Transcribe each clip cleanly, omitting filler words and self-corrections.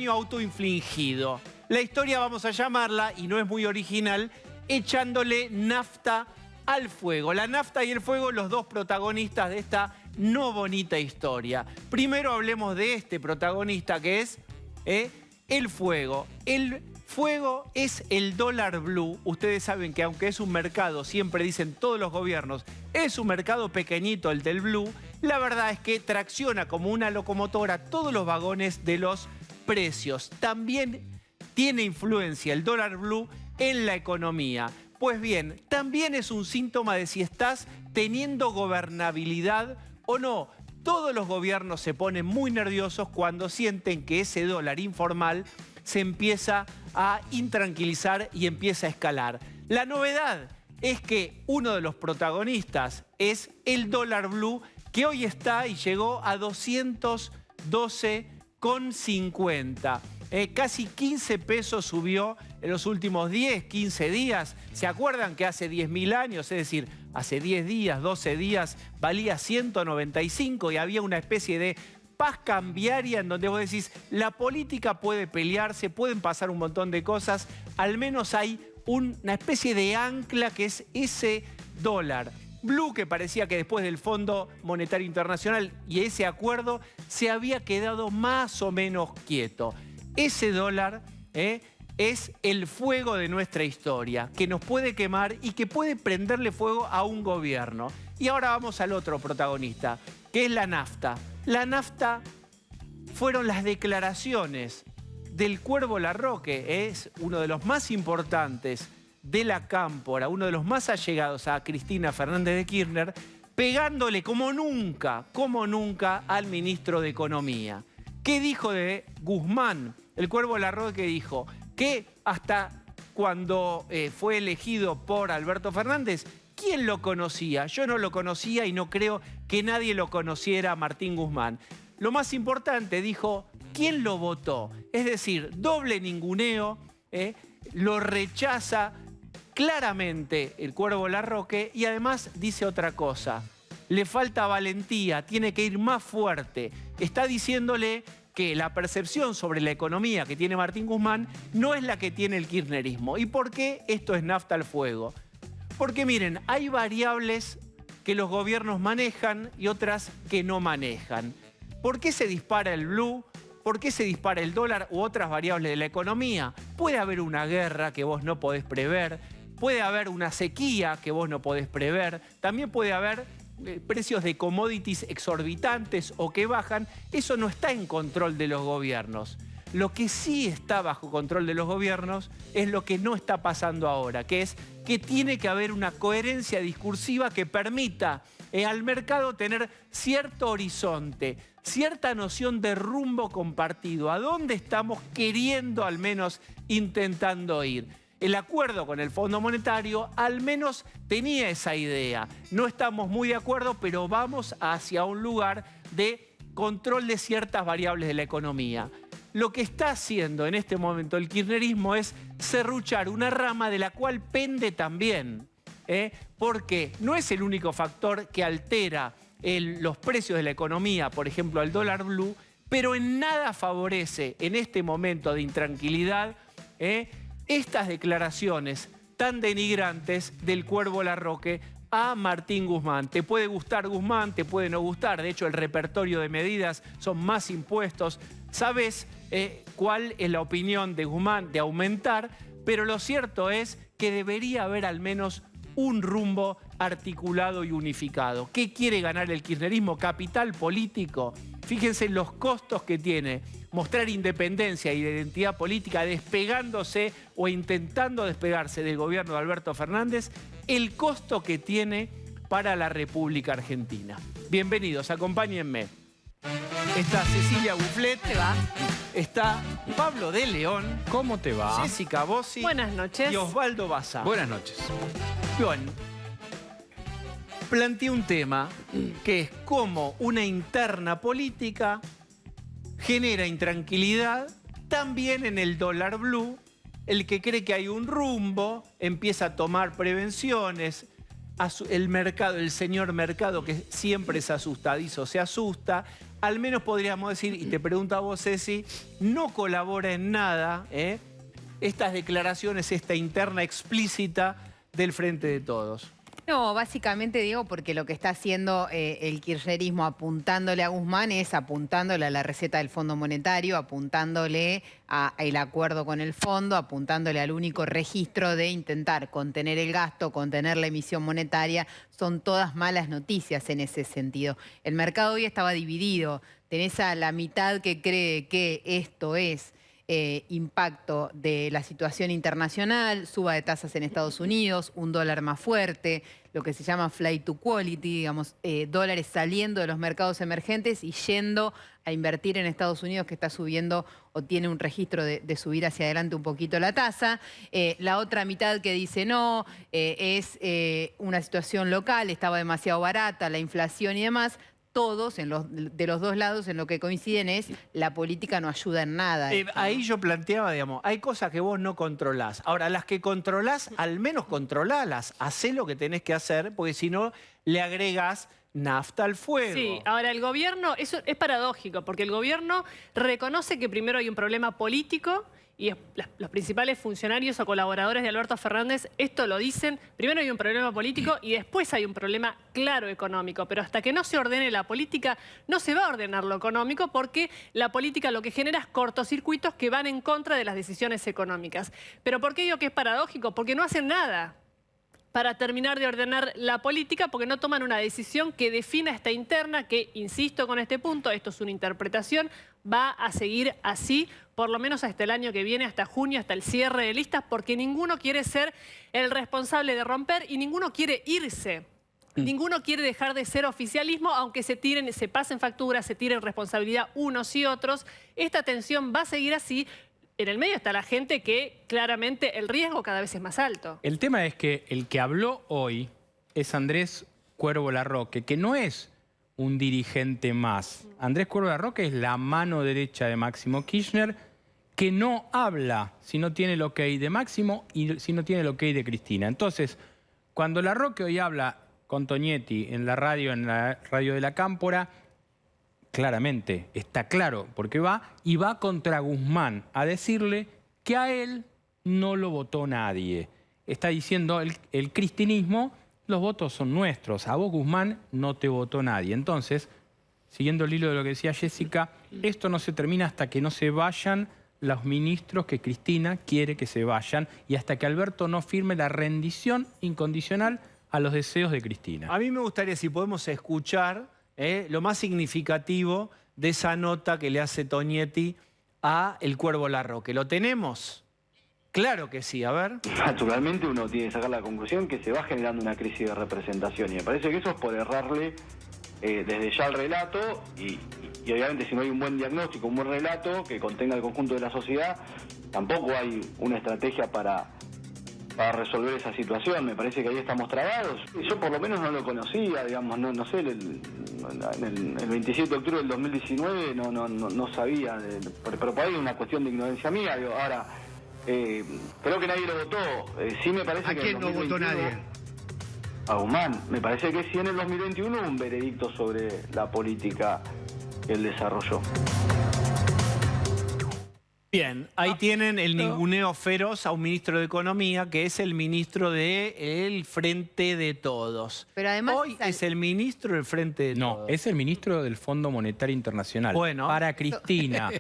daño autoinfligido. La historia vamos a llamarla, y no es muy original, echándole nafta al fuego. La nafta y el fuego, los dos protagonistas de esta no bonita historia. Primero hablemos de este protagonista que es el fuego. El fuego es el dólar blue. Ustedes saben que aunque es un mercado, siempre dicen todos los gobiernos, es un mercado pequeñito el del blue. La verdad es que tracciona como una locomotora todos los vagones de los precios. También tiene influencia el dólar blue en la economía. Pues bien, también es un síntoma de si estás teniendo gobernabilidad o no. Todos los gobiernos se ponen muy nerviosos cuando sienten que ese dólar informal se empieza a intranquilizar y empieza a escalar. La novedad es que uno de los protagonistas es el dólar blue, que hoy está y llegó a 212,50. Casi 15 pesos subió en los últimos 10, 15 días. ¿Se acuerdan que hace 10.000 años, es decir, hace 10 días, 12 días, valía 195 y había una especie de paz cambiaria en donde vos decís, la política puede pelearse, pueden pasar un montón de cosas, al menos hay una especie de ancla que es ese dólar blue que parecía que después del Fondo Monetario Internacional y ese acuerdo se había quedado más o menos quieto. Ese dólar es el fuego de nuestra historia, que nos puede quemar y que puede prenderle fuego a un gobierno. Y ahora vamos al otro protagonista, que es la nafta. La nafta fueron las declaraciones del Cuervo Larroque, es uno de los más importantes de la cámpora, uno de los más allegados a Cristina Fernández de Kirchner, pegándole como nunca al ministro de Economía. ¿Qué dijo de Guzmán? El Cuervo Larroque dijo que hasta cuando fue elegido por Alberto Fernández, ¿quién lo conocía? Yo no lo conocía y no creo que nadie lo conociera a Martín Guzmán. Lo más importante, dijo, ¿quién lo votó? Es decir, doble ninguneo, lo rechaza claramente el Cuervo Larroque y además dice otra cosa. Le falta valentía, tiene que ir más fuerte. Está diciéndole que la percepción sobre la economía que tiene Martín Guzmán no es la que tiene el kirchnerismo. ¿Y por qué esto es nafta al fuego? Porque miren, hay variables que los gobiernos manejan y otras que no manejan. ¿Por qué se dispara el blue? ¿Por qué se dispara el dólar u otras variables de la economía? Puede haber una guerra que vos no podés prever, puede haber una sequía que vos no podés prever, también puede haber precios de commodities exorbitantes o que bajan. Eso no está en control de los gobiernos. Lo que sí está bajo control de los gobiernos es lo que no está pasando ahora, que es que tiene que haber una coherencia discursiva que permita al mercado tener cierto horizonte, cierta noción de rumbo compartido, a dónde estamos queriendo al menos intentando ir. El acuerdo con el Fondo Monetario al menos tenía esa idea. No estamos muy de acuerdo, pero vamos hacia un lugar de control de ciertas variables de la economía. Lo que está haciendo en este momento el kirchnerismo es serruchar una rama de la cual pende también, porque no es el único factor que altera los precios de la economía, por ejemplo, el dólar blue, pero en nada favorece en este momento de intranquilidad estas declaraciones tan denigrantes del Cuervo Larroque a Martín Guzmán. Te puede gustar Guzmán, te puede no gustar. De hecho, el repertorio de medidas son más impuestos. Sabes cuál es la opinión de Guzmán de aumentar, pero lo cierto es que debería haber al menos un rumbo articulado y unificado. ¿Qué quiere ganar el kirchnerismo? Capital político. Fíjense los costos que tiene mostrar independencia y identidad política despegándose o intentando despegarse del gobierno de Alberto Fernández, el costo que tiene para la República Argentina. Bienvenidos, acompáñenme. Está Cecilia Bufflet, está Pablo de León. ¿Cómo te va? Jessica Bossi. Buenas noches. Y Osvaldo Baza. Buenas noches. Bueno, planteé un tema que es cómo una interna política genera intranquilidad también en el dólar blue. El que cree que hay un rumbo empieza a tomar prevenciones. El mercado, el señor mercado que siempre es asustadizo, se asusta. al menos podríamos decir, y te pregunto a vos, Ceci, no colabora en nada estas declaraciones, esta interna explícita del Frente de Todos. No, básicamente digo porque lo que está haciendo el kirchnerismo apuntándole a Guzmán es apuntándole a la receta del Fondo Monetario, apuntándole al acuerdo con el fondo, apuntándole al único registro de intentar contener el gasto, contener la emisión monetaria. Son todas malas noticias en ese sentido. El mercado hoy estaba dividido. Tenés a la mitad que cree que esto es impacto de la situación internacional, suba de tasas en Estados Unidos, un dólar más fuerte, lo que se llama flight to quality, digamos, dólares saliendo de los mercados emergentes y yendo a invertir en Estados Unidos, que está subiendo o tiene un registro de subir hacia adelante un poquito la tasa. La otra mitad que dice no, es una situación local, estaba demasiado barata, la inflación y demás. Todos, de los dos lados, en lo que coinciden es la política no ayuda en nada. Ahí yo planteaba, digamos, hay cosas que vos no controlás. Ahora, las que controlás, al menos controlalas. Hacé lo que tenés que hacer, porque si no, le agregás nafta al fuego. Sí, ahora el gobierno, eso es paradójico, porque el gobierno reconoce que primero hay un problema político y los principales funcionarios o colaboradores de Alberto Fernández esto lo dicen. Primero hay un problema político y después hay un problema claro económico. Pero hasta que no se ordene la política, no se va a ordenar lo económico porque la política lo que genera es cortocircuitos que van en contra de las decisiones económicas. ¿Pero por qué digo que es paradójico? Porque no hacen nada para terminar de ordenar la política, porque no toman una decisión que defina esta interna, que, insisto con este punto, esto es una interpretación, va a seguir así, por lo menos hasta el año que viene, hasta junio, hasta el cierre de listas, porque ninguno quiere ser el responsable de romper y ninguno quiere irse. Ninguno quiere dejar de ser oficialismo, aunque se pasen facturas, se tiren responsabilidad unos y otros. Esta tensión va a seguir así. En el medio está la gente que claramente el riesgo cada vez es más alto. El tema es que el que habló hoy es Andrés Cuervo Larroque, que no es un dirigente más. Andrés Cuervo Larroque es la mano derecha de Máximo Kirchner, que no habla si no tiene el ok de Máximo y si no tiene el ok de Cristina. Entonces, cuando Larroque hoy habla con Tonietti en la radio de la Cámpora, claramente, está claro por qué va, y va contra Guzmán a decirle que a él no lo votó nadie. Está diciendo el cristinismo, los votos son nuestros, a vos Guzmán no te votó nadie. Entonces, siguiendo el hilo de lo que decía Jessica, esto no se termina hasta que no se vayan los ministros que Cristina quiere que se vayan y hasta que Alberto no firme la rendición incondicional a los deseos de Cristina. A mí me gustaría, si podemos escuchar lo más significativo de esa nota que le hace Tonietti a el Cuervo Larroque. ¿Lo tenemos? Claro que sí, a ver. Naturalmente uno tiene que sacar la conclusión que se va generando una crisis de representación y me parece que eso es por errarle desde ya el relato y obviamente si no hay un buen diagnóstico, un buen relato que contenga el conjunto de la sociedad, tampoco hay una estrategia para resolver esa situación. Me parece que ahí estamos trabados. Yo por lo menos no lo conocía, digamos, no sé, el 27 de octubre del 2019 no sabía, pero por ahí es una cuestión de ignorancia mía. Digo, ahora, creo que nadie lo votó. Sí me parece ¿A que quién no votó nadie? A Guzmán. Me parece que sí en el 2021 hubo un veredicto sobre la política que él desarrolló. Bien, ahí tienen el ninguneo feroz a un ministro de Economía, que es el ministro del Frente de Todos. Pero además hoy es el ministro del Frente de Todos. No, es el ministro del Fondo Monetario Internacional. Bueno. Para Cristina,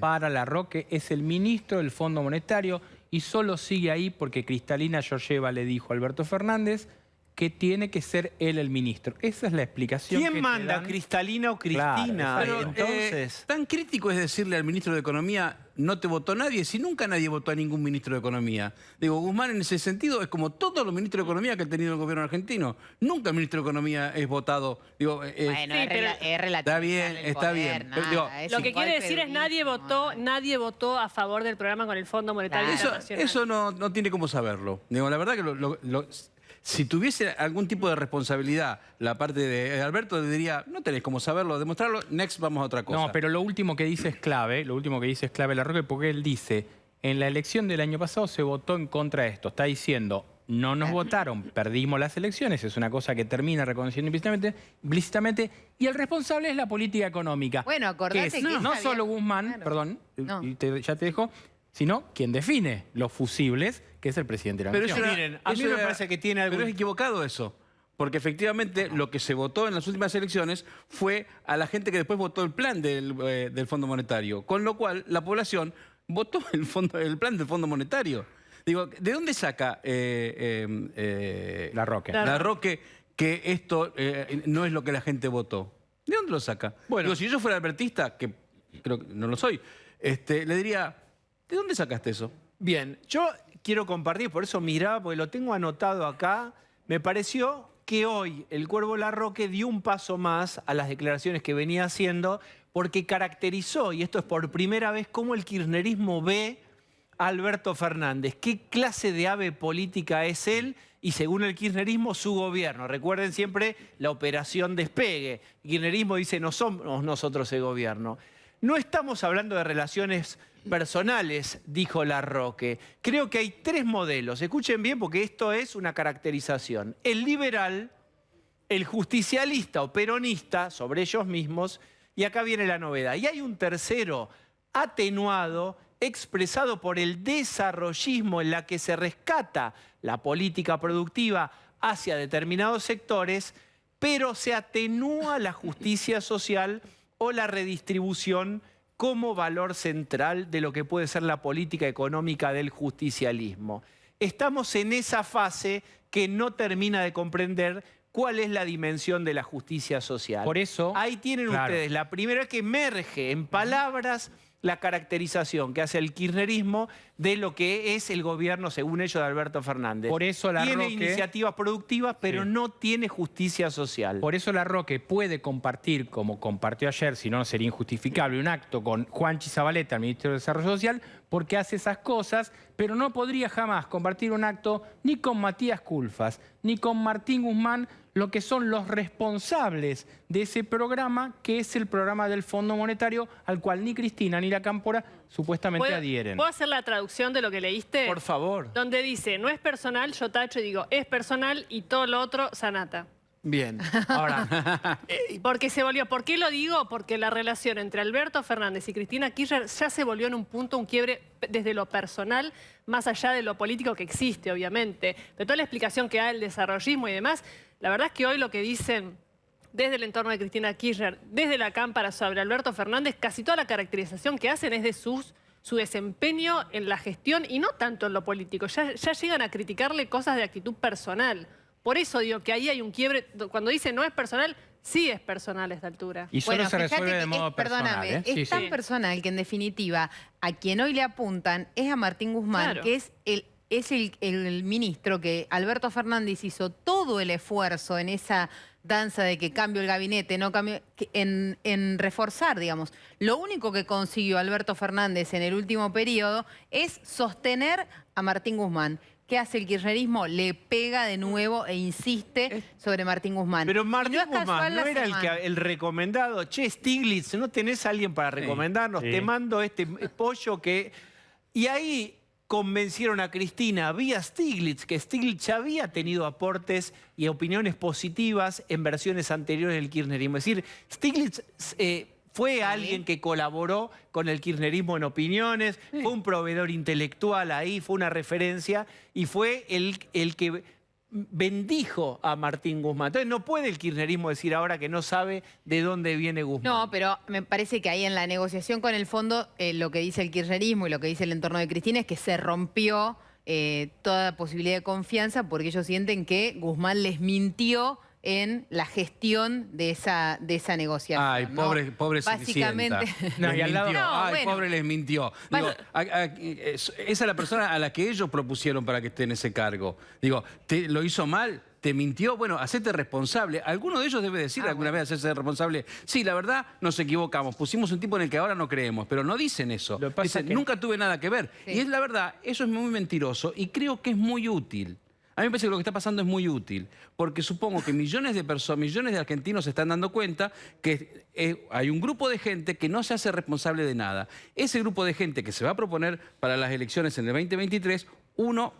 para Larroque, es el ministro del Fondo Monetario y solo sigue ahí porque Cristalina Georgieva le dijo a Alberto Fernández que tiene que ser él el ministro. Esa es la explicación. ¿Quién que manda, te dan. Cristalina o Cristina? Claro, Pero, entonces, tan crítico es decirle al ministro de Economía no te votó nadie, si nunca nadie votó a ningún ministro de Economía. Digo, Guzmán en ese sentido es como todos los ministros de Economía que ha tenido el gobierno argentino. Nunca el ministro de Economía es votado. Digo, Bueno, Sí, pero es relativo. está bien, está bien. Pero, digo, Lo que quiere decir es nadie votó a favor del programa con el Fondo Monetario Internacional. eso no tiene cómo saberlo. Digo, la verdad que si tuviese algún tipo de responsabilidad la parte de Alberto, le diría, no tenés cómo saberlo, demostrarlo, next, vamos a otra cosa. No, pero lo último que dice es clave, Larroque, porque él dice, en la elección del año pasado se votó en contra de esto. Está diciendo, no nos votaron, perdimos las elecciones, es una cosa que termina reconociendo implícitamente, y el responsable es la política económica. Bueno, acordate que es que no esa solo había- Guzmán, Claro. perdón, No. ya te dejo, sino quien define los fusibles, que es el presidente de la Pero Nación. eso era- Miren, a mí eso me era- parece que tiene algún... Pero es equivocado eso. Porque efectivamente lo que se votó en las últimas elecciones fue a la gente que después votó el plan del Fondo Monetario. Con lo cual la población votó el plan del Fondo Monetario. Digo, ¿de dónde saca Larroque. Larroque que esto no es lo que la gente votó? ¿De dónde lo saca? Bueno. Digo, si yo fuera albertista, que creo que no lo soy, le diría, ¿de dónde sacaste eso? Bien, yo quiero compartir, por eso miraba, porque lo tengo anotado acá, me pareció que hoy el Cuervo Larroque dio un paso más a las declaraciones que venía haciendo, porque caracterizó, y esto es por primera vez, cómo el kirchnerismo ve a Alberto Fernández, qué clase de ave política es él, y según el kirchnerismo, su gobierno. Recuerden siempre la operación despegue. El kirchnerismo dice, no somos nosotros el gobierno. No estamos hablando de relaciones personales, dijo Larroque. Creo que hay tres modelos. Escuchen bien porque esto es una caracterización. El liberal, el justicialista o peronista sobre ellos mismos, y acá viene la novedad. Y hay un tercero, atenuado, expresado por el desarrollismo, en la que se rescata la política productiva hacia determinados sectores, pero se atenúa la justicia social o la redistribución como valor central de lo que puede ser la política económica del justicialismo. Estamos en esa fase que no termina de comprender cuál es la dimensión de la justicia social. Por eso, ahí tienen claro. ustedes la primera que emerge en palabras la caracterización que hace el kirchnerismo de lo que es el gobierno, según ellos, de Alberto Fernández. Por eso tiene Larroque- iniciativas productivas, pero Sí. no tiene justicia social. Por eso Larroque puede compartir, como compartió ayer, si no sería injustificable, un acto con Juanchi Zabaleta, el ministro de Desarrollo Social, porque hace esas cosas, pero no podría jamás compartir un acto ni con Matías Culfas, ni con Martín Guzmán, lo que son los responsables de ese programa, que es el programa del Fondo Monetario, al cual ni Cristina ni la Cámpora supuestamente adhieren. ¿Puedo hacer la traducción de lo que leíste? Por favor. Donde dice, no es personal, yo tacho y digo, es personal y todo lo otro, sanata. Bien. Ahora, Porque se volvió, ¿por qué lo digo? Porque la relación entre Alberto Fernández y Cristina Kirchner ya se volvió en un punto, un quiebre desde lo personal, más allá de lo político que existe, obviamente. Pero toda la explicación que da el desarrollismo y demás, la verdad es que hoy lo que dicen desde el entorno de Cristina Kirchner, desde la Cámpara sobre Alberto Fernández, casi toda la caracterización que hacen es de su desempeño en la gestión y no tanto en lo político. Ya llegan a criticarle cosas de actitud personal. Por eso digo que ahí hay un quiebre. Cuando dice no es personal, sí es personal a esta altura. Y solo se fíjate resuelve que de modo es, personal. perdóname, ¿eh? es Sí, tan sí. personal que en definitiva a quien hoy le apuntan es a Martín Guzmán, Claro. que es el ministro que Alberto Fernández hizo todo el esfuerzo en esa danza de que cambio el gabinete, no cambio, en reforzar, digamos. Lo único que consiguió Alberto Fernández en el último periodo es sostener a Martín Guzmán. ¿Qué hace el kirchnerismo? Le pega de nuevo e insiste sobre Martín Guzmán. pero Y Martín no es Guzmán casual no la era semana. el recomendado. Che, Stiglitz, ¿no tenés a alguien para recomendarnos? Sí. Te mando este pollo que... Y ahí convencieron a Cristina vía Stiglitz, que Stiglitz ya había tenido aportes y opiniones positivas en versiones anteriores del kirchnerismo. Es decir, Stiglitz fue alguien que colaboró con el kirchnerismo en opiniones, fue un proveedor intelectual ahí, fue una referencia y fue el que bendijo a Martín Guzmán. Entonces no puede el kirchnerismo decir ahora que no sabe de dónde viene Guzmán. No, pero me parece que ahí en la negociación con el fondo, lo que dice el kirchnerismo y lo que dice el entorno de Cristina es que se rompió toda posibilidad de confianza porque ellos sienten que Guzmán les mintió en la gestión de esa negociación. Ay, ¿no? pobre Básicamente. Cenicienta. No, y al lado- mintió. No, Ay, bueno. pobre les mintió. Digo, esa es la persona a la que ellos propusieron para que esté en ese cargo. Digo, ¿lo hizo mal? ¿Te mintió? Bueno, hacete responsable. Alguno de ellos debe decir alguna vez hacerse responsable. Sí, la verdad, nos equivocamos. Pusimos un tipo en el que ahora no creemos, pero no dicen eso. Lo que pasa Dicen, es que- nunca tuve nada que ver. Sí. Y es la verdad, eso es muy mentiroso y creo que es muy útil. A mí me parece que lo que está pasando es muy útil, porque supongo que millones de personas, millones de argentinos se están dando cuenta que hay un grupo de gente que no se hace responsable de nada. Ese grupo de gente que se va a proponer para las elecciones en el 2023,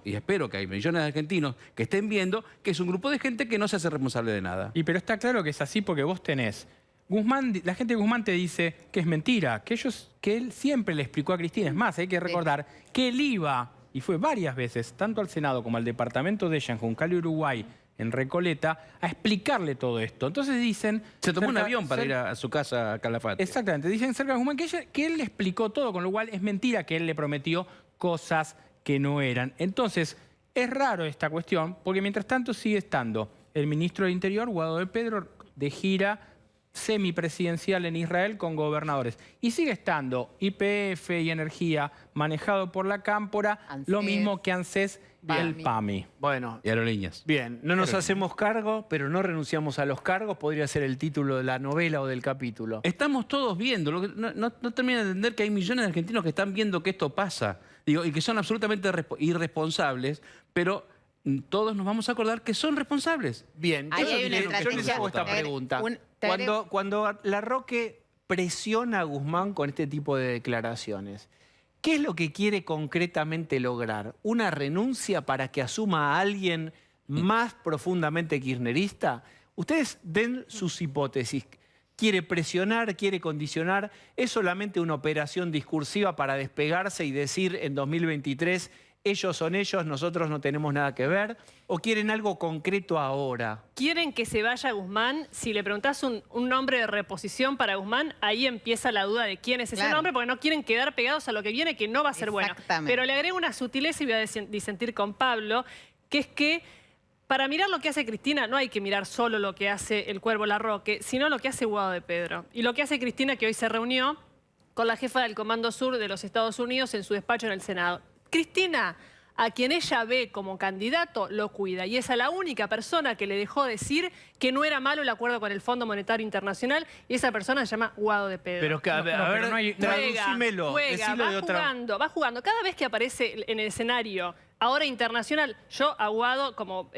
y espero que hay millones de argentinos que estén viendo, que es un grupo de gente que no se hace responsable de nada. Pero está claro que es así porque vos tenés... Guzmán, la gente de Guzmán te dice que es mentira, que él siempre le explicó a Cristina. Es más, hay que recordar que él iba, y fue varias veces, tanto al Senado como al departamento de ella en Juncal, Uruguay, en Recoleta, a explicarle todo esto. Entonces dicen... Se tomó un avión para ir a su casa a Calafate. Exactamente, dicen cerca de Guzmán que él le explicó todo, con lo cual es mentira que él le prometió cosas que no eran. Entonces, es raro esta cuestión, porque mientras tanto sigue estando el ministro del Interior, Guado de Pedro, de gira semipresidencial en Israel con gobernadores. Y sigue estando YPF y Energía manejado por la Cámpora, lo mismo que ANSES y el PAMI. Bueno, Y aerolíneas. bien, no nos hacemos cargo, pero no renunciamos a los cargos, podría ser el título de la novela o del capítulo. Estamos todos viendo, no termino de entender que hay millones de argentinos que están viendo que esto pasa, y que son absolutamente irresponsables, pero todos nos vamos a acordar que son responsables. Bien, Ahí hay una yo les estrategia. hago esta pregunta. Te agrego- Cuando Larroque presiona a Guzmán con este tipo de declaraciones, ¿qué es lo que quiere concretamente lograr? ¿Una renuncia para que asuma a alguien más profundamente kirchnerista? Ustedes den sus hipótesis. ¿Quiere presionar? ¿Quiere condicionar? ¿Es solamente una operación discursiva para despegarse y decir en 2023 ellos son ellos, nosotros no tenemos nada que ver? ¿O quieren algo concreto ahora? Quieren que se vaya Guzmán. Si le preguntás un nombre de reposición para Guzmán, ahí empieza la duda de quién es ese Claro. nombre, porque no quieren quedar pegados a lo que viene, que no va a ser bueno. Exactamente. Pero le agrego una sutileza y voy a disentir con Pablo, que es que para mirar lo que hace Cristina no hay que mirar solo lo que hace el Cuervo Larroque, sino lo que hace Guado de Pedro. Y lo que hace Cristina, que hoy se reunió con la jefa del Comando Sur de los Estados Unidos en su despacho en el Senado. Cristina, a quien ella ve como candidato, lo cuida. Y esa es la única persona que le dejó decir que no era malo el acuerdo con el Fondo Monetario Internacional, y esa persona se llama Guado de Pedro. Pero que, a ver, pero no hay- traducímelo, Juega, decilo de otra... va jugando. Cada vez que aparece en el escenario, ahora internacional, yo a Guado, como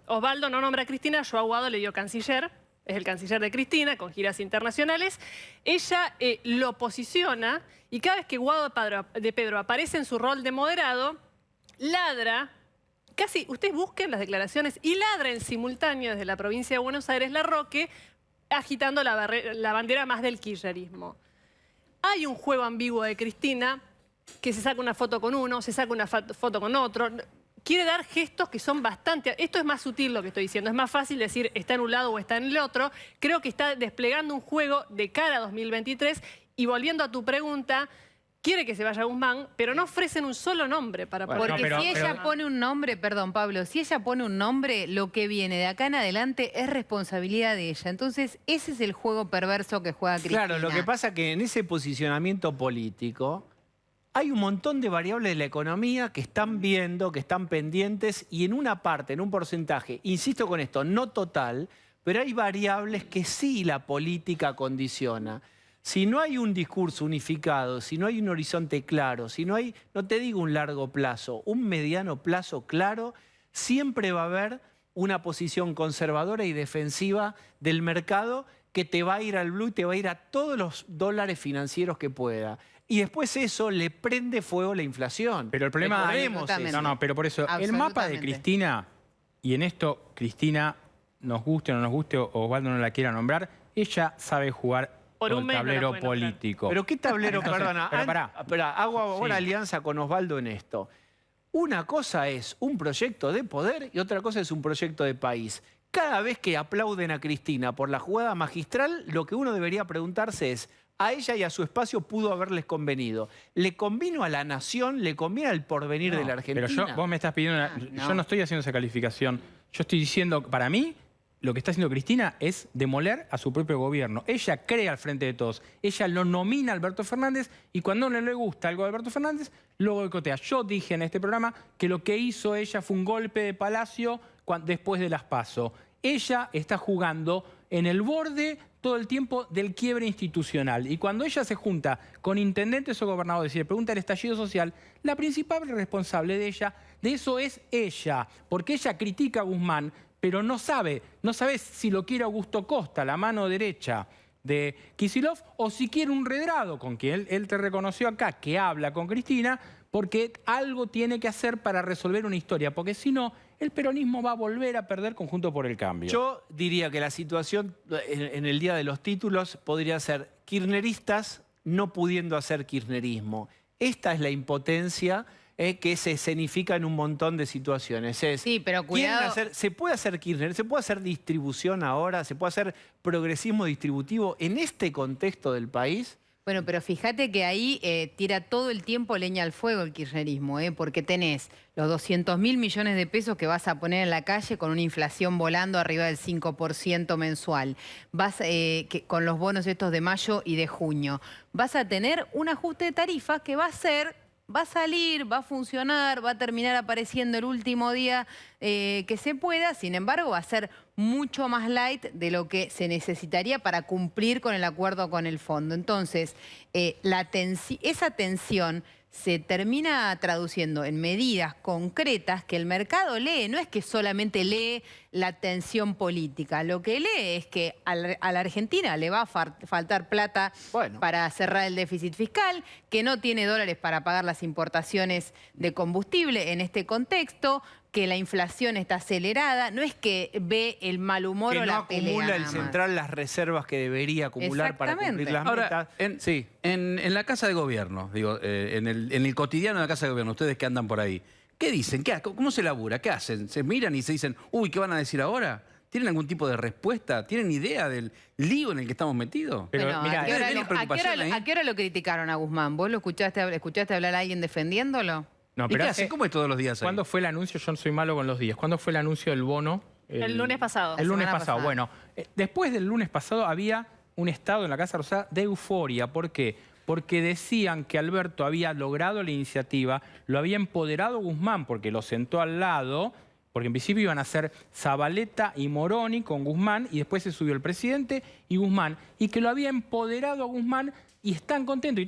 Osvaldo no nombra a Cristina, yo a Guado le dio canciller, es el canciller de Cristina, con giras internacionales. Ella lo posiciona, y cada vez que Guado de Pedro aparece en su rol de moderado, ladra, casi, ustedes busquen las declaraciones, y ladra en simultáneo desde la provincia de Buenos Aires Larroque, agitando la bandera más del kirchnerismo. Hay un juego ambiguo de Cristina, que se saca una foto con uno, se saca una foto con otro. Quiere dar gestos que son bastante... Esto es más sutil lo que estoy diciendo. Es más fácil decir está en un lado o está en el otro. Creo que está desplegando un juego de cara a 2023. Y volviendo a tu pregunta, quiere que se vaya Guzmán, pero no ofrecen un solo nombre para Bueno, poder... Porque pero- si ella pone un nombre, perdón Pablo, si ella pone un nombre, lo que viene de acá en adelante es responsabilidad de ella. Entonces, ese es el juego perverso que juega Cristina. Claro, lo que pasa es que en ese posicionamiento político hay un montón de variables de la economía que están viendo, que están pendientes, y en una parte, en un porcentaje, insisto con esto, no total, pero hay variables que sí la política condiciona. Si no hay un discurso unificado, si no hay un horizonte claro, si no hay, no te digo un largo plazo, un mediano plazo claro, siempre va a haber una posición conservadora y defensiva del mercado que te va a ir al blue y te va a ir a todos los dólares financieros que pueda. Y después eso le prende fuego la inflación. Pero el problema... Recordemos Absolutamente. eso. No, pero por eso, el mapa de Absolutamente. Cristina, y en esto Cristina, nos guste o no nos guste, o Osvaldo no la quiera nombrar, ella sabe jugar Por con un el mes no la tablero puede nombrar. político. Pero qué tablero, Entonces, perdona. pero pará. Espera, hago ahora Sí. alianza con Osvaldo en esto. Una cosa es un proyecto de poder y otra cosa es un proyecto de país. Cada vez que aplauden a Cristina por la jugada magistral, lo que uno debería preguntarse es, a ella y a su espacio pudo haberles convenido. ¿Le convino a la nación? ¿Le conviene al porvenir de la Argentina? Pero vos me estás pidiendo yo no estoy haciendo esa calificación. Yo estoy diciendo, para mí, lo que está haciendo Cristina es demoler a su propio gobierno. Ella crea al frente de todos. Ella lo nomina a Alberto Fernández y cuando no le gusta algo a Alberto Fernández, lo boicotea. Yo dije en este programa que lo que hizo ella fue un golpe de palacio después de las PASO. Ella está jugando en el borde todo el tiempo del quiebre institucional. Y cuando ella se junta con intendentes o gobernadores y le pregunta el estallido social, la principal responsable de eso es ella, porque ella critica a Guzmán, pero no sabe si lo quiere Augusto Costa, la mano derecha de Kicillof, o si quiere un Redrado, con quien él te reconoció acá, que habla con Cristina, porque algo tiene que hacer para resolver una historia, porque si no, el peronismo va a volver a perder Conjunto por el Cambio. Yo diría que la situación en el día de los títulos podría ser kirchneristas no pudiendo hacer kirchnerismo. Esta es la impotencia que se escenifica en un montón de situaciones. Sí, pero cuidado. ¿Se puede hacer Kirchner? ¿Se puede hacer distribución ahora? ¿Se puede hacer progresismo distributivo en este contexto del país? Bueno, pero fíjate que ahí tira todo el tiempo leña al fuego el kirchnerismo, porque tenés los 200.000 millones de pesos que vas a poner en la calle con una inflación volando arriba del 5% mensual. Con los bonos estos de mayo y de junio. Vas a tener un ajuste de tarifas que va a salir, va a funcionar, va a terminar apareciendo el último día que se pueda, sin embargo va a ser mucho más light de lo que se necesitaría para cumplir con el acuerdo con el fondo. Entonces, esa tensión se termina traduciendo en medidas concretas que el mercado lee. No es que solamente lee la tensión política. Lo que lee es que a la Argentina le va a faltar plata para cerrar el déficit fiscal, que no tiene dólares para pagar las importaciones de combustible en este contexto, que la inflación está acelerada. No es que ve el mal humor o la pelea. Que no acumula el central las reservas que debería acumular para cumplir las metas. En la Casa de Gobierno, digo, en el cotidiano de la Casa de Gobierno, ustedes que andan por ahí, ¿qué dicen? ¿Cómo se labura? ¿Qué hacen? ¿Se miran y se dicen, uy, qué van a decir ahora? ¿Tienen algún tipo de respuesta? ¿Tienen idea del lío en el que estamos metidos? Pero, mirá, ¿a qué hora lo criticaron a Guzmán? ¿Vos lo escuchaste hablar a alguien defendiéndolo? No, ¿Y qué hace? ¿Cómo es todos los días ahí? ¿Cuándo fue el anuncio? Yo no soy malo con los días. ¿Cuándo fue el anuncio del bono? El lunes pasado. El lunes pasado. Bueno, después del lunes pasado había un estado en la Casa Rosada de euforia. ¿Por qué? Porque decían que Alberto había logrado la iniciativa, lo había empoderado Guzmán porque lo sentó al lado, porque en principio iban a ser Zabaleta y Moroni con Guzmán y después se subió el presidente y Guzmán, y que lo había empoderado a Guzmán. Y están contentos,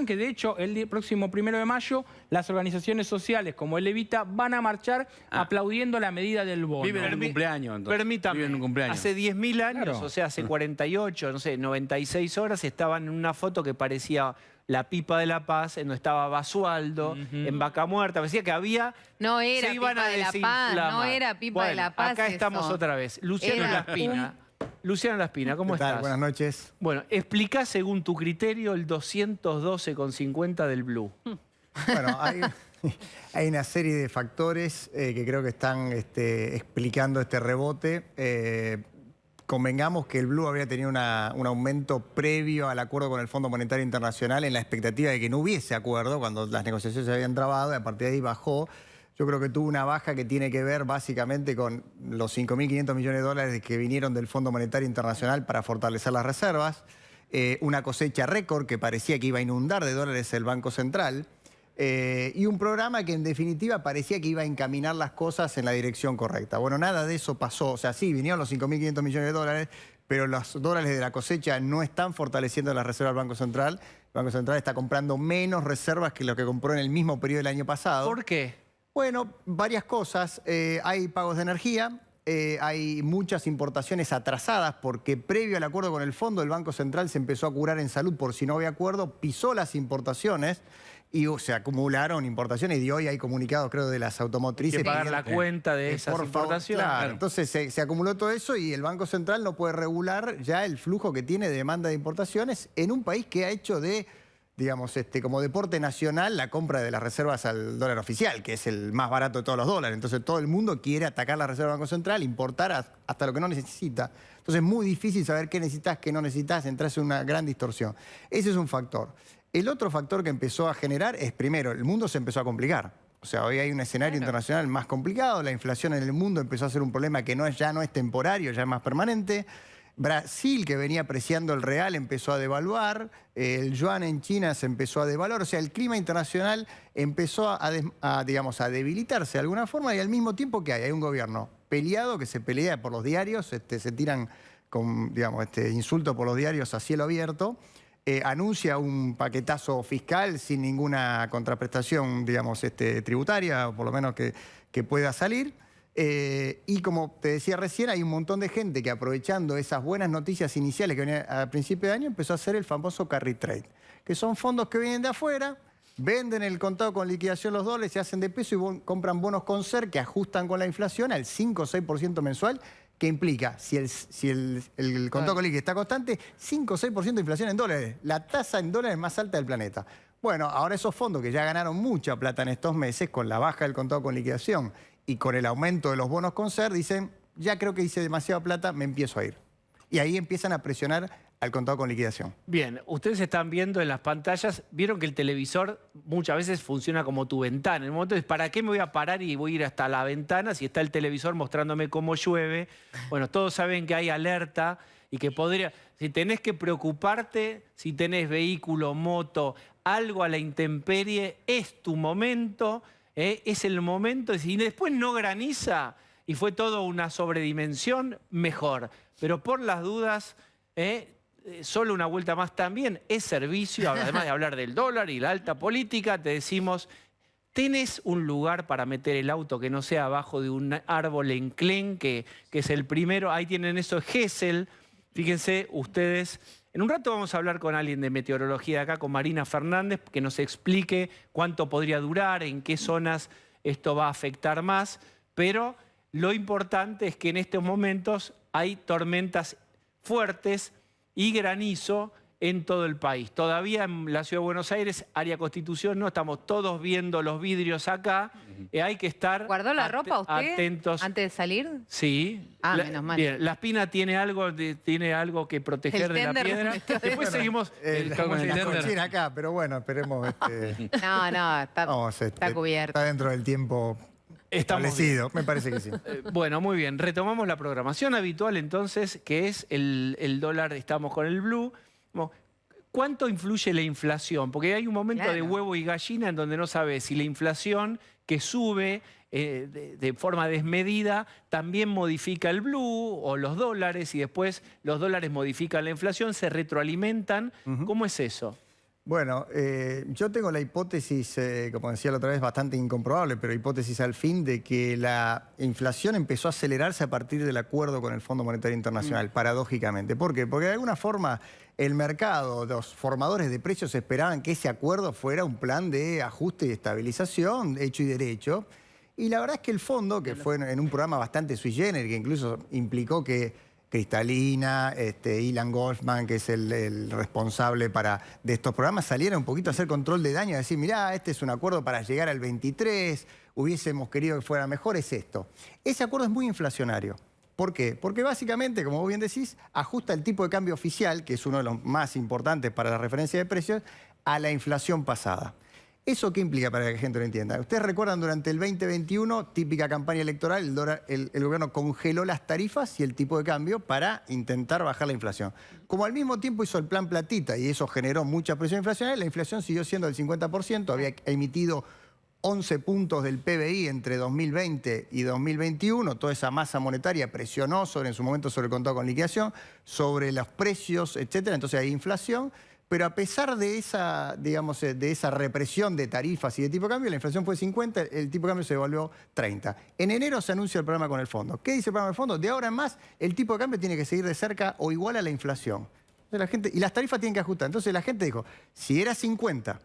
que de hecho el próximo 1 de mayo las organizaciones sociales como el Evita van a marchar aplaudiendo la medida del bono. Viven en un cumpleaños, entonces. Permítame, Viven en un cumpleaños. Hace 10.000 años, Claro. o sea, hace 48, no sé, 96 horas, estaban en una foto que parecía la Pipa de la Paz, en donde estaba Basualdo, en Vaca Muerta, parecía que había... No era se iban Pipa a de la Paz, desinflamar. no era Pipa de la Paz. Acá estamos eso. otra vez. Luciano Era Laspina. Luciano Laspina, ¿cómo ¿Qué tal? estás? Buenas noches. Bueno, explica según tu criterio el 212,50 del Blue. Bueno, hay una serie de factores que creo que están explicando este rebote. Convengamos que el Blue había tenido un aumento previo al acuerdo con el Fondo Monetario Internacional en la expectativa de que no hubiese acuerdo cuando las negociaciones se habían trabado y a partir de ahí bajó. Yo creo que tuvo una baja que tiene que ver básicamente con los 5.500 millones de dólares que vinieron del Fondo Monetario Internacional para fortalecer las reservas, una cosecha récord que parecía que iba a inundar de dólares el Banco Central y un programa que en definitiva parecía que iba a encaminar las cosas en la dirección correcta. Bueno, nada de eso pasó. O sea, sí, vinieron los 5.500 millones de dólares, pero los dólares de la cosecha no están fortaleciendo las reservas del Banco Central. El Banco Central está comprando menos reservas que lo que compró en el mismo periodo del año pasado. ¿Por qué? Bueno, varias cosas. Hay pagos de energía, hay muchas importaciones atrasadas porque previo al acuerdo con el fondo el Banco Central se empezó a curar en salud por si no había acuerdo, pisó las importaciones y se acumularon importaciones y hoy hay comunicados, creo, de las automotrices. Hay que pagar la cuenta de esas por favor, importaciones. claro. Entonces se acumuló todo eso y el Banco Central no puede regular ya el flujo que tiene de demanda de importaciones en un país que ha hecho de, digamos, como deporte nacional la compra de las reservas al dólar oficial, que es el más barato de todos los dólares. Entonces todo el mundo quiere atacar la reserva del Banco Central, importar hasta lo que no necesita. Entonces es muy difícil saber qué necesitas, qué no necesitas, entras en una gran distorsión. Ese es un factor. El otro factor que empezó a generar es, primero, el mundo se empezó a complicar. O sea, hoy hay un escenario internacional más complicado, la inflación en el mundo empezó a ser un problema que ya no es temporario, ya es más permanente. Brasil, que venía apreciando el real, empezó a devaluar, el yuan en China se empezó a devaluar, o sea, el clima internacional empezó a debilitarse de alguna forma y al mismo tiempo que hay un gobierno peleado que se pelea por los diarios, se tiran digamos, insulto por los diarios a cielo abierto, anuncia un paquetazo fiscal sin ninguna contraprestación, digamos, tributaria, o por lo menos que pueda salir. Y como te decía recién, hay un montón de gente que aprovechando esas buenas noticias iniciales que venían a principio de año, empezó a hacer el famoso carry trade, que son fondos que vienen de afuera, venden el contado con liquidación los dólares, se hacen de peso y compran bonos con SER que ajustan con la inflación al 5 o 6% mensual, que implica, si el contado con liquidación está constante, 5 o 6% de inflación en dólares. La tasa en dólares más alta del planeta. Bueno, ahora esos fondos que ya ganaron mucha plata en estos meses, con la baja del contado con liquidación y con el aumento de los bonos con SER, dicen, ya creo que hice demasiada plata, me empiezo a ir. Y ahí empiezan a presionar al contado con liquidación. Bien, ustedes están viendo en las pantallas, vieron que el televisor muchas veces funciona como tu ventana. En el momento de, ¿para qué me voy a parar y voy a ir hasta la ventana si está el televisor mostrándome cómo llueve? Bueno, todos saben que hay alerta y que podría... Si tenés que preocuparte, si tenés vehículo, moto, algo a la intemperie, es tu momento, es el momento. Si después no graniza y fue todo una sobredimensión, mejor. Pero por las dudas... solo una vuelta más también es servicio, además de hablar del dólar y la alta política, te decimos, ¿tenés un lugar para meter el auto que no sea abajo de un árbol enclen, que es el primero? Ahí tienen eso, Gesell. Fíjense ustedes, en un rato vamos a hablar con alguien de meteorología de acá, con Marina Fernández, que nos explique cuánto podría durar, en qué zonas esto va a afectar más, pero lo importante es que en estos momentos hay tormentas fuertes y granizo en todo el país. Todavía en la Ciudad de Buenos Aires, área Constitución, no estamos todos viendo los vidrios acá. Hay que estar ¿Guardó la ropa usted atentos. antes de salir? Sí. Ah, menos mal. Bien, la espina tiene algo que proteger El de la tender piedra. Después seguimos... La cochina acá, pero bueno, esperemos... No, está cubierto. Está dentro del tiempo... establecido, me parece que sí. Bueno, muy bien. Retomamos la programación habitual entonces, que es el dólar, estamos con el blue. ¿Cuánto influye la inflación? Porque hay un momento de huevo y gallina en donde no sabes si la inflación que sube de forma desmedida también modifica el blue o los dólares y después los dólares modifican la inflación, se retroalimentan. ¿Cómo es eso? Bueno, yo tengo la hipótesis, como decía la otra vez, bastante incomprobable, pero hipótesis al fin de que la inflación empezó a acelerarse a partir del acuerdo con el Fondo Monetario Internacional, paradójicamente. ¿Por qué? Porque de alguna forma el mercado, los formadores de precios esperaban que ese acuerdo fuera un plan de ajuste y estabilización, hecho y derecho. Y la verdad es que el fondo, que fue en un programa bastante sui generis, que incluso implicó que Cristalina, Ilan Goldman, que es el responsable de estos programas, salieron un poquito a hacer control de daño, a decir, mirá, este es un acuerdo para llegar al 23, hubiésemos querido que fuera mejor, es esto. Ese acuerdo es muy inflacionario. ¿Por qué? Porque básicamente, como vos bien decís, ajusta el tipo de cambio oficial, que es uno de los más importantes para la referencia de precios, a la inflación pasada. ¿Eso qué implica para que la gente lo entienda? Ustedes recuerdan durante el 2021, típica campaña electoral, el gobierno congeló las tarifas y el tipo de cambio para intentar bajar la inflación. Como al mismo tiempo hizo el plan Platita y eso generó mucha presión inflacionaria, la inflación siguió siendo del 50%, había emitido 11 puntos del PBI entre 2020 y 2021, toda esa masa monetaria presionó en su momento sobre el contado con liquidación, sobre los precios, etcétera, entonces hay inflación. Pero a pesar de esa, digamos, de esa represión de tarifas y de tipo de cambio, la inflación fue 50, el tipo de cambio se devolvió 30. En enero se anuncia el programa con el fondo. ¿Qué dice el programa del fondo? De ahora en más, el tipo de cambio tiene que seguir de cerca o igual a la inflación. Entonces, y las tarifas tienen que ajustar. Entonces la gente dijo, si era 50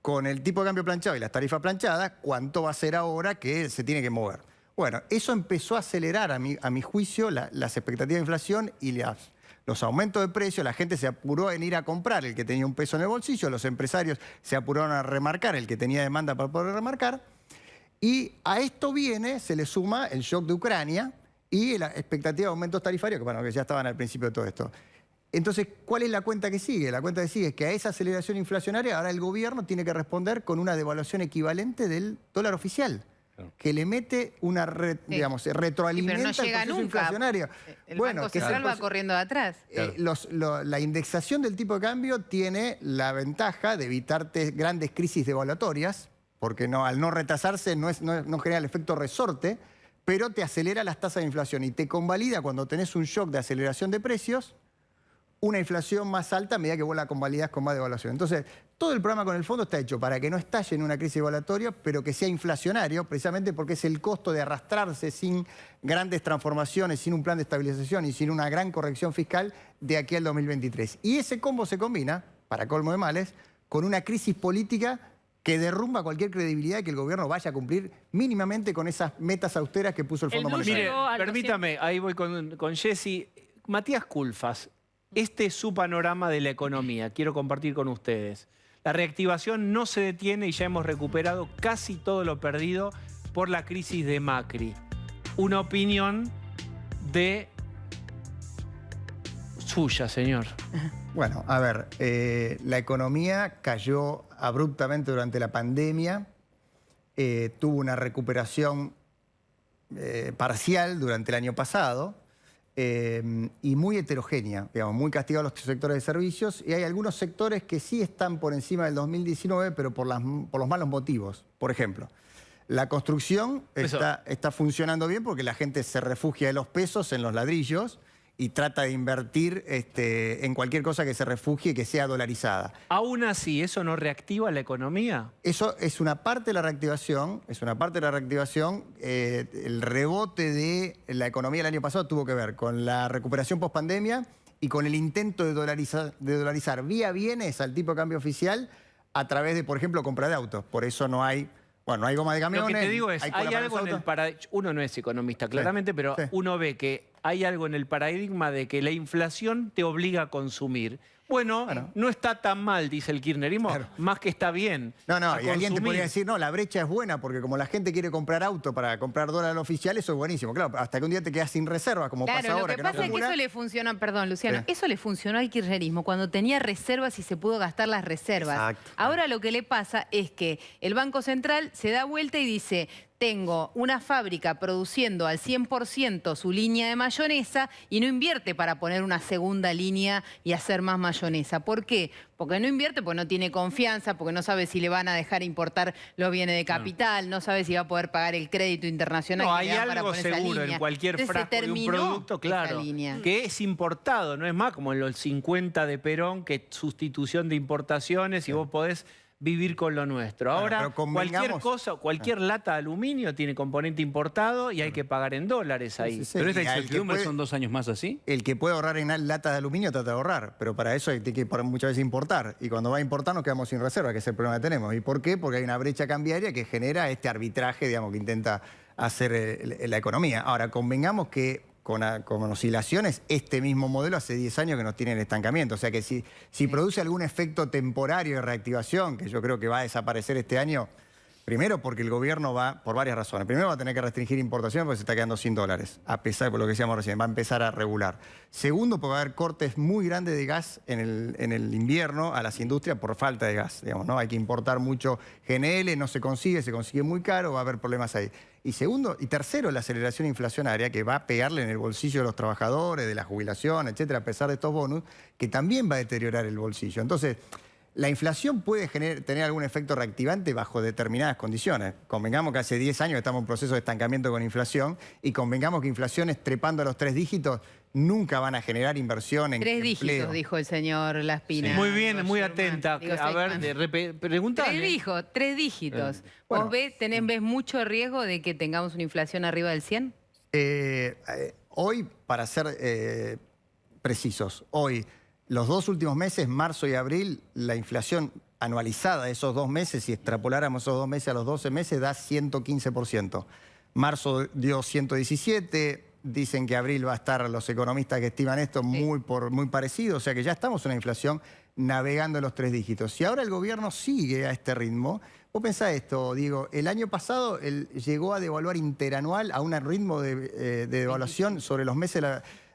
con el tipo de cambio planchado y las tarifas planchadas, ¿cuánto va a ser ahora que se tiene que mover? Bueno, eso empezó a acelerar, a mi juicio, las expectativas de inflación y los aumentos de precios. La gente se apuró en ir a comprar el que tenía un peso en el bolsillo, los empresarios se apuraron a remarcar el que tenía demanda para poder remarcar. Y a esto se le suma el shock de Ucrania y la expectativa de aumentos tarifarios, que, bueno, que ya estaban al principio de todo esto. Entonces, ¿cuál es la cuenta que sigue? La cuenta que sigue es que a esa aceleración inflacionaria ahora el gobierno tiene que responder con una devaluación equivalente del dólar oficial, que le mete una, digamos, retroalimenta pero no llega el proceso nunca. Inflacionario. El Banco Central va corriendo de atrás. La indexación del tipo de cambio tiene la ventaja de evitarte grandes crisis devaluatorias, porque al no retrasarse no genera el efecto resorte, pero te acelera las tasas de inflación y te convalida cuando tenés un shock de aceleración de precios, una inflación más alta a medida que vos la convalidás con más devaluación. Entonces, todo el programa con el fondo está hecho para que no estalle en una crisis devaluatoria, pero que sea inflacionario, precisamente porque es el costo de arrastrarse sin grandes transformaciones, sin un plan de estabilización y sin una gran corrección fiscal de aquí al 2023. Y ese combo se combina, para colmo de males, con una crisis política que derrumba cualquier credibilidad de que el gobierno vaya a cumplir mínimamente con esas metas austeras que puso el Fondo Blue Monetario. Mire, llegó a los permítame, ahí voy con Jessy. Matías Culfas, este es su panorama de la economía, quiero compartir con ustedes. La reactivación no se detiene y ya hemos recuperado casi todo lo perdido por la crisis de Macri. Una opinión de suya, señor. Bueno, a ver, la economía cayó abruptamente durante la pandemia, tuvo una recuperación parcial durante el año pasado y muy heterogénea, digamos, muy castigados los sectores de servicios y hay algunos sectores que sí están por encima del 2019, pero por los malos motivos. Por ejemplo, la construcción está funcionando bien porque la gente se refugia de los pesos en los ladrillos y trata de invertir en cualquier cosa que se refugie y que sea dolarizada. Aún así, ¿eso no reactiva la economía? Eso es una parte de la reactivación, el rebote de la economía el año pasado tuvo que ver con la recuperación post-pandemia y con el intento de dolarizar vía bienes al tipo de cambio oficial a través de, por ejemplo, compra de autos. Por eso no hay goma de camiones. Lo que te digo es, hay hay algo en el paradigma, uno no es economista claramente, pero uno ve que hay algo en el paradigma de que la inflación te obliga a consumir. Bueno, no está tan mal, dice el kirchnerismo, más que está bien. No, y alguien te podría decir, no, la brecha es buena porque como la gente quiere comprar auto para comprar dólar oficial, eso es buenísimo. Claro, hasta que un día te quedas sin reservas, como pasa ahora. Lo que pasa es que eso le funciona, perdón, Luciano, eso le funcionó al kirchnerismo cuando tenía reservas y se pudo gastar las reservas. Exacto. Ahora lo que le pasa es que el Banco Central se da vuelta y dice, tengo una fábrica produciendo al 100% su línea de mayonesa y no invierte para poner una segunda línea y hacer más mayonesa. ¿Por qué? Porque no invierte, porque no tiene confianza, porque no sabe si le van a dejar importar los bienes de capital, no sabe si va a poder pagar el crédito internacional. No, que hay le dan para algo poner esa seguro línea. en cualquier Entonces, frasco de un producto, claro, que es importado, no es más como en los 50 de Perón, que es sustitución de importaciones y vos podés vivir con lo nuestro. Ahora, cualquier lata de aluminio tiene componente importado y hay que pagar en dólares ahí. Pero esta incertidumbre son 2 años más así. El que puede ahorrar en lata de aluminio trata de ahorrar, pero para eso hay que muchas veces importar. Y cuando va a importar nos quedamos sin reserva, que es el problema que tenemos. ¿Y por qué? Porque hay una brecha cambiaria que genera este arbitraje, digamos, que intenta hacer la economía. Ahora, convengamos que con oscilaciones, este mismo modelo hace 10 años que nos tiene en estancamiento. O sea que si produce algún efecto temporario de reactivación, que yo creo que va a desaparecer este año, primero porque el gobierno va, por varias razones. Primero va a tener que restringir importaciones porque se está quedando sin dólares, a pesar de lo que decíamos recién, va a empezar a regular. Segundo, porque va a haber cortes muy grandes de gas en el invierno a las industrias por falta de gas, digamos, ¿no? Hay que importar mucho GNL, no se consigue muy caro, va a haber problemas ahí. Y segundo, y tercero, la aceleración inflacionaria que va a pegarle en el bolsillo de los trabajadores, de la jubilación, etcétera, a pesar de estos bonus, que también va a deteriorar el bolsillo. Entonces, la inflación puede tener algún efecto reactivante bajo determinadas condiciones. Convengamos que hace 10 años estamos en proceso de estancamiento con inflación y convengamos que inflaciones trepando a los 3 dígitos nunca van a generar inversión en 3 empleo. dígitos, dijo el señor Laspina. Sí. Muy bien, muy atenta. Digo, a ver, preguntale. 3 dígitos. Bueno. ¿Vos ves mucho riesgo de que tengamos una inflación arriba del 100? Hoy, para ser precisos, hoy, los 2 últimos meses, marzo y abril, la inflación anualizada de esos 2 meses, si extrapoláramos esos 2 meses a los 12 meses, da 115%. Marzo dio 117%, dicen que abril va a estar, los economistas que estiman esto, muy parecido, o sea que ya estamos en una inflación navegando en los 3 dígitos. Si ahora el gobierno sigue a este ritmo, vos pensás esto, Diego, el año pasado él llegó a devaluar interanual a un ritmo de devaluación sobre los meses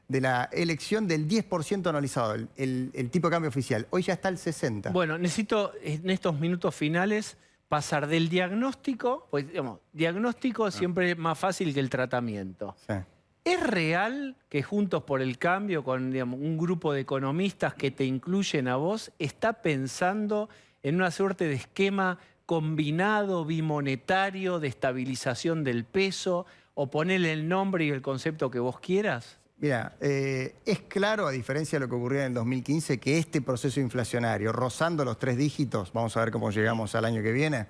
de la elección del 10% anualizado, el tipo de cambio oficial. Hoy ya está el 60%. Bueno, necesito en estos minutos finales pasar del diagnóstico, pues digamos, diagnóstico siempre es más fácil que el tratamiento. Sí. ¿Es real que Juntos por el Cambio, con digamos, un grupo de economistas que te incluyen a vos, está pensando en una suerte de esquema combinado bimonetario de estabilización del peso? o ponerle el nombre y el concepto que vos quieras? Mira, es claro, a diferencia de lo que ocurrió en el 2015, que este proceso inflacionario, rozando los 3 dígitos, vamos a ver cómo llegamos al año que viene,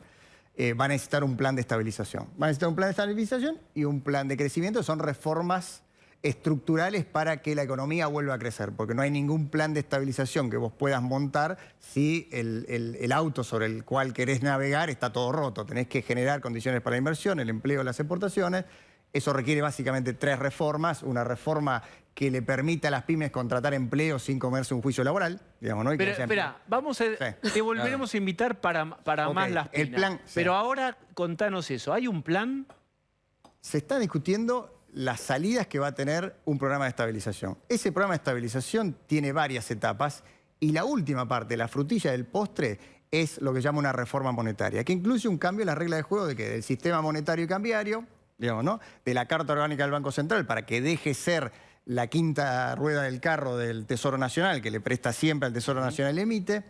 va a necesitar un plan de estabilización. Va a necesitar un plan de estabilización y un plan de crecimiento. Son reformas estructurales para que la economía vuelva a crecer, porque no hay ningún plan de estabilización que vos puedas montar si el auto sobre el cual querés navegar está todo roto. Tenés que generar condiciones para la inversión, el empleo, las exportaciones. Eso requiere básicamente 3 reformas. Una reforma que le permita a las pymes contratar empleo sin comerse un juicio laboral, digamos, ¿no? Y que Pero haya espera, vamos a, Sí. te volveremos a invitar para Ok, más las el pinas. plan, sí. Pero ahora contanos eso. ¿Hay un plan? Se está discutiendo las salidas que va a tener un programa de estabilización. Ese programa de estabilización tiene varias etapas y la última parte, la frutilla del postre, es lo que se llama una reforma monetaria, que incluye un cambio en la regla de juego del sistema monetario y cambiario, digamos, ¿no? De la Carta Orgánica del Banco Central, para que deje ser la quinta rueda del carro del Tesoro Nacional, que le presta siempre al Tesoro Nacional y emite,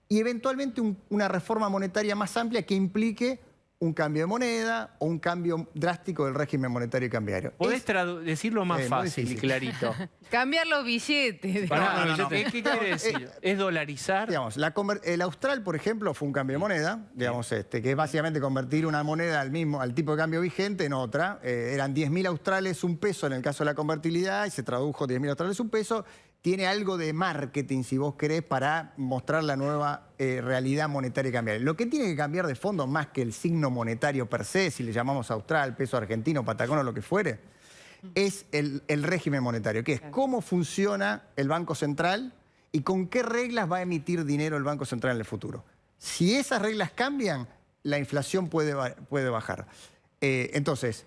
y eventualmente una reforma monetaria más amplia que implique un cambio de moneda o un cambio drástico del régimen monetario y cambiario. ¿Podés decirlo más muy fácil y difícil. clarito? Cambiar los billetes. No, ¿Qué quiere decir? ¿Es dolarizar? Digamos, el austral, por ejemplo, fue un cambio de moneda, digamos, que es básicamente convertir una moneda al tipo de cambio vigente en otra. Eran 10.000 australes, un peso en el caso de la convertibilidad, y se tradujo 10.000 australes, un peso. Tiene algo de marketing, si vos querés, para mostrar la nueva realidad monetaria y cambiaria. Lo que tiene que cambiar de fondo, más que el signo monetario per se, si le llamamos austral, peso argentino, patagón o lo que fuere, es el régimen monetario, que es cómo funciona el Banco Central y con qué reglas va a emitir dinero el Banco Central en el futuro. Si esas reglas cambian, la inflación puede bajar. Entonces,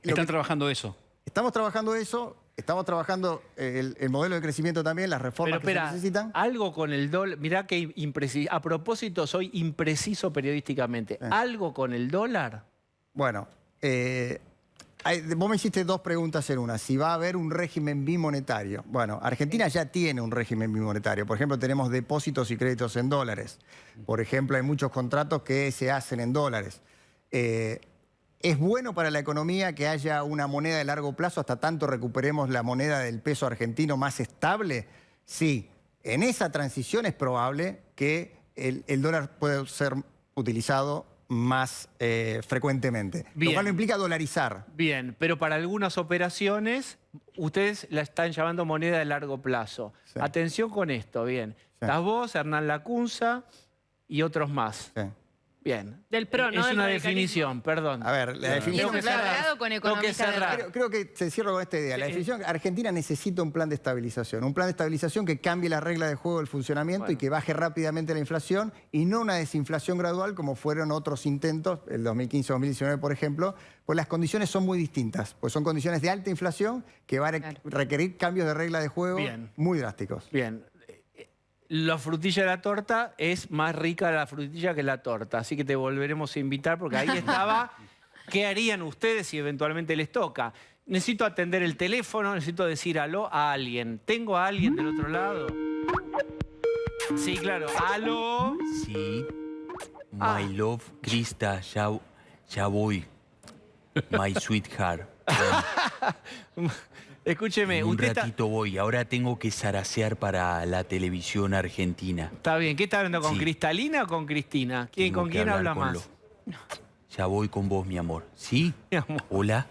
Están trabajando eso. estamos trabajando eso, estamos trabajando el modelo de crecimiento también, las reformas Pero que se necesitan. algo con el dólar, mirá que impreciso. A propósito, soy impreciso periodísticamente. ¿Algo con el dólar? Bueno, vos me hiciste 2 preguntas en una. Si va a haber un régimen bimonetario. Bueno, Argentina ya tiene un régimen bimonetario. Por ejemplo, tenemos depósitos y créditos en dólares. Por ejemplo, hay muchos contratos que se hacen en dólares. ¿Es bueno para la economía que haya una moneda de largo plazo hasta tanto recuperemos la moneda del peso argentino más estable? Sí. En esa transición es probable que el dólar pueda ser utilizado más frecuentemente. Bien. Lo cual no implica dolarizar. Bien, pero para algunas operaciones ustedes la están llamando moneda de largo plazo. Sí. Atención con esto, bien. Sí. Estás vos, Hernán Lacunza y otros más. Sí. Bien. Del PRO, ¿no? Es Del una radicalismo. definición, perdón. A ver, la definición Tengo que clara... cerrar. Hablado con Tengo que economistas de cerrar. Creo que se cierra con esta idea. La definición, Argentina necesita un plan de estabilización. Un plan de estabilización que cambie la regla de juego del funcionamiento y que baje rápidamente la inflación y no una desinflación gradual como fueron otros intentos, el 2015-2019 por ejemplo, pues las condiciones son muy distintas. Pues son condiciones de alta inflación que van a requerir cambios de regla de juego Bien. muy drásticos. Bien. La frutilla de la torta es más rica la frutilla que la torta, así que te volveremos a invitar porque ahí estaba qué harían ustedes si eventualmente les toca. Necesito atender el teléfono, necesito decir aló a alguien. ¿Tengo a alguien del otro lado? Sí, claro. ¿Aló? Sí. My love, Krista, ya voy. My sweetheart. Escúcheme, En un usted está... ratito voy. Ahora tengo que zarasear para la televisión argentina. Está bien. ¿Qué está hablando con Sí. Cristalina o con Cristina? Tengo ¿Con que quién hablar habla con más? Ya voy con vos, mi amor. ¿Sí? Mi amor. Hola.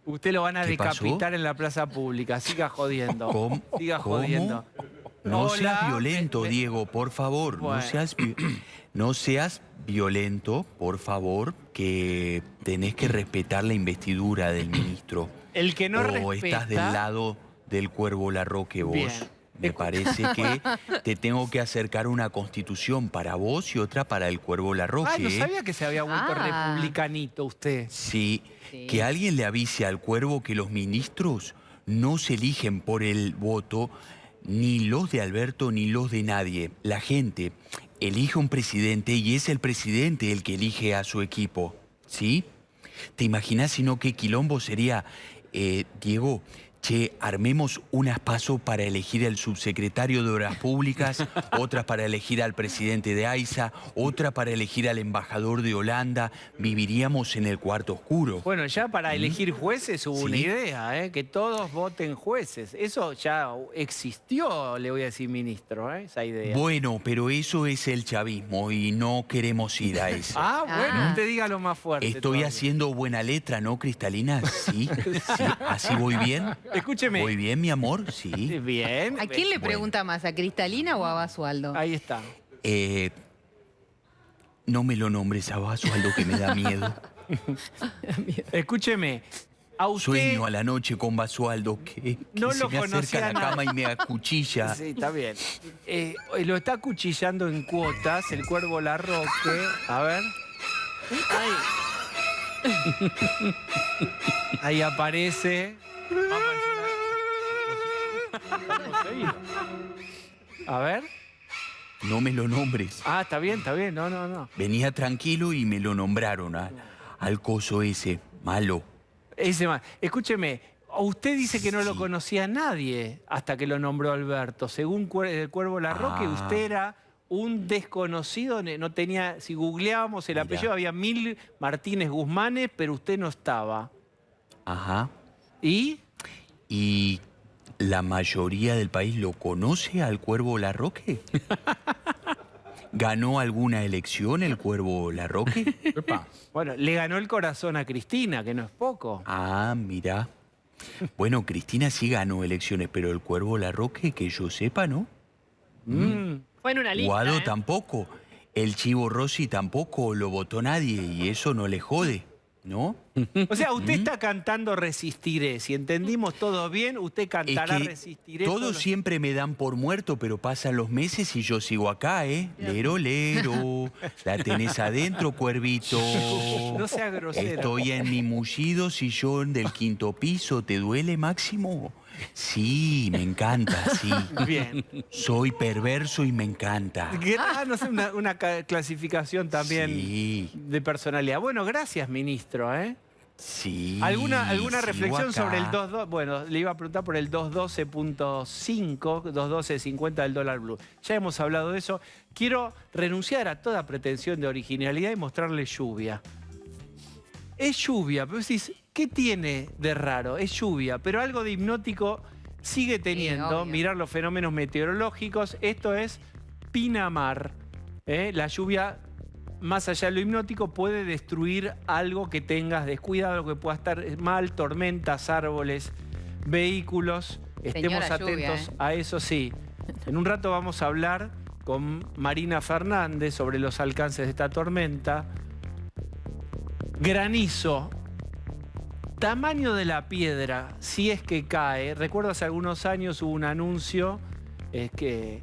Usted lo van a ¿Qué pasó? decapitar en la plaza pública. Siga jodiendo. ¿Cómo? Siga ¿Cómo? jodiendo. No Hola. seas violento, Me- Diego, por favor. Bueno. No seas violento, por favor, que tenés que respetar la investidura del ministro. El que no O respeta... estás del lado del Cuervo Larroque vos. Bien. Me parece que te tengo que acercar una constitución para vos y otra para el Cuervo Larroque. Ah, no sabía que se había vuelto republicanito usted. Sí, Sí. que alguien le avise al Cuervo que los ministros no se eligen por el voto, ni los de Alberto ni los de nadie. La gente elige un presidente y es el presidente el que elige a su equipo, ¿sí? ¿Te imaginas sino qué quilombo sería? Diego, Che, armemos unas PASO para elegir al subsecretario de Obras Públicas, otras para elegir al presidente de AISA, otra para elegir al embajador de Holanda. Viviríamos en el cuarto oscuro. Bueno, ya para elegir jueces hubo una Sí. idea, ¿eh? Que todos voten jueces. Eso ya existió, le voy a decir, ministro, esa idea. Bueno, pero eso es el chavismo y no queremos ir a eso. Ah, bueno, Ah. usted dígalo más fuerte. Estoy todavía. haciendo buena letra, ¿no, Cristalina? Sí, sí. ¿Así voy bien? Escúcheme. ¿Voy bien, mi amor? Sí. Bien. ¿A quién le Bueno. pregunta más? ¿A Cristalina o a Basualdo? Ahí está. No me lo nombres a Basualdo, que me da miedo. Escúcheme. A usted... Sueño a la noche con Basualdo, que No se lo me acerca conocía a la nada. cama y me acuchilla. Sí, está bien. Lo está cuchillando en cuotas el Cuervo Larroque. A ver. Ahí aparece. A ver. No me lo nombres. Ah, está bien, está bien. No. Venía tranquilo y me lo nombraron al coso ese, malo. Ese más. Escúcheme, usted dice que no lo Sí. conocía nadie hasta que lo nombró Alberto. Según el Cuervo Larroque, Ah. usted era un desconocido, no tenía, si googleábamos el Mirá. apellido, había 1000 Martínez Guzmanes, pero usted no estaba. Ajá. ¿Y? ¿Y la mayoría del país lo conoce al Cuervo Larroque? ¿Ganó alguna elección el Cuervo Larroque? Epa. Bueno, le ganó el corazón a Cristina, que no es poco. Ah, mira. Bueno, Cristina sí ganó elecciones, pero el Cuervo Larroque, que yo sepa, ¿no? Fue en una lista, Guado ¿eh? tampoco. El Chivo Rossi tampoco lo votó nadie y eso no le jode, ¿no? O sea, usted está cantando Resistiré. Si entendimos todo bien, usted cantará Es que Resistiré. todos siempre me dan por muerto, pero pasan los meses y yo sigo acá, ¿eh? Lero, lero. La tenés adentro, cuervito. No sea grosero. Estoy en mi mullido sillón del 5º piso. ¿Te duele, Máximo? Sí, me encanta, sí. Bien. Soy perverso y me encanta. No sé, una clasificación también Sí. de personalidad. Bueno, gracias, ministro, ¿eh? Sí. ¿Alguna sigo reflexión acá. sobre el 2.12? Bueno, le iba a preguntar por el 2.12.5, 2.12.50 del dólar blue. Ya hemos hablado de eso. Quiero renunciar a toda pretensión de originalidad y mostrarle lluvia. Es lluvia, pero decís, ¿qué tiene de raro? Es lluvia, pero algo de hipnótico sigue teniendo. obvio. Mirar los fenómenos meteorológicos. Esto es Pinamar. La lluvia, más allá de lo hipnótico, puede destruir algo que tengas descuidado, algo que pueda estar mal, tormentas, árboles, vehículos. Estemos Señora lluvia, atentos a eso, sí. En un rato vamos a hablar con Marina Fernández sobre los alcances de esta tormenta. Granizo. Tamaño de la piedra, si es que cae. Recuerdo hace algunos años hubo un anuncio que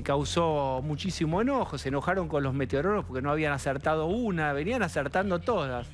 causó muchísimo enojo. Se enojaron con los meteorólogos porque no habían acertado una, venían acertando todas.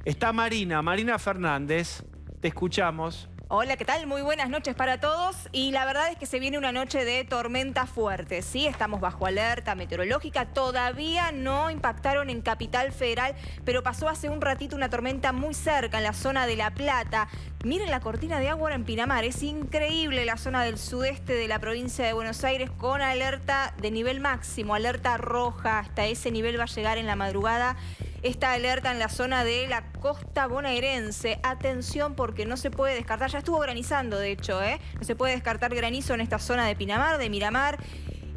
Está Marina Fernández, te escuchamos. Hola, ¿qué tal? Muy buenas noches para todos. Y la verdad es que se viene una noche de tormentas fuertes, ¿sí? Estamos bajo alerta meteorológica. Todavía no impactaron en Capital Federal, pero pasó hace un ratito una tormenta muy cerca, en la zona de La Plata. Miren la cortina de agua ahora en Pinamar. Es increíble la zona del sudeste de la provincia de Buenos Aires con alerta de nivel máximo, alerta roja. Hasta ese nivel va a llegar en la madrugada. Esta alerta en la zona de la costa bonaerense. Atención porque no se puede descartar, ya estuvo granizando de hecho, no se puede descartar granizo en esta zona de Pinamar, de Miramar.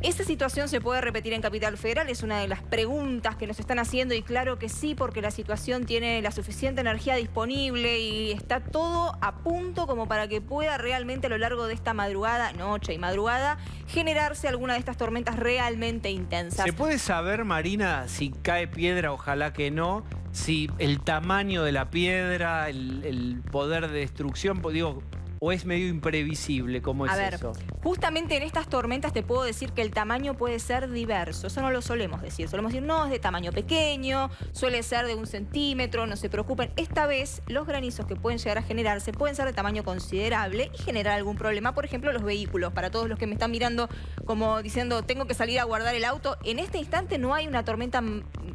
¿Esta situación se puede repetir en Capital Federal? Es una de las preguntas que nos están haciendo y claro que sí, porque la situación tiene la suficiente energía disponible y está todo a punto como para que pueda realmente a lo largo de esta madrugada, noche y madrugada, generarse alguna de estas tormentas realmente intensas. ¿Se puede saber, Marina, si cae piedra, ojalá que no, si el tamaño de la piedra, el poder de destrucción, digo, o es medio imprevisible? ¿Cómo es A ver, eso? justamente en estas tormentas te puedo decir que el tamaño puede ser diverso. Eso no lo solemos decir. Solemos decir, no, es de tamaño pequeño, suele ser de 1 centímetro, no se preocupen. Esta vez, los granizos que pueden llegar a generarse pueden ser de tamaño considerable y generar algún problema. Por ejemplo, los vehículos. Para todos los que me están mirando como diciendo, tengo que salir a guardar el auto. En este instante no hay una tormenta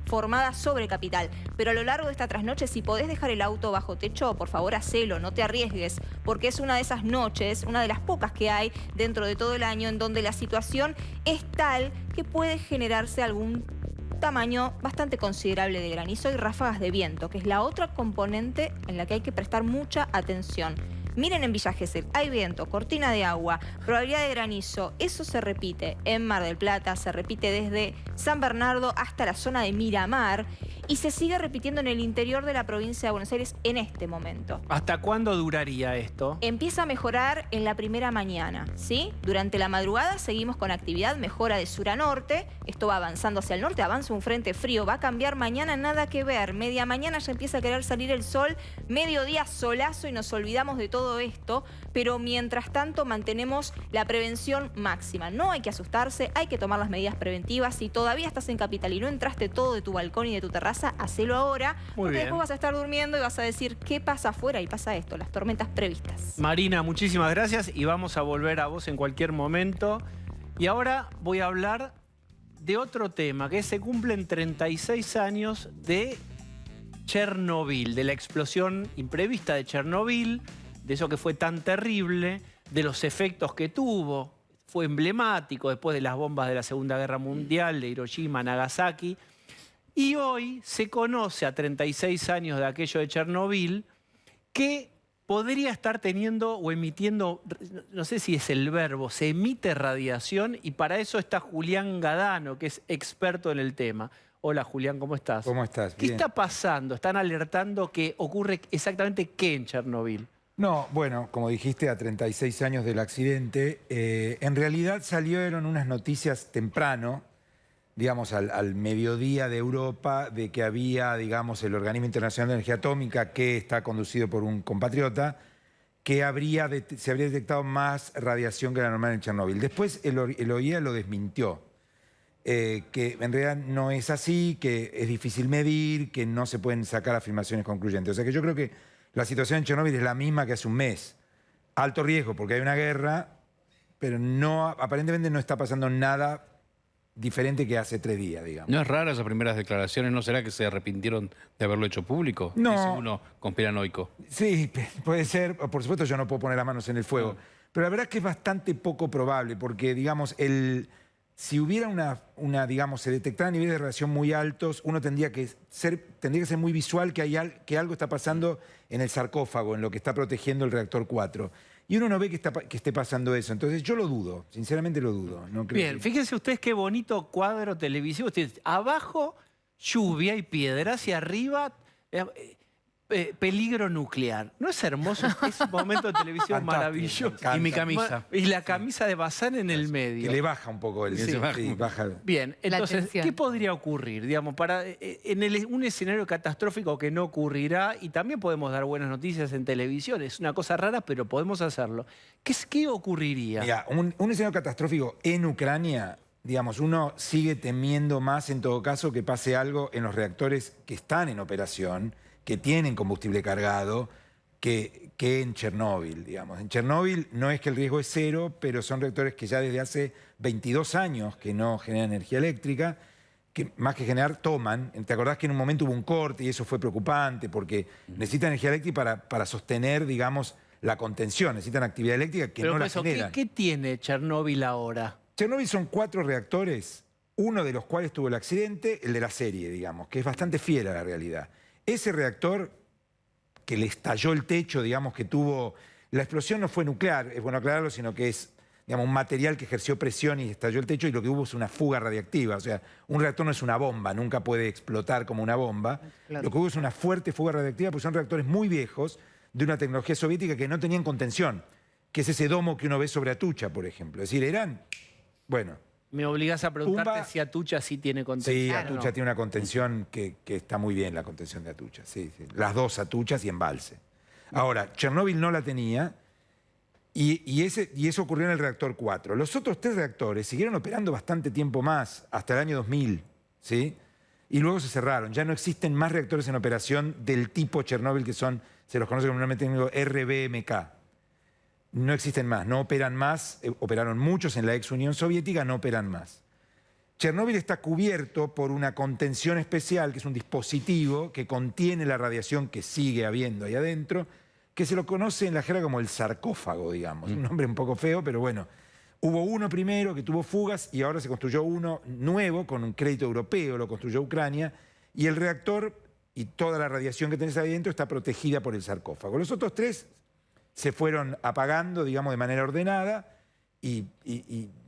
formada sobre Capital. Pero a lo largo de esta trasnoche, si podés dejar el auto bajo techo, por favor hacelo, no te arriesgues, porque es una de esas noches, una de las pocas que hay dentro de todo el año, en donde la situación es tal que puede generarse algún tamaño bastante considerable de granizo y ráfagas de viento, que es la otra componente en la que hay que prestar mucha atención. Miren en Villa Gesell, hay viento, cortina de agua, probabilidad de granizo. Eso se repite en Mar del Plata, se repite desde San Bernardo hasta la zona de Miramar y se sigue repitiendo en el interior de la provincia de Buenos Aires en este momento. ¿Hasta cuándo duraría esto? Empieza a mejorar en la primera mañana, ¿sí? Durante la madrugada seguimos con actividad, mejora de sur a norte. Esto va avanzando hacia el norte, avanza un frente frío. Va a cambiar mañana, nada que ver. Media mañana ya empieza a querer salir el sol. Mediodía solazo y nos olvidamos de todo esto. Pero mientras tanto mantenemos la prevención máxima. No hay que asustarse, hay que tomar las medidas preventivas. Si todavía estás en Capital y no entraste todo de tu balcón y de tu terraza, hacelo ahora. Muy porque bien. después vas a estar durmiendo y vas a decir qué pasa afuera y pasa esto, las tormentas previstas. Marina, muchísimas gracias y vamos a volver a vos en cualquier momento. Y ahora voy a hablar de otro tema, que se cumplen 36 años de Chernobyl, de la explosión imprevista de Chernobyl, de eso que fue tan terrible, de los efectos que tuvo. Fue emblemático después de las bombas de la Segunda Guerra Mundial, de Hiroshima, Nagasaki. Y hoy se conoce, a 36 años de aquello de Chernobyl, que podría estar teniendo o emitiendo, no sé si es el verbo, se emite radiación y para eso está Julián Gadano, que es experto en el tema. Hola Julián, ¿cómo estás? ¿Cómo estás? ¿Qué Bien. está pasando? ¿Están alertando que ocurre exactamente qué en Chernobyl? No, bueno, como dijiste, a 36 años del accidente, en realidad salieron unas noticias temprano, digamos al mediodía de Europa, de que había, digamos, el Organismo Internacional de Energía Atómica, que está conducido por un compatriota, que se habría detectado más radiación que la normal en Chernobyl. Después el OIEA lo desmintió, que en realidad no es así, que es difícil medir, que no se pueden sacar afirmaciones concluyentes. O sea que yo creo que la situación en Chernobyl es la misma que hace un mes. Alto riesgo porque hay una guerra, pero no, aparentemente no está pasando nada diferente que hace 3 días, digamos. ¿No es rara esas primeras declaraciones? ¿No será que se arrepintieron de haberlo hecho público? No. Dice uno conspiranoico. Sí, puede ser. Por supuesto yo no puedo poner las manos en el fuego. Pero la verdad es que es bastante poco probable porque, digamos, si hubiera digamos, se detectaran niveles de radiación muy altos, uno tendría que ser muy visual que algo está pasando en el sarcófago, en lo que está protegiendo el reactor 4. Y uno no ve que esté pasando eso. Entonces yo lo dudo, sinceramente lo dudo. No creo Bien, fíjense ustedes qué bonito cuadro televisivo. Ustedes, abajo, lluvia y piedras y arriba, peligro nuclear. ¿No es hermoso? Es un momento de televisión Fantástico, maravilloso. me encanta. Y mi camisa. Y la camisa de Bazán en el medio. que le baja un poco el... Sí. baja. Bien, La entonces, tensión. ¿qué podría ocurrir? Digamos, un escenario catastrófico que no ocurrirá, y también podemos dar buenas noticias en televisión, es una cosa rara, pero podemos hacerlo. ¿Qué ocurriría? Mira, un escenario catastrófico en Ucrania, digamos, uno sigue temiendo más en todo caso que pase algo en los reactores que están en operación, que tienen combustible cargado, que en Chernóbil, digamos. En Chernóbil no es que el riesgo es 0, pero son reactores que ya desde hace 22 años que no generan energía eléctrica, que más que generar, toman. ¿Te acordás que en un momento hubo un corte y eso fue preocupante? Porque necesitan energía eléctrica para sostener, digamos, la contención. Necesitan actividad eléctrica que Pero no por la eso, generan. ¿qué tiene Chernóbil ahora? Chernóbil son 4 reactores, uno de los cuales tuvo el accidente, el de la serie, digamos, que es bastante fiel a la realidad. Ese reactor que le estalló el techo, digamos, que tuvo... La explosión no fue nuclear, es bueno aclararlo, sino que es, digamos, un material que ejerció presión y estalló el techo y lo que hubo es una fuga radiactiva. O sea, un reactor no es una bomba, nunca puede explotar como una bomba. Claro. Lo que hubo es una fuerte fuga radiactiva porque son reactores muy viejos de una tecnología soviética que no tenían contención, que es ese domo que uno ve sobre Atucha, por ejemplo. Es decir, eran... Bueno... Me obligás a preguntarte Pumba. si Atucha sí tiene contención. Sí, Claro. Atucha tiene una contención que está muy bien, la contención de Atucha. Sí, sí. Las dos Atuchas y Embalse. Ahora, Chernóbil no la tenía y eso ocurrió en el reactor 4. Los otros 3 reactores siguieron operando bastante tiempo más, hasta el año 2000, ¿sí? Y luego se cerraron. Ya no existen más reactores en operación del tipo Chernóbil que son, se los conoce comúnmente como RBMK. No existen más, no operan más, operaron muchos en la ex Unión Soviética, no operan más. Chernóbil está cubierto por una contención especial, que es un dispositivo que contiene la radiación que sigue habiendo ahí adentro, que se lo conoce en la jerga como el sarcófago, digamos. Un nombre un poco feo, pero bueno. Hubo uno primero que tuvo fugas y ahora se construyó uno nuevo con un crédito europeo, lo construyó Ucrania, y el reactor y toda la radiación que tenés ahí adentro está protegida por el sarcófago. Los otros 3 se fueron apagando, digamos, de manera ordenada y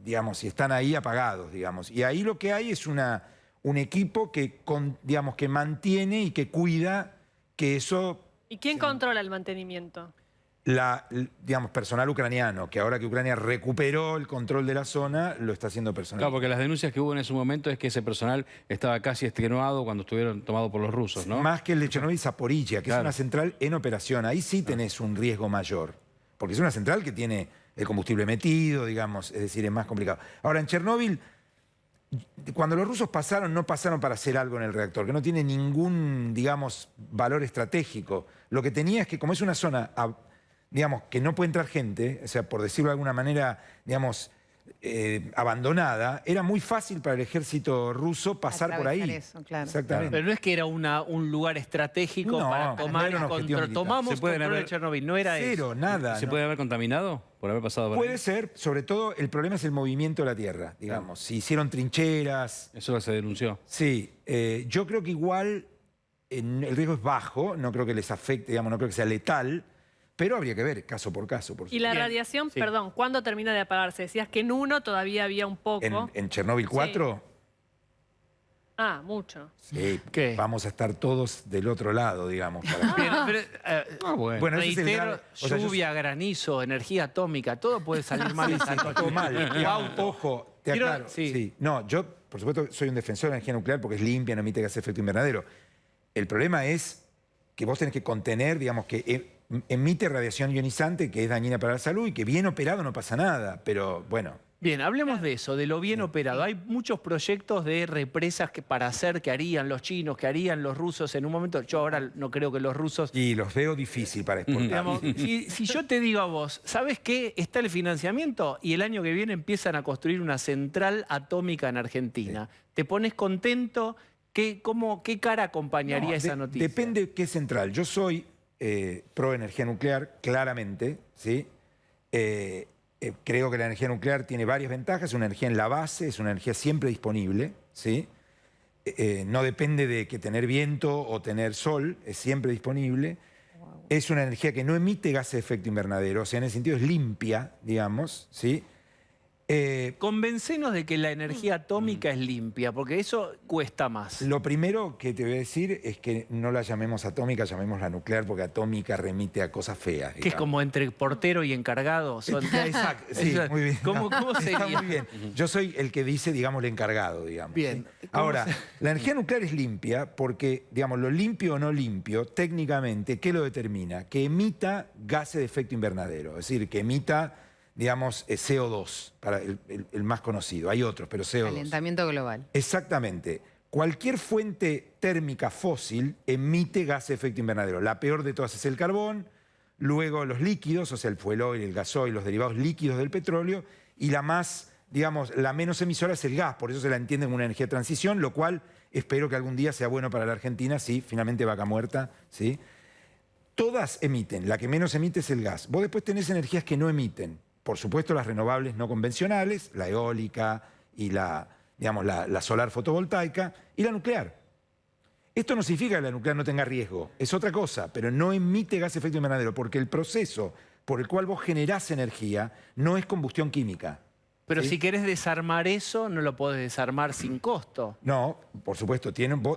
digamos, y están ahí apagados, digamos. Y ahí lo que hay es un equipo que, digamos, que mantiene y que cuida que eso... ¿Y quién controla el mantenimiento? Digamos, personal ucraniano, que ahora que Ucrania recuperó el control de la zona, lo está haciendo personal. Claro, porque las denuncias que hubo en ese momento es que ese personal estaba casi extenuado cuando estuvieron tomados por los rusos, ¿no? Más que el de Chernobyl, Zaporizhia, que Claro. es una central en operación. Ahí sí tenés un riesgo mayor, porque es una central que tiene el combustible metido, digamos, es decir, es más complicado. Ahora, en Chernóbil, cuando los rusos pasaron, no pasaron para hacer algo en el reactor, que no tiene ningún, digamos, valor estratégico. Lo que tenía es que, como es una zona, digamos, que no puede entrar gente, o sea, por decirlo de alguna manera, digamos, abandonada, era muy fácil para el ejército ruso pasar por ahí. Atravesar eso, claro. Exactamente. Pero no es que era un lugar estratégico No, para no tomar era un objetivo militar. tomamos Se pueden control de haber- Chernobyl, no era Cero, eso. nada. ¿Se no. puede haber contaminado por haber pasado por ahí? Puede ser, sobre todo el problema es el movimiento de la tierra, digamos. Si hicieron trincheras, Eso se denunció. sí. Yo creo que igual el riesgo es bajo, no creo que les afecte, digamos, no creo que sea letal, pero habría que ver caso por caso, por Y la supuesto. radiación, sí. perdón, ¿cuándo termina de apagarse? Decías que en uno todavía había un poco. En Chernóbil 4, Ah, mucho. sí, ¿Qué? vamos a estar todos del otro lado, digamos. para- Pero, Bueno, ese es el reitero, grave- o sea, yo- lluvia, granizo, energía atómica, todo puede salir mal esta Está noche. todo mal. Tu Digamos, auto. ojo, te Quiero- aclaro. sí. Sí. No, yo, por supuesto, soy un defensor de la energía nuclear porque es limpia, no emite gas de efecto invernadero. El problema es que vos tenés que contener, digamos, que emite radiación ionizante que es dañina para la salud y que bien operado no pasa nada. Pero bueno, Bien, hablemos de eso, de lo bien operado. Hay muchos proyectos de represas para hacer, que harían los chinos, que harían los rusos en un momento. Yo ahora no creo que los rusos... y los veo difícil para exportar. Digamos, si yo te digo a vos, ¿sabes qué? Está el financiamiento y el año que viene empiezan a construir una central atómica en Argentina. ¿Te pones contento? ¿Qué cara acompañaría No, esa noticia? Depende qué central. Yo soy pro energía nuclear, claramente, ¿sí? Creo que la energía nuclear tiene varias ventajas. Es una energía en la base, es una energía siempre disponible, ¿sí? No depende de que tener viento o tener sol, es siempre disponible. Es una energía que no emite gases de efecto invernadero, o sea, en ese sentido es limpia, digamos, ¿sí? Convencenos de que la energía atómica es limpia, porque eso cuesta más. Lo primero que te voy a decir es que no la llamemos atómica, llamémosla nuclear, porque atómica remite a cosas feas. Que es digamos. como entre portero y encargado. Exacto, sí, Eso- muy bien. ¿Cómo Está sería? muy bien. Yo soy el que dice, digamos, el encargado, digamos. Bien. ¿sí? ¿Cómo Ahora, se- la energía nuclear es limpia porque, digamos, lo limpio o no limpio, técnicamente, ¿qué lo determina? Que emita gases de efecto invernadero, es decir, que emita, digamos, CO2, para el más conocido. Hay otros, pero CO2. Calentamiento global. Exactamente. Cualquier fuente térmica fósil emite gases de efecto invernadero. La peor de todas es el carbón, luego los líquidos, o sea, el fuel oil, el gasoil, los derivados líquidos del petróleo, y la más, digamos, la menos emisora es el gas, por eso se la entiende como una energía de transición, lo cual espero que algún día sea bueno para la Argentina, sí, finalmente vaca muerta, ¿sí? Todas emiten, la que menos emite es el gas. Vos después tenés energías que no emiten. Por supuesto, las renovables no convencionales, la eólica y la solar fotovoltaica y la nuclear. Esto no significa que la nuclear no tenga riesgo, es otra cosa, pero no emite gas de efecto invernadero porque el proceso por el cual vos generás energía no es combustión química. Pero ¿sí? si querés desarmar eso, no lo podés desarmar sin costo. No, por supuesto,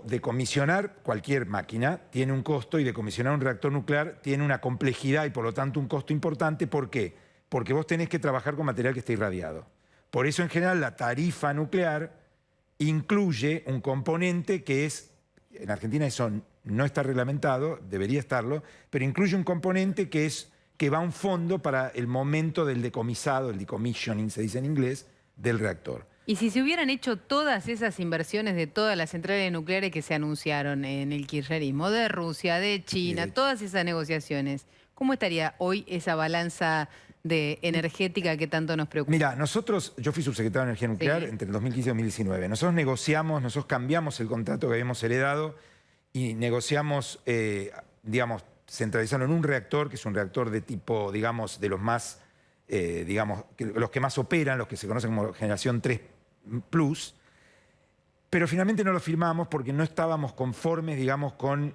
decomisionar cualquier máquina tiene un costo y decomisionar un reactor nuclear tiene una complejidad y por lo tanto un costo importante. ¿Por qué? Porque vos tenés que trabajar con material que esté irradiado. Por eso en general la tarifa nuclear incluye un componente que es, en Argentina eso no está reglamentado, debería estarlo, pero incluye un componente que va a un fondo para el momento del decomisado, el decommissioning se dice en inglés, del reactor. Y si se hubieran hecho todas esas inversiones de todas las centrales nucleares que se anunciaron en el kirchnerismo, de Rusia, de China, Sí. todas esas negociaciones, ¿cómo estaría hoy esa balanza de energética que tanto nos preocupa. Mira, yo fui subsecretario de Energía Nuclear entre el 2015 y 2019. Nosotros cambiamos el contrato que habíamos heredado y negociamos, digamos, centralizarlo en un reactor, que es un reactor de tipo, digamos, de los más, los que más operan, los que se conocen como generación 3+, pero finalmente no lo firmamos porque no estábamos conformes, digamos, con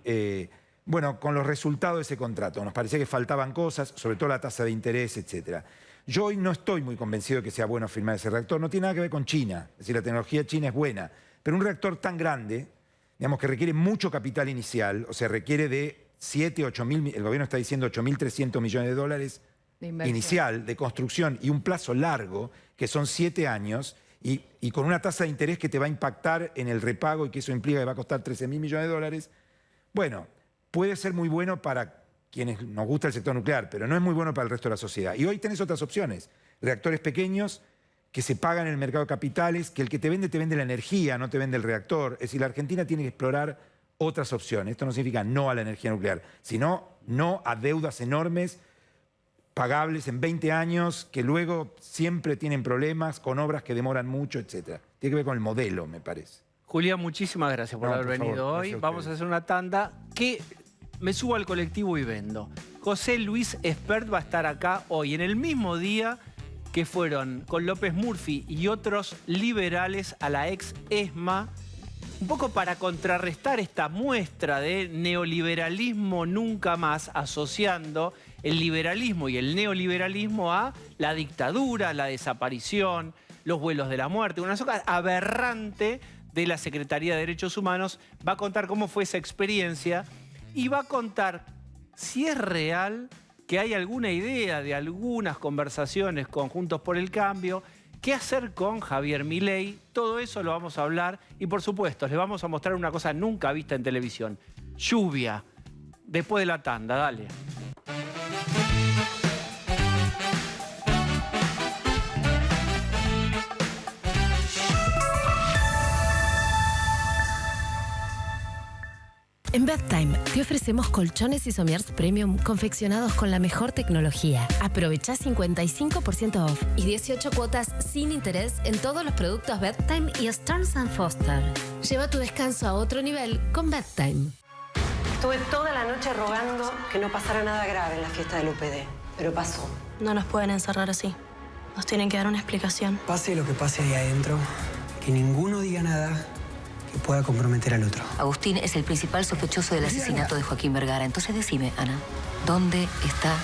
los resultados de ese contrato. Nos parecía que faltaban cosas, sobre todo la tasa de interés, etc. Yo hoy no estoy muy convencido de que sea bueno firmar ese reactor. No tiene nada que ver con China. Es decir, la tecnología china es buena. Pero un reactor tan grande, digamos, que requiere mucho capital inicial, o sea, requiere de 7, 8 mil, el gobierno está diciendo 8.300 millones de dólares inicial de construcción y un plazo largo, que son 7 años, y con una tasa de interés que te va a impactar en el repago y que eso implica que va a costar 13.000 millones de dólares. Bueno, puede ser muy bueno para quienes nos gusta el sector nuclear, pero no es muy bueno para el resto de la sociedad. Y hoy tenés otras opciones. Reactores pequeños que se pagan en el mercado de capitales, que el que te vende la energía, no te vende el reactor. Es decir, la Argentina tiene que explorar otras opciones. Esto no significa no a la energía nuclear, sino no a deudas enormes, pagables en 20 años, que luego siempre tienen problemas, con obras que demoran mucho, etc. Tiene que ver con el modelo, me parece. Julián, muchísimas gracias por haber venido hoy. Vamos a hacer una tanda que me subo al colectivo y vendo. José Luis Espert va a estar acá hoy, en el mismo día que fueron con López Murphy y otros liberales a la ex ESMA, un poco para contrarrestar esta muestra de neoliberalismo nunca más, asociando el liberalismo y el neoliberalismo a la dictadura, la desaparición, los vuelos de la muerte, una cosa aberrante de la Secretaría de Derechos Humanos. Va a contar cómo fue esa experiencia y va a contar si es real que hay alguna idea de algunas conversaciones con Juntos por el Cambio, qué hacer con Javier Milei. Todo eso lo vamos a hablar y, por supuesto, les vamos a mostrar una cosa nunca vista en televisión. Lluvia. Después de la tanda, dale. En Bedtime te ofrecemos colchones y somiers premium confeccionados con la mejor tecnología. Aprovecha 55% off y 18 cuotas sin interés en todos los productos Bedtime y Stearns & Foster. Lleva tu descanso a otro nivel con Bedtime. Estuve toda la noche rogando que no pasara nada grave en la fiesta del UPD, pero pasó. No nos pueden encerrar así. Nos tienen que dar una explicación. Pase lo que pase ahí adentro, que ninguno diga nada que pueda comprometer al otro. Agustín es el principal sospechoso del asesinato de Joaquín Vergara. Entonces decime, Ana, ¿dónde está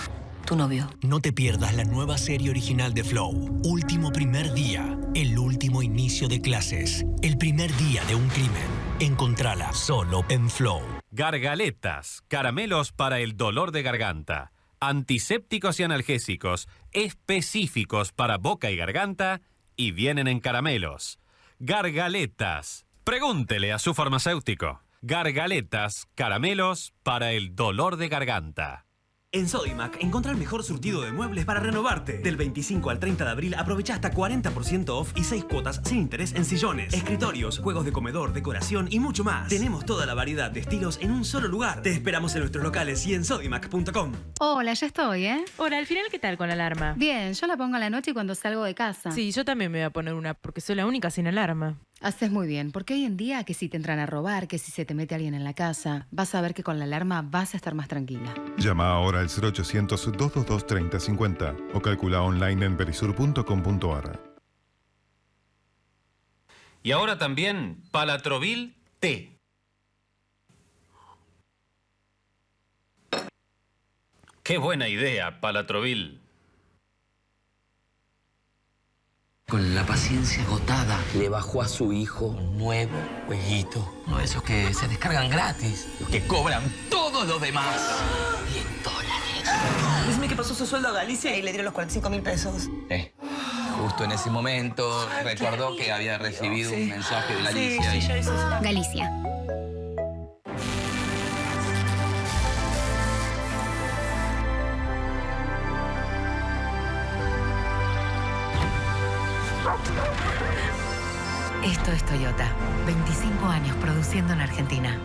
tu novio? No te pierdas la nueva serie original de Flow. Último primer día. El último inicio de clases. El primer día de un crimen. Encontrala solo en Flow. Gargaletas. Caramelos para el dolor de garganta. Antisépticos y analgésicos. Específicos para boca y garganta. Y vienen en caramelos. Gargaletas. Pregúntele a su farmacéutico. Gargaletas, caramelos para el dolor de garganta. En Sodimac, encontrá el mejor surtido de muebles para renovarte. Del 25 al 30 de abril, aprovecha hasta 40% off y 6 cuotas sin interés en sillones, escritorios, juegos de comedor, decoración y mucho más. Tenemos toda la variedad de estilos en un solo lugar. Te esperamos en nuestros locales y en sodimac.com. Hola, ya estoy, ¿eh? Hola, al final, ¿qué tal con la alarma? Bien, yo la pongo a la noche cuando salgo de casa. Sí, yo también me voy a poner una, porque soy la única sin alarma. Haces muy bien, porque hoy en día que si te entran a robar, que si se te mete alguien en la casa, vas a ver que con la alarma vas a estar más tranquila. Llama ahora al 0800-222-3050 o calcula online en perisur.com.ar. Y ahora también Palatrovil T. Qué buena idea, Palatrovil. Con la paciencia agotada, le bajó a su hijo un nuevo jueguito. Uno de esos que se descargan gratis, los que cobran todo lo demás. $10. Dime que pasó su sueldo a Galicia y le dieron los 45.000 pesos. Justo en ese momento recordó que había recibido un mensaje de Galicia. Galicia. Esto es Toyota. 25 años produciendo en Argentina.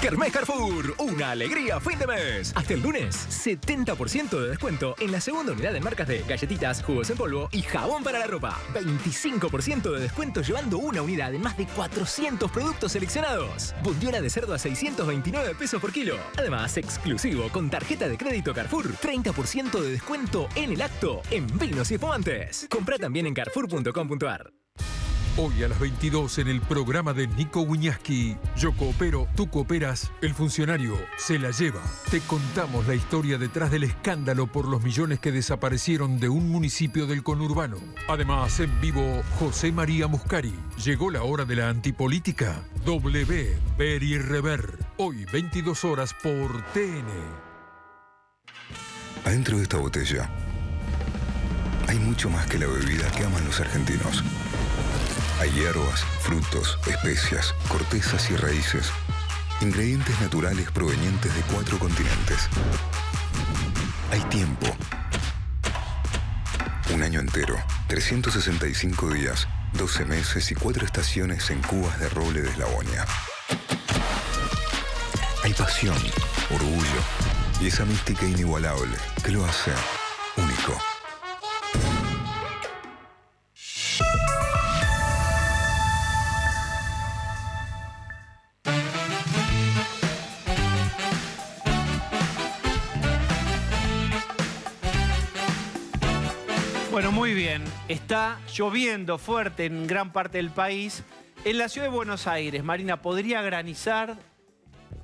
Kermés Carrefour, una alegría fin de mes. Hasta el lunes, 70% de descuento en la segunda unidad en marcas de galletitas, jugos en polvo y jabón para la ropa. 25% de descuento llevando una unidad en más de 400 productos seleccionados. Bondiola de cerdo a 629 pesos por kilo. Además, exclusivo con tarjeta de crédito Carrefour. 30% de descuento en el acto en vinos y espumantes. Compra también en carrefour.com.ar. Hoy a las 22 en el programa de Nico Wiñaski, Yo coopero, tú cooperas, el funcionario se la lleva. Te contamos la historia detrás del escándalo por los millones que desaparecieron de un municipio del conurbano. Además, en vivo, José María Muscari. Llegó la hora de la antipolítica. W, ver y rever. Hoy, 22 horas por TN. Adentro de esta botella hay mucho más que la bebida que aman los argentinos. Hay hierbas, frutos, especias, cortezas y raíces. Ingredientes naturales provenientes de 4 continentes. Hay tiempo. Un año entero, 365 días, 12 meses y 4 estaciones en cubas de roble de Eslavonia. Hay pasión, orgullo y esa mística inigualable que lo hace único. Bueno, muy bien. Está lloviendo fuerte en gran parte del país. En la ciudad de Buenos Aires, Marina, ¿podría granizar?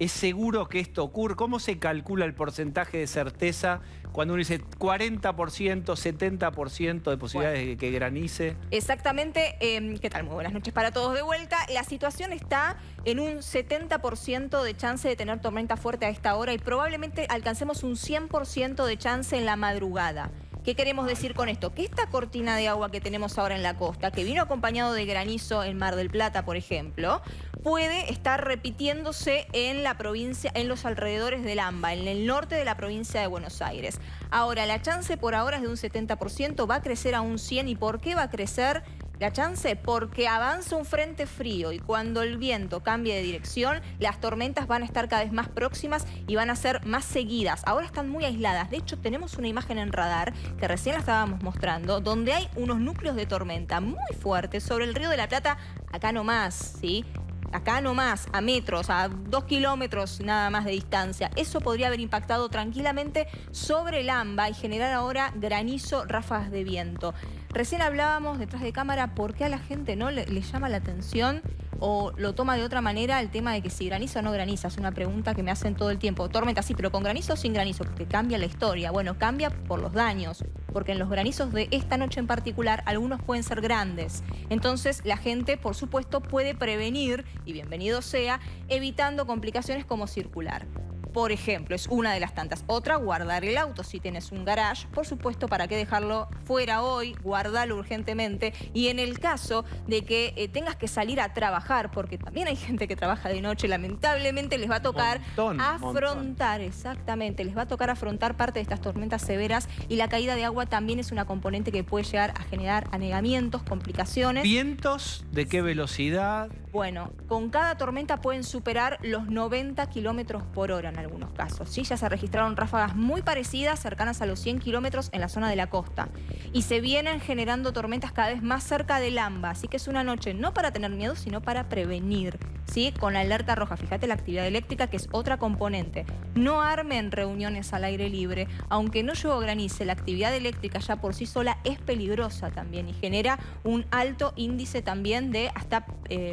¿Es seguro que esto ocurre? ¿Cómo se calcula el porcentaje de certeza cuando uno dice 40%, 70% de posibilidades de que granice? Exactamente. ¿Qué tal? Muy buenas noches para todos de vuelta. La situación está en un 70% de chance de tener tormenta fuerte a esta hora y probablemente alcancemos un 100% de chance en la madrugada. ¿Qué queremos decir con esto? Que esta cortina de agua que tenemos ahora en la costa, que vino acompañado de granizo en Mar del Plata, por ejemplo, puede estar repitiéndose en la provincia, en los alrededores del AMBA, en el norte de la provincia de Buenos Aires. Ahora, la chance por ahora es de un 70%, va a crecer a un 100%. ¿Y por qué va a crecer la chance? Porque avanza un frente frío y cuando el viento cambie de dirección, las tormentas van a estar cada vez más próximas y van a ser más seguidas. Ahora están muy aisladas. De hecho, tenemos una imagen en radar que recién la estábamos mostrando, donde hay unos núcleos de tormenta muy fuertes sobre el Río de la Plata, acá nomás, ¿sí? Acá nomás, a metros, a 2 kilómetros nada más de distancia. Eso podría haber impactado tranquilamente sobre el AMBA y generar ahora granizo, ráfagas de viento. Recién hablábamos detrás de cámara por qué a la gente no le llama la atención o lo toma de otra manera el tema de que si graniza o no graniza. Es una pregunta que me hacen todo el tiempo. Tormenta, sí, pero ¿con granizo o sin granizo? Porque cambia la historia. Bueno, cambia por los daños, porque en los granizos de esta noche en particular, algunos pueden ser grandes. Entonces, la gente, por supuesto, puede prevenir, y bienvenido sea, evitando complicaciones como circular. Por ejemplo, es una de las tantas. Otra, guardar el auto. Si tienes un garage, por supuesto, ¿para qué dejarlo fuera hoy? Guardalo urgentemente. Y en el caso de que tengas que salir a trabajar, porque también hay gente que trabaja de noche, lamentablemente les va a tocar afrontar, exactamente, les va a tocar afrontar parte de estas tormentas severas y la caída de agua también es una componente que puede llegar a generar anegamientos, complicaciones. ¿Vientos? ¿De qué velocidad? Bueno, con cada tormenta pueden superar los 90 kilómetros por hora en algunos casos. ¿Sí? Ya se registraron ráfagas muy parecidas, cercanas a los 100 kilómetros en la zona de la costa. Y se vienen generando tormentas cada vez más cerca del AMBA. Así que es una noche no para tener miedo, sino para prevenir. ¿Sí? Con la alerta roja. Fíjate la actividad eléctrica, que es otra componente. No armen reuniones al aire libre. Aunque no llueva o granice, la actividad eléctrica ya por sí sola es peligrosa también y genera un alto índice también de hasta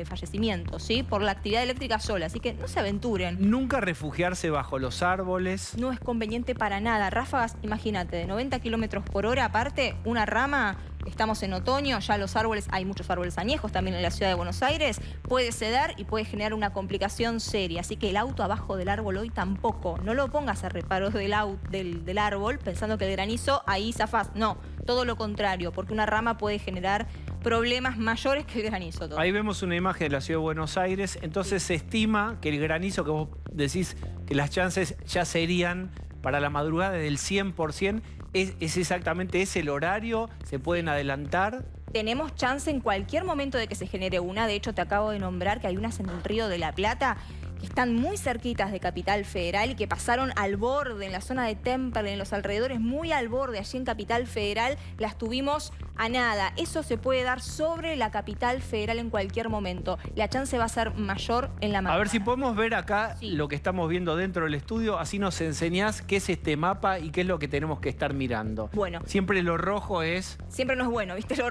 fallecimientos, ¿sí? Por la actividad eléctrica sola. Así que no se aventuren. Nunca refugiarse bajo los árboles. No es conveniente para nada. Ráfagas, imagínate, de 90 kilómetros por hora. Aparte, una rama, estamos en otoño, ya los árboles, hay muchos árboles añejos también en la ciudad de Buenos Aires, puede ceder y puede generar una complicación seria. Así que el auto abajo del árbol hoy tampoco. No lo pongas a reparos del árbol pensando que el granizo ahí zafás. No, todo lo contrario, porque una rama puede generar problemas mayores que el granizo. Todo. Ahí vemos una imagen de la ciudad de Buenos Aires. Entonces se estima que el granizo, que vos decís que las chances ya serían para la madrugada del 100%, ¿es exactamente ese el horario? ¿Se pueden adelantar? Tenemos chance en cualquier momento de que se genere una. De hecho, te acabo de nombrar que hay unas en el Río de la Plata que están muy cerquitas de Capital Federal y que pasaron al borde, en la zona de Temperley, en los alrededores, muy al borde, allí en Capital Federal, las tuvimos a nada. Eso se puede dar sobre la Capital Federal en cualquier momento. La chance va a ser mayor en la madrugada. A ver si podemos ver acá lo que estamos viendo dentro del estudio, así nos enseñás qué es este mapa y qué es lo que tenemos que estar mirando. Bueno. Siempre lo rojo es... Siempre no es bueno, ¿viste? Lo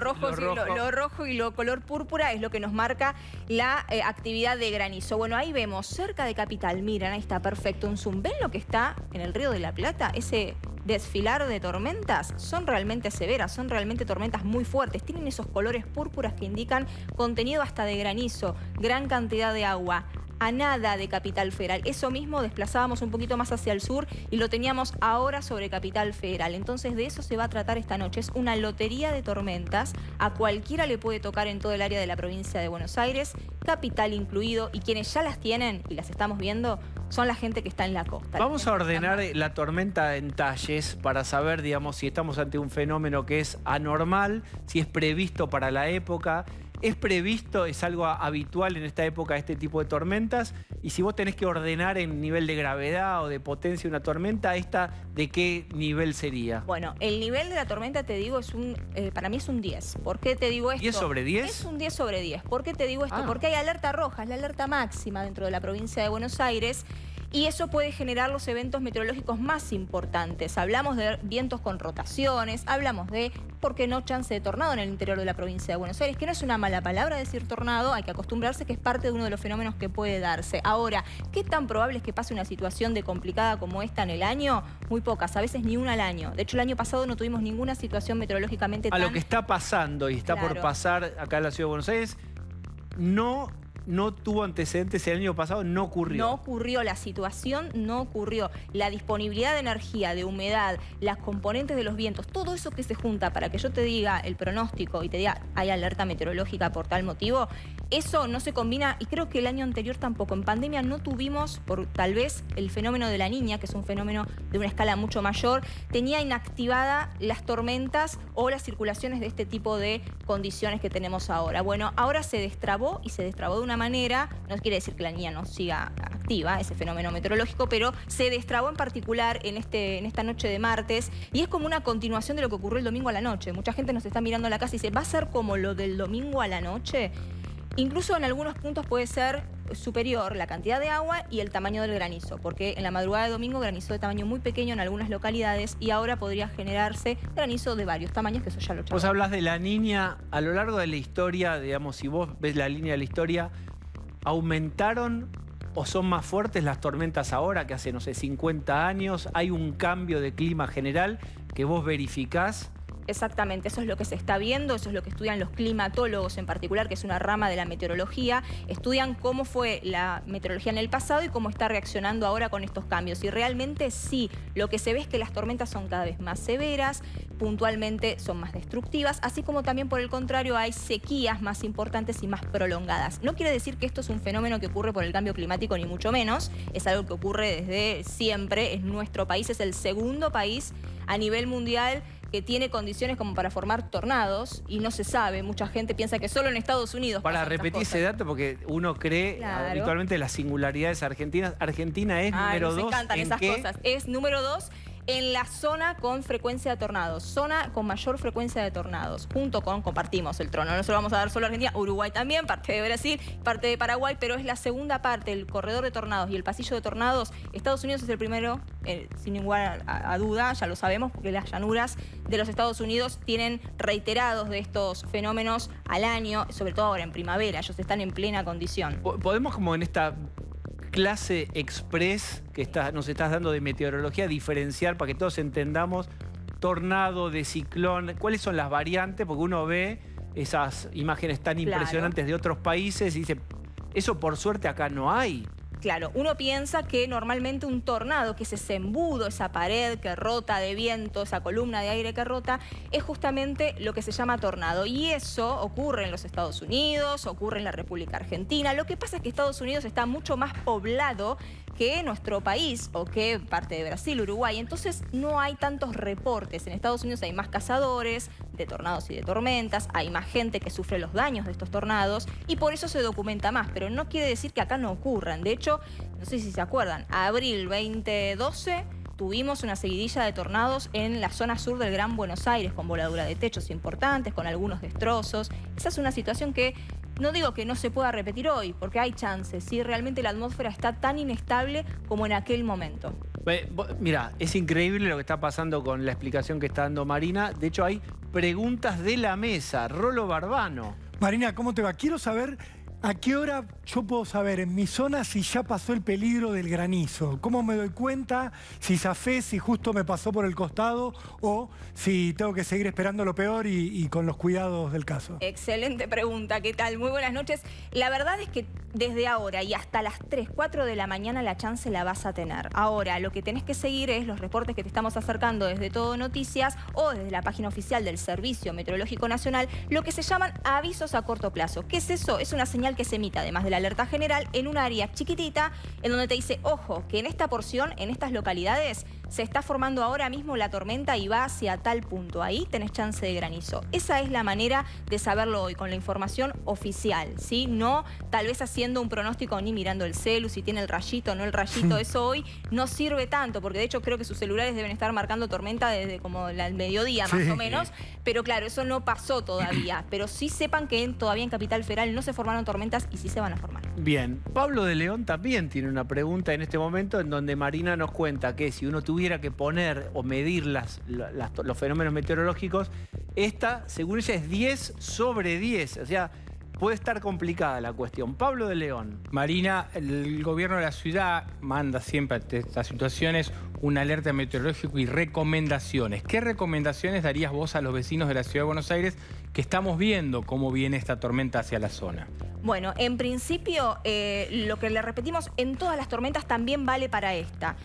rojo y lo color púrpura es lo que nos marca la actividad de granizo. Bueno, ahí vemos, cerca de Capital, miren, ahí está, perfecto, un zoom. ¿Ven lo que está en el Río de la Plata? Ese desfilar de tormentas son realmente severas, son realmente tormentas muy fuertes. Tienen esos colores púrpuras que indican contenido hasta de granizo, gran cantidad de agua. A nada de Capital Federal. Eso mismo desplazábamos un poquito más hacia el sur y lo teníamos ahora sobre Capital Federal. Entonces de eso se va a tratar esta noche. Es una lotería de tormentas. A cualquiera le puede tocar en todo el área de la provincia de Buenos Aires, Capital incluido, y quienes ya las tienen y las estamos viendo son la gente que está en la costa. Vamos a ordenar la tormenta en talles para saber, digamos, si estamos ante un fenómeno que es anormal, si es previsto para la época. ¿Es previsto, es algo habitual en esta época este tipo de tormentas? Y si vos tenés que ordenar en nivel de gravedad o de potencia una tormenta, ¿esta de qué nivel sería? Bueno, el nivel de la tormenta, te digo, para mí es un 10. ¿Por qué te digo esto? ¿10 sobre 10? Es un 10 sobre 10. ¿Por qué te digo esto? Porque hay alerta roja, es la alerta máxima dentro de la provincia de Buenos Aires. Y eso puede generar los eventos meteorológicos más importantes. Hablamos de vientos con rotaciones, hablamos de, ¿por qué no, chance de tornado en el interior de la provincia de Buenos Aires? Que no es una mala palabra decir tornado, hay que acostumbrarse que es parte de uno de los fenómenos que puede darse. Ahora, ¿qué tan probable es que pase una situación de complicada como esta en el año? Muy pocas, a veces ni una al año. De hecho, el año pasado no tuvimos ninguna situación meteorológicamente tan... A lo que está pasando y está por pasar acá en la Ciudad de Buenos Aires, no tuvo antecedentes el año pasado, no ocurrió. No ocurrió, la situación no ocurrió. La disponibilidad de energía, de humedad, las componentes de los vientos, todo eso que se junta para que yo te diga el pronóstico y te diga hay alerta meteorológica por tal motivo, eso no se combina y creo que el año anterior tampoco. En pandemia no tuvimos, por tal vez el fenómeno de la Niña, que es un fenómeno de una escala mucho mayor, tenía inactivada las tormentas o las circulaciones de este tipo de condiciones que tenemos ahora. Bueno, ahora se destrabó y se destrabó de una manera, no quiere decir que la Niña no siga activa, ese fenómeno meteorológico, pero se destrabó en particular en esta noche de martes y es como una continuación de lo que ocurrió el domingo a la noche. Mucha gente nos está mirando a la casa y dice, ¿va a ser como lo del domingo a la noche? Incluso en algunos puntos puede ser superior la cantidad de agua y el tamaño del granizo, porque en la madrugada de domingo granizó de tamaño muy pequeño en algunas localidades y ahora podría generarse granizo de varios tamaños, que eso ya lo charlamos. Vos hablas de la Niña, a lo largo de la historia, digamos, si vos ves la línea de la historia, ¿aumentaron o son más fuertes las tormentas ahora que hace, no sé, 50 años? ¿Hay un cambio de clima general que vos verificás? Exactamente, eso es lo que se está viendo, eso es lo que estudian los climatólogos en particular, que es una rama de la meteorología. Estudian cómo fue la meteorología en el pasado y cómo está reaccionando ahora con estos cambios. Y realmente sí, lo que se ve es que las tormentas son cada vez más severas, puntualmente son más destructivas, así como también por el contrario hay sequías más importantes y más prolongadas. No quiere decir que esto es un fenómeno que ocurre por el cambio climático, ni mucho menos. Es algo que ocurre desde siempre. En nuestro país es el segundo país a nivel mundial que tiene condiciones como para formar tornados y no se sabe. Mucha gente piensa que solo en Estados Unidos Para repetir ese dato, porque uno cree habitualmente las singularidades argentinas. Argentina es número 2. Nos encantan esas cosas. Es número 2 en la zona con frecuencia de tornados, zona con mayor frecuencia de tornados, compartimos el trono. No se lo vamos a dar solo a Argentina, Uruguay también, parte de Brasil, parte de Paraguay, pero es la segunda parte, el corredor de tornados y el pasillo de tornados. Estados Unidos es el primero, sin ninguna duda, ya lo sabemos, porque las llanuras de los Estados Unidos tienen reiterados de estos fenómenos al año, sobre todo ahora en primavera, ellos están en plena condición. Podemos, como en esta clase express que nos estás dando de meteorología, diferenciar para que todos entendamos tornado, de ciclón, cuáles son las variantes, porque uno ve esas imágenes tan impresionantes de otros países y dice, eso por suerte acá no hay. Claro, uno piensa que normalmente un tornado, que es ese embudo, esa pared que rota de viento, esa columna de aire que rota, es justamente lo que se llama tornado. Y eso ocurre en los Estados Unidos, ocurre en la República Argentina. Lo que pasa es que Estados Unidos está mucho más poblado que nuestro país o que parte de Brasil, Uruguay. Entonces no hay tantos reportes. En Estados Unidos hay más cazadores de tornados y de tormentas, hay más gente que sufre los daños de estos tornados y por eso se documenta más, pero no quiere decir que acá no ocurran. De hecho, no sé si se acuerdan, abril 2012 tuvimos una seguidilla de tornados en la zona sur del Gran Buenos Aires, con voladura de techos importantes, con algunos destrozos. Esa es una situación que no digo que no se pueda repetir hoy, porque hay chances, ¿sí? Realmente la atmósfera está tan inestable como en aquel momento. Mira, es increíble lo que está pasando con la explicación que está dando Marina. De hecho, hay preguntas de la mesa. Rolo Barbano. Marina, ¿cómo te va? Quiero saber a qué hora yo puedo saber en mi zona si ya pasó el peligro del granizo. ¿Cómo me doy cuenta si zafé, si justo me pasó por el costado o si tengo que seguir esperando lo peor y con los cuidados del caso? Excelente pregunta, ¿qué tal? Muy buenas noches. La verdad es que desde ahora y hasta las 3, 4 de la mañana la chance la vas a tener. Ahora, lo que tenés que seguir es los reportes que te estamos acercando desde Todo Noticias o desde la página oficial del Servicio Meteorológico Nacional, lo que se llaman avisos a corto plazo. ¿Qué es eso? Es una señal que se emite, además de la alerta general, en un área chiquitita, en donde te dice, ojo, que en esta porción, en estas localidades, se está formando ahora mismo la tormenta y va hacia tal punto. Ahí tenés chance de granizo. Esa es la manera de saberlo hoy, con la información oficial, ¿sí? No tal vez haciendo un pronóstico ni mirando el celu, si tiene el rayito o no el rayito. Eso hoy no sirve tanto, porque de hecho creo que sus celulares deben estar marcando tormenta desde como el mediodía, más o menos. Pero claro, eso no pasó todavía. Pero sí sepan que todavía en Capital Federal no se formaron tormentas y sí se van a formar. Bien, Pablo de León también tiene una pregunta en este momento en donde Marina nos cuenta que si uno tuviera que poner o medir los fenómenos meteorológicos, esta, según ella, es 10 sobre 10. O sea, puede estar complicada la cuestión. Pablo de León. Marina, el gobierno de la ciudad manda siempre ante estas situaciones una alerta meteorológica y recomendaciones. ¿Qué recomendaciones darías vos a los vecinos de la ciudad de Buenos Aires que estamos viendo cómo viene esta tormenta hacia la zona? Bueno, en principio, lo que le repetimos en todas las tormentas también vale para esta.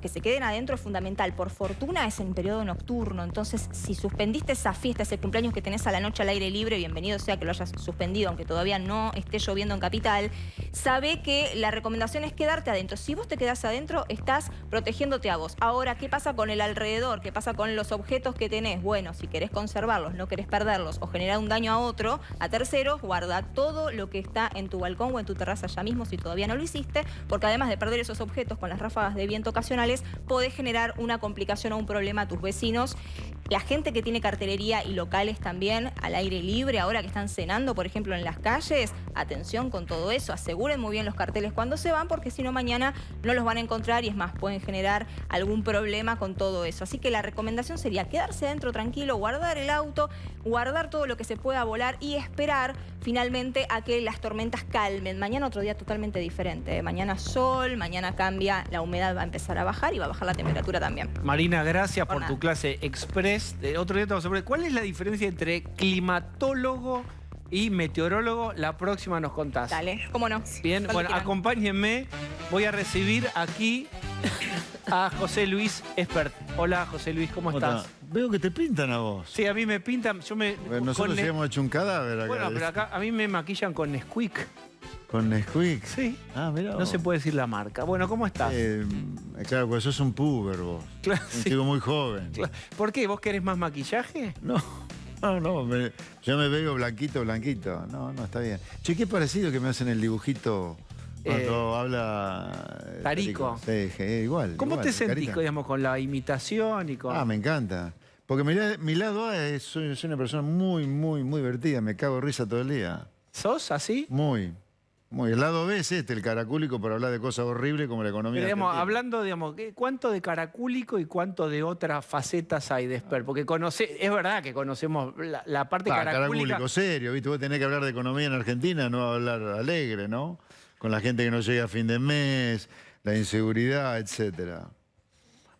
Que se queden adentro es fundamental. Por fortuna es en periodo nocturno. Entonces, si suspendiste esa fiesta, ese cumpleaños que tenés a la noche al aire libre, bienvenido sea que lo hayas suspendido, aunque todavía no esté lloviendo en Capital, sabe que la recomendación es quedarte adentro. Si vos te quedás adentro, estás protegiéndote a vos. Ahora, ¿qué pasa con el alrededor? ¿Qué pasa con los objetos que tenés? Bueno, si querés conservarlos, no querés perderlos o generar un daño a otro, a terceros, guarda todo lo que está en tu balcón o en tu terraza ya mismo si todavía no lo hiciste, porque además de perder esos objetos con las ráfagas de viento ocasionales, podés generar una complicación o un problema a tus vecinos. La gente que tiene cartelería y locales también al aire libre, ahora que están cenando, por ejemplo, en las calles, atención con todo eso, aseguren muy bien los carteles cuando se van, porque si no mañana no los van a encontrar y es más, pueden generar algún problema con todo eso. Así que la recomendación sería quedarse adentro tranquilo, guardar el auto, guardar todo lo que se pueda volar y esperar finalmente a que las tormentas calmen. Mañana otro día totalmente diferente. Mañana sol, mañana cambia, la humedad va a empezar a bajar y va a bajar la temperatura también. Marina, gracias por tu clase express. Otro día te vamos a ver cuál es la diferencia entre climatólogo y meteorólogo. La próxima nos contás. Dale, cómo no. Bien, bueno, acompáñenme. Voy a recibir aquí a José Luis Espert. Hola, José Luis, ¿cómo estás? Veo que te pintan a vos. Sí, a mí me pintan. Bueno, nosotros habíamos hecho un cadáver acá. Bueno, pero acá a mí me maquillan con Nesquik. ¿Con Nesquik? Sí. Ah, mirá. No se puede decir la marca. Bueno, ¿cómo estás? Claro, pues sos un puber vos. Claro, un chico muy joven. Claro. ¿Por qué? ¿Vos querés más maquillaje? No. Yo me veo blanquito. No, está bien. Che, qué parecido que me hacen el dibujito cuando habla... Tarico. Sí, igual. ¿Cómo igual, te sentís, digamos, con la imitación y con...? Me encanta. Porque mi lado A soy una persona muy divertida. Me cago de risa todo el día. ¿Sos así? Muy. El lado B es el caracúlico por hablar de cosas horribles como la economía. Pero, digamos, hablando, ¿cuánto de caracúlico y cuánto de otras facetas hay de Espert? Porque es verdad que conocemos la parte caracúlica. Caracúlico serio, ¿viste? Vos tenés que hablar de economía en Argentina, no hablar alegre, ¿no? Con la gente que no llega a fin de mes, la inseguridad, etcétera.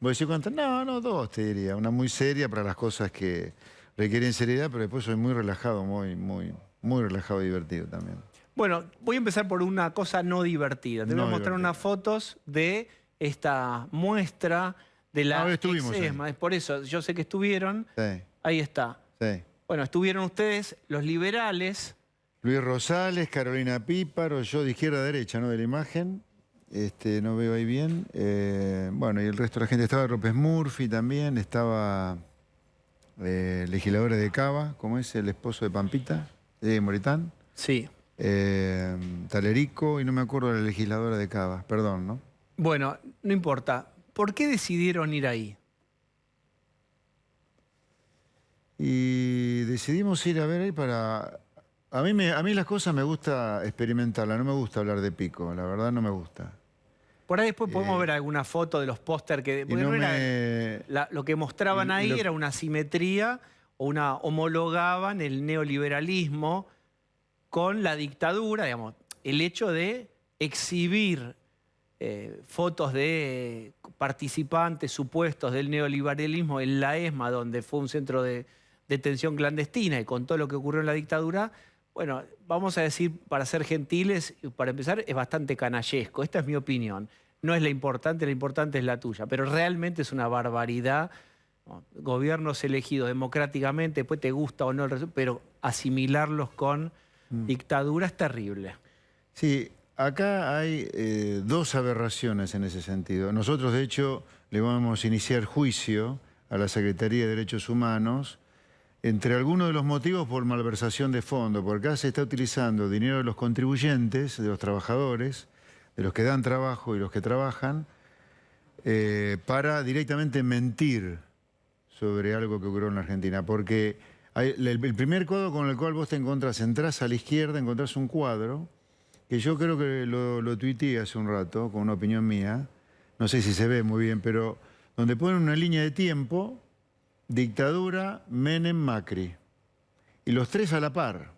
¿Vos decís cuánto? No, dos te diría. Una muy seria para las cosas que requieren seriedad, pero después soy muy relajado, muy relajado y divertido también. Bueno, voy a empezar por una cosa no divertida. Te voy a mostrar unas fotos de esta muestra de la Exesma. Es por eso, yo sé que estuvieron. Sí. Ahí está. Sí. Bueno, estuvieron ustedes, los liberales. Luis Rosales, Carolina Píparo, yo de izquierda a derecha, ¿no? De la imagen. no veo ahí bien. Bueno, y el resto de la gente. Estaba López Murphy también, estaba legisladora de Cava, ¿cómo es? El esposo de Pampita, Moritán. Sí. Talerico, y no me acuerdo de la legisladora de Cava, perdón, ¿no? Bueno, no importa. ¿Por qué decidieron ir ahí? Y decidimos ir a ver ahí para... A mí las cosas me gusta experimentarlas, no me gusta hablar de pico, la verdad no me gusta. Por ahí después podemos ver alguna foto de los póster que... lo que mostraban ahí era una simetría, homologaban el neoliberalismo con la dictadura, digamos, el hecho de exhibir fotos de participantes supuestos del neoliberalismo en la ESMA, donde fue un centro de detención clandestina, y con todo lo que ocurrió en la dictadura. Bueno, vamos a decir, para ser gentiles, para empezar, es bastante canallesco. Esta es mi opinión. No es la importante es la tuya. Pero realmente es una barbaridad. Gobiernos elegidos democráticamente, después te gusta o no, pero asimilarlos con dictadura es terrible. Sí, acá hay dos aberraciones en ese sentido. Nosotros, de hecho, le vamos a iniciar juicio a la Secretaría de Derechos Humanos, entre algunos de los motivos por malversación de fondos, porque acá se está utilizando dinero de los contribuyentes, de los trabajadores, de los que dan trabajo y los que trabajan, para directamente mentir sobre algo que ocurrió en la Argentina. Porque el primer cuadro con el cual vos te encontrás, entrás a la izquierda, encontrás un cuadro, que yo creo que lo tuiteé hace un rato, con una opinión mía, no sé si se ve muy bien, pero donde ponen una línea de tiempo... Dictadura, Menem, Macri. Y los tres a la par.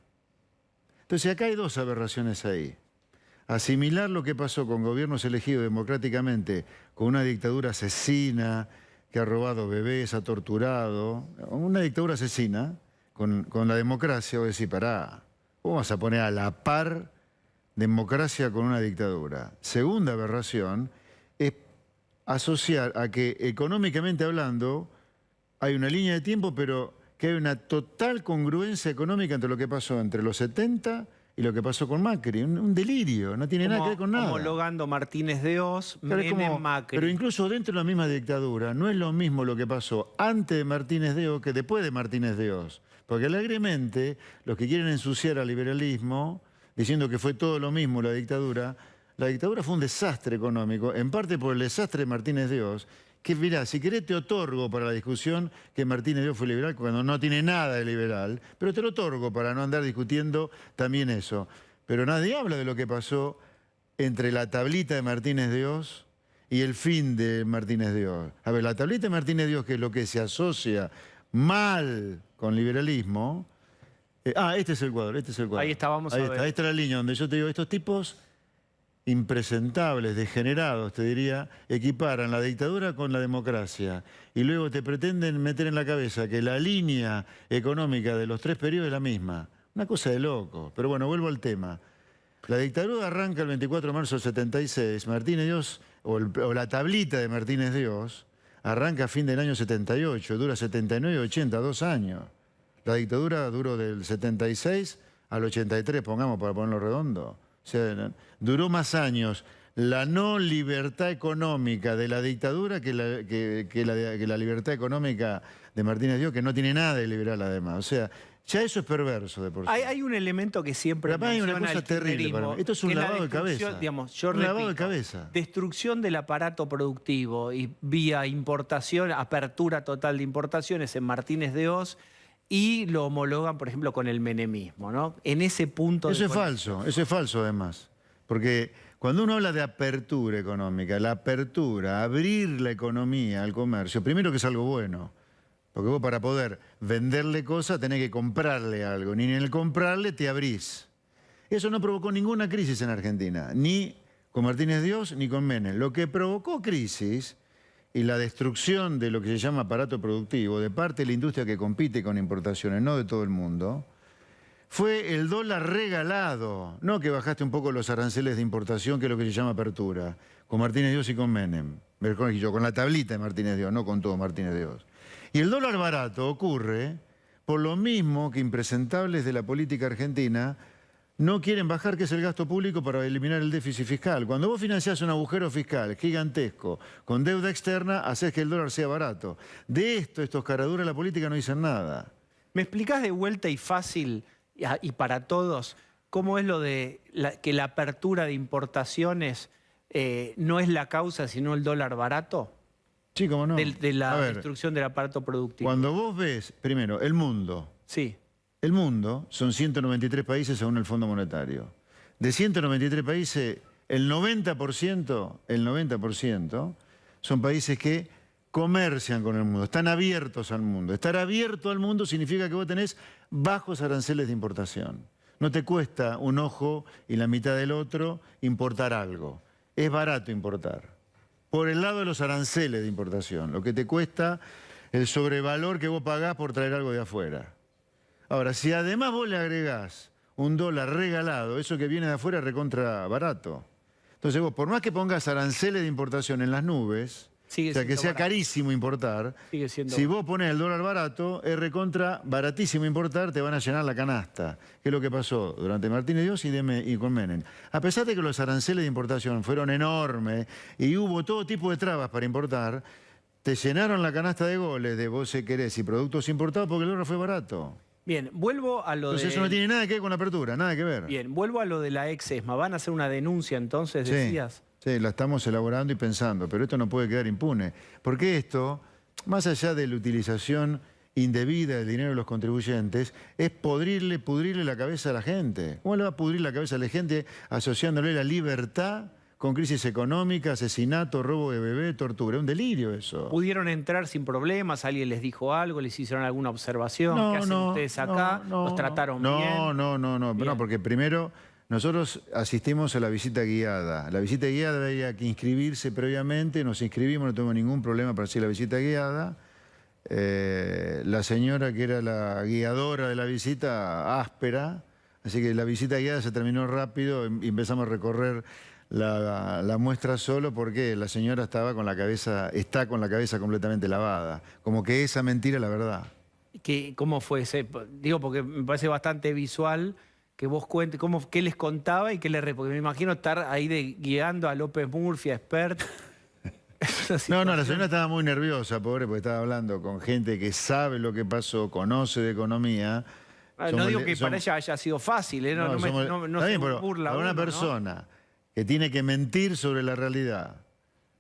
Entonces acá hay dos aberraciones ahí. Asimilar lo que pasó con gobiernos elegidos democráticamente, con una dictadura asesina, que ha robado bebés, ha torturado, una dictadura asesina, con la democracia, o decir, pará, ¿cómo vas a poner a la par democracia con una dictadura? Segunda aberración es asociar a que económicamente hablando hay una línea de tiempo, pero que hay una total congruencia económica entre lo que pasó entre los 70 y lo que pasó con Macri. Un delirio, no tiene nada que ver con nada. Homologando Martínez de Oz, Menem, Macri. Pero incluso dentro de la misma dictadura, no es lo mismo lo que pasó antes de Martínez de Oz que después de Martínez de Oz. Porque alegremente, los que quieren ensuciar al liberalismo, diciendo que fue todo lo mismo la dictadura fue un desastre económico, en parte por el desastre de Martínez de Oz, que mirá, si querés te otorgo para la discusión que Martínez de Oz fue liberal cuando no tiene nada de liberal, pero te lo otorgo para no andar discutiendo también eso. Pero nadie habla de lo que pasó entre la tablita de Martínez de Oz y el fin de Martínez de Oz. A ver, la tablita de Martínez de Oz, que es lo que se asocia mal con liberalismo... este es el cuadro, este es el cuadro. Ahí está, vamos a ver. Ahí está la línea donde yo te digo, estos tipos... impresentables, degenerados, te diría, equiparan la dictadura con la democracia y luego te pretenden meter en la cabeza que la línea económica de los tres periodos es la misma. Una cosa de loco. Pero bueno, vuelvo al tema. La dictadura arranca el 24 de marzo del 76. Martínez de Oz, o la tablita de Martínez de Oz, arranca a fin del año 78, dura 79 y 80, 2 años. La dictadura duró del 76 al 83, pongamos para ponerlo redondo. O sea, duró más años la no libertad económica de la dictadura que la libertad económica de Martínez de Oz, que no tiene nada de liberal además. O sea, ya eso es perverso de por sí. Hay un elemento que siempre hay una cosa terrible para mí. Esto es un lavado de cabeza. Digamos, yo un lavado de cabeza. Destrucción del aparato productivo y vía importación, apertura total de importaciones en Martínez de Oz, y lo homologan, por ejemplo, con el menemismo, ¿no? En ese punto... Eso es falso además. Porque cuando uno habla de apertura económica, la apertura, abrir la economía al comercio, primero que es algo bueno. Porque vos para poder venderle cosas tenés que comprarle algo. Ni en el comprarle te abrís. Eso no provocó ninguna crisis en Argentina. Ni con Martínez de Oz ni con Menem. Lo que provocó crisis... y la destrucción de lo que se llama aparato productivo de parte de la industria que compite con importaciones, no de todo el mundo, fue el dólar regalado. No que bajaste un poco los aranceles de importación, que es lo que se llama apertura, con Martínez de Oz y con Menem. Con la tablita de Martínez de Oz, no con todo Martínez de Oz. Y el dólar barato ocurre por lo mismo que impresentables de la política argentina no quieren bajar, que es el gasto público para eliminar el déficit fiscal. Cuando vos financiás un agujero fiscal gigantesco con deuda externa, haces que el dólar sea barato. De estos caraduras de la política no dicen nada. ¿Me explicás de vuelta y fácil y para todos cómo es lo de que la apertura de importaciones no es la causa, sino el dólar barato? Sí, cómo no. De la destrucción del aparato productivo. Cuando vos ves, primero, el mundo. Sí. El mundo son 193 países según el Fondo Monetario. De 193 países, el 90% son países que comercian con el mundo, están abiertos al mundo. Estar abierto al mundo significa que vos tenés bajos aranceles de importación. No te cuesta un ojo y la mitad del otro importar algo. Es barato importar. Por el lado de los aranceles de importación, lo que te cuesta el sobrevalor que vos pagás por traer algo de afuera. Ahora, si además vos le agregás un dólar regalado, eso que viene de afuera es recontra barato. Entonces vos, por más que pongas aranceles de importación en las nubes, o sea, que sea carísimo importar, si vos pones el dólar barato, es recontra baratísimo importar, te van a llenar la canasta, que es lo que pasó durante Martín de Dios y con Menem. A pesar de que los aranceles de importación fueron enormes y hubo todo tipo de trabas para importar, te llenaron la canasta de goles de vos querés y productos importados porque el dólar fue barato. Bien, vuelvo a lo Entonces eso no tiene nada que ver con la apertura, nada que ver. Bien, vuelvo a lo de la ex ESMA. ¿Van a hacer una denuncia entonces, decías? Sí, la estamos elaborando y pensando, pero esto no puede quedar impune. Porque esto, más allá de la utilización indebida del dinero de los contribuyentes, es pudrirle la cabeza a la gente. ¿Cómo le va a pudrir la cabeza a la gente asociándole la libertad con crisis económica, asesinato, robo de bebé, tortura? Es un delirio eso. ¿Pudieron entrar sin problemas? ¿Alguien les dijo algo? ¿Les hicieron alguna observación? ¿Qué hacen ustedes acá? ¿Los trataron bien? No, porque primero nosotros asistimos a la visita guiada. La visita guiada había que inscribirse previamente, nos inscribimos, no tuvimos ningún problema para hacer la visita guiada. La señora que era la guiadora de la visita, áspera, así que la visita guiada se terminó rápido y empezamos a recorrer la muestra solo porque la señora está con la cabeza completamente lavada. Como que esa mentira es la verdad. ¿Cómo fue ese? Digo, porque me parece bastante visual que vos cuentes qué les contaba y qué les... Porque me imagino estar ahí guiando a López Murphy, a Expert. No, la señora estaba muy nerviosa, pobre, porque estaba hablando con gente que sabe lo que pasó, conoce de economía. No digo que para ella haya sido fácil, ¿eh? No se burla. Para una persona que tiene que mentir sobre la realidad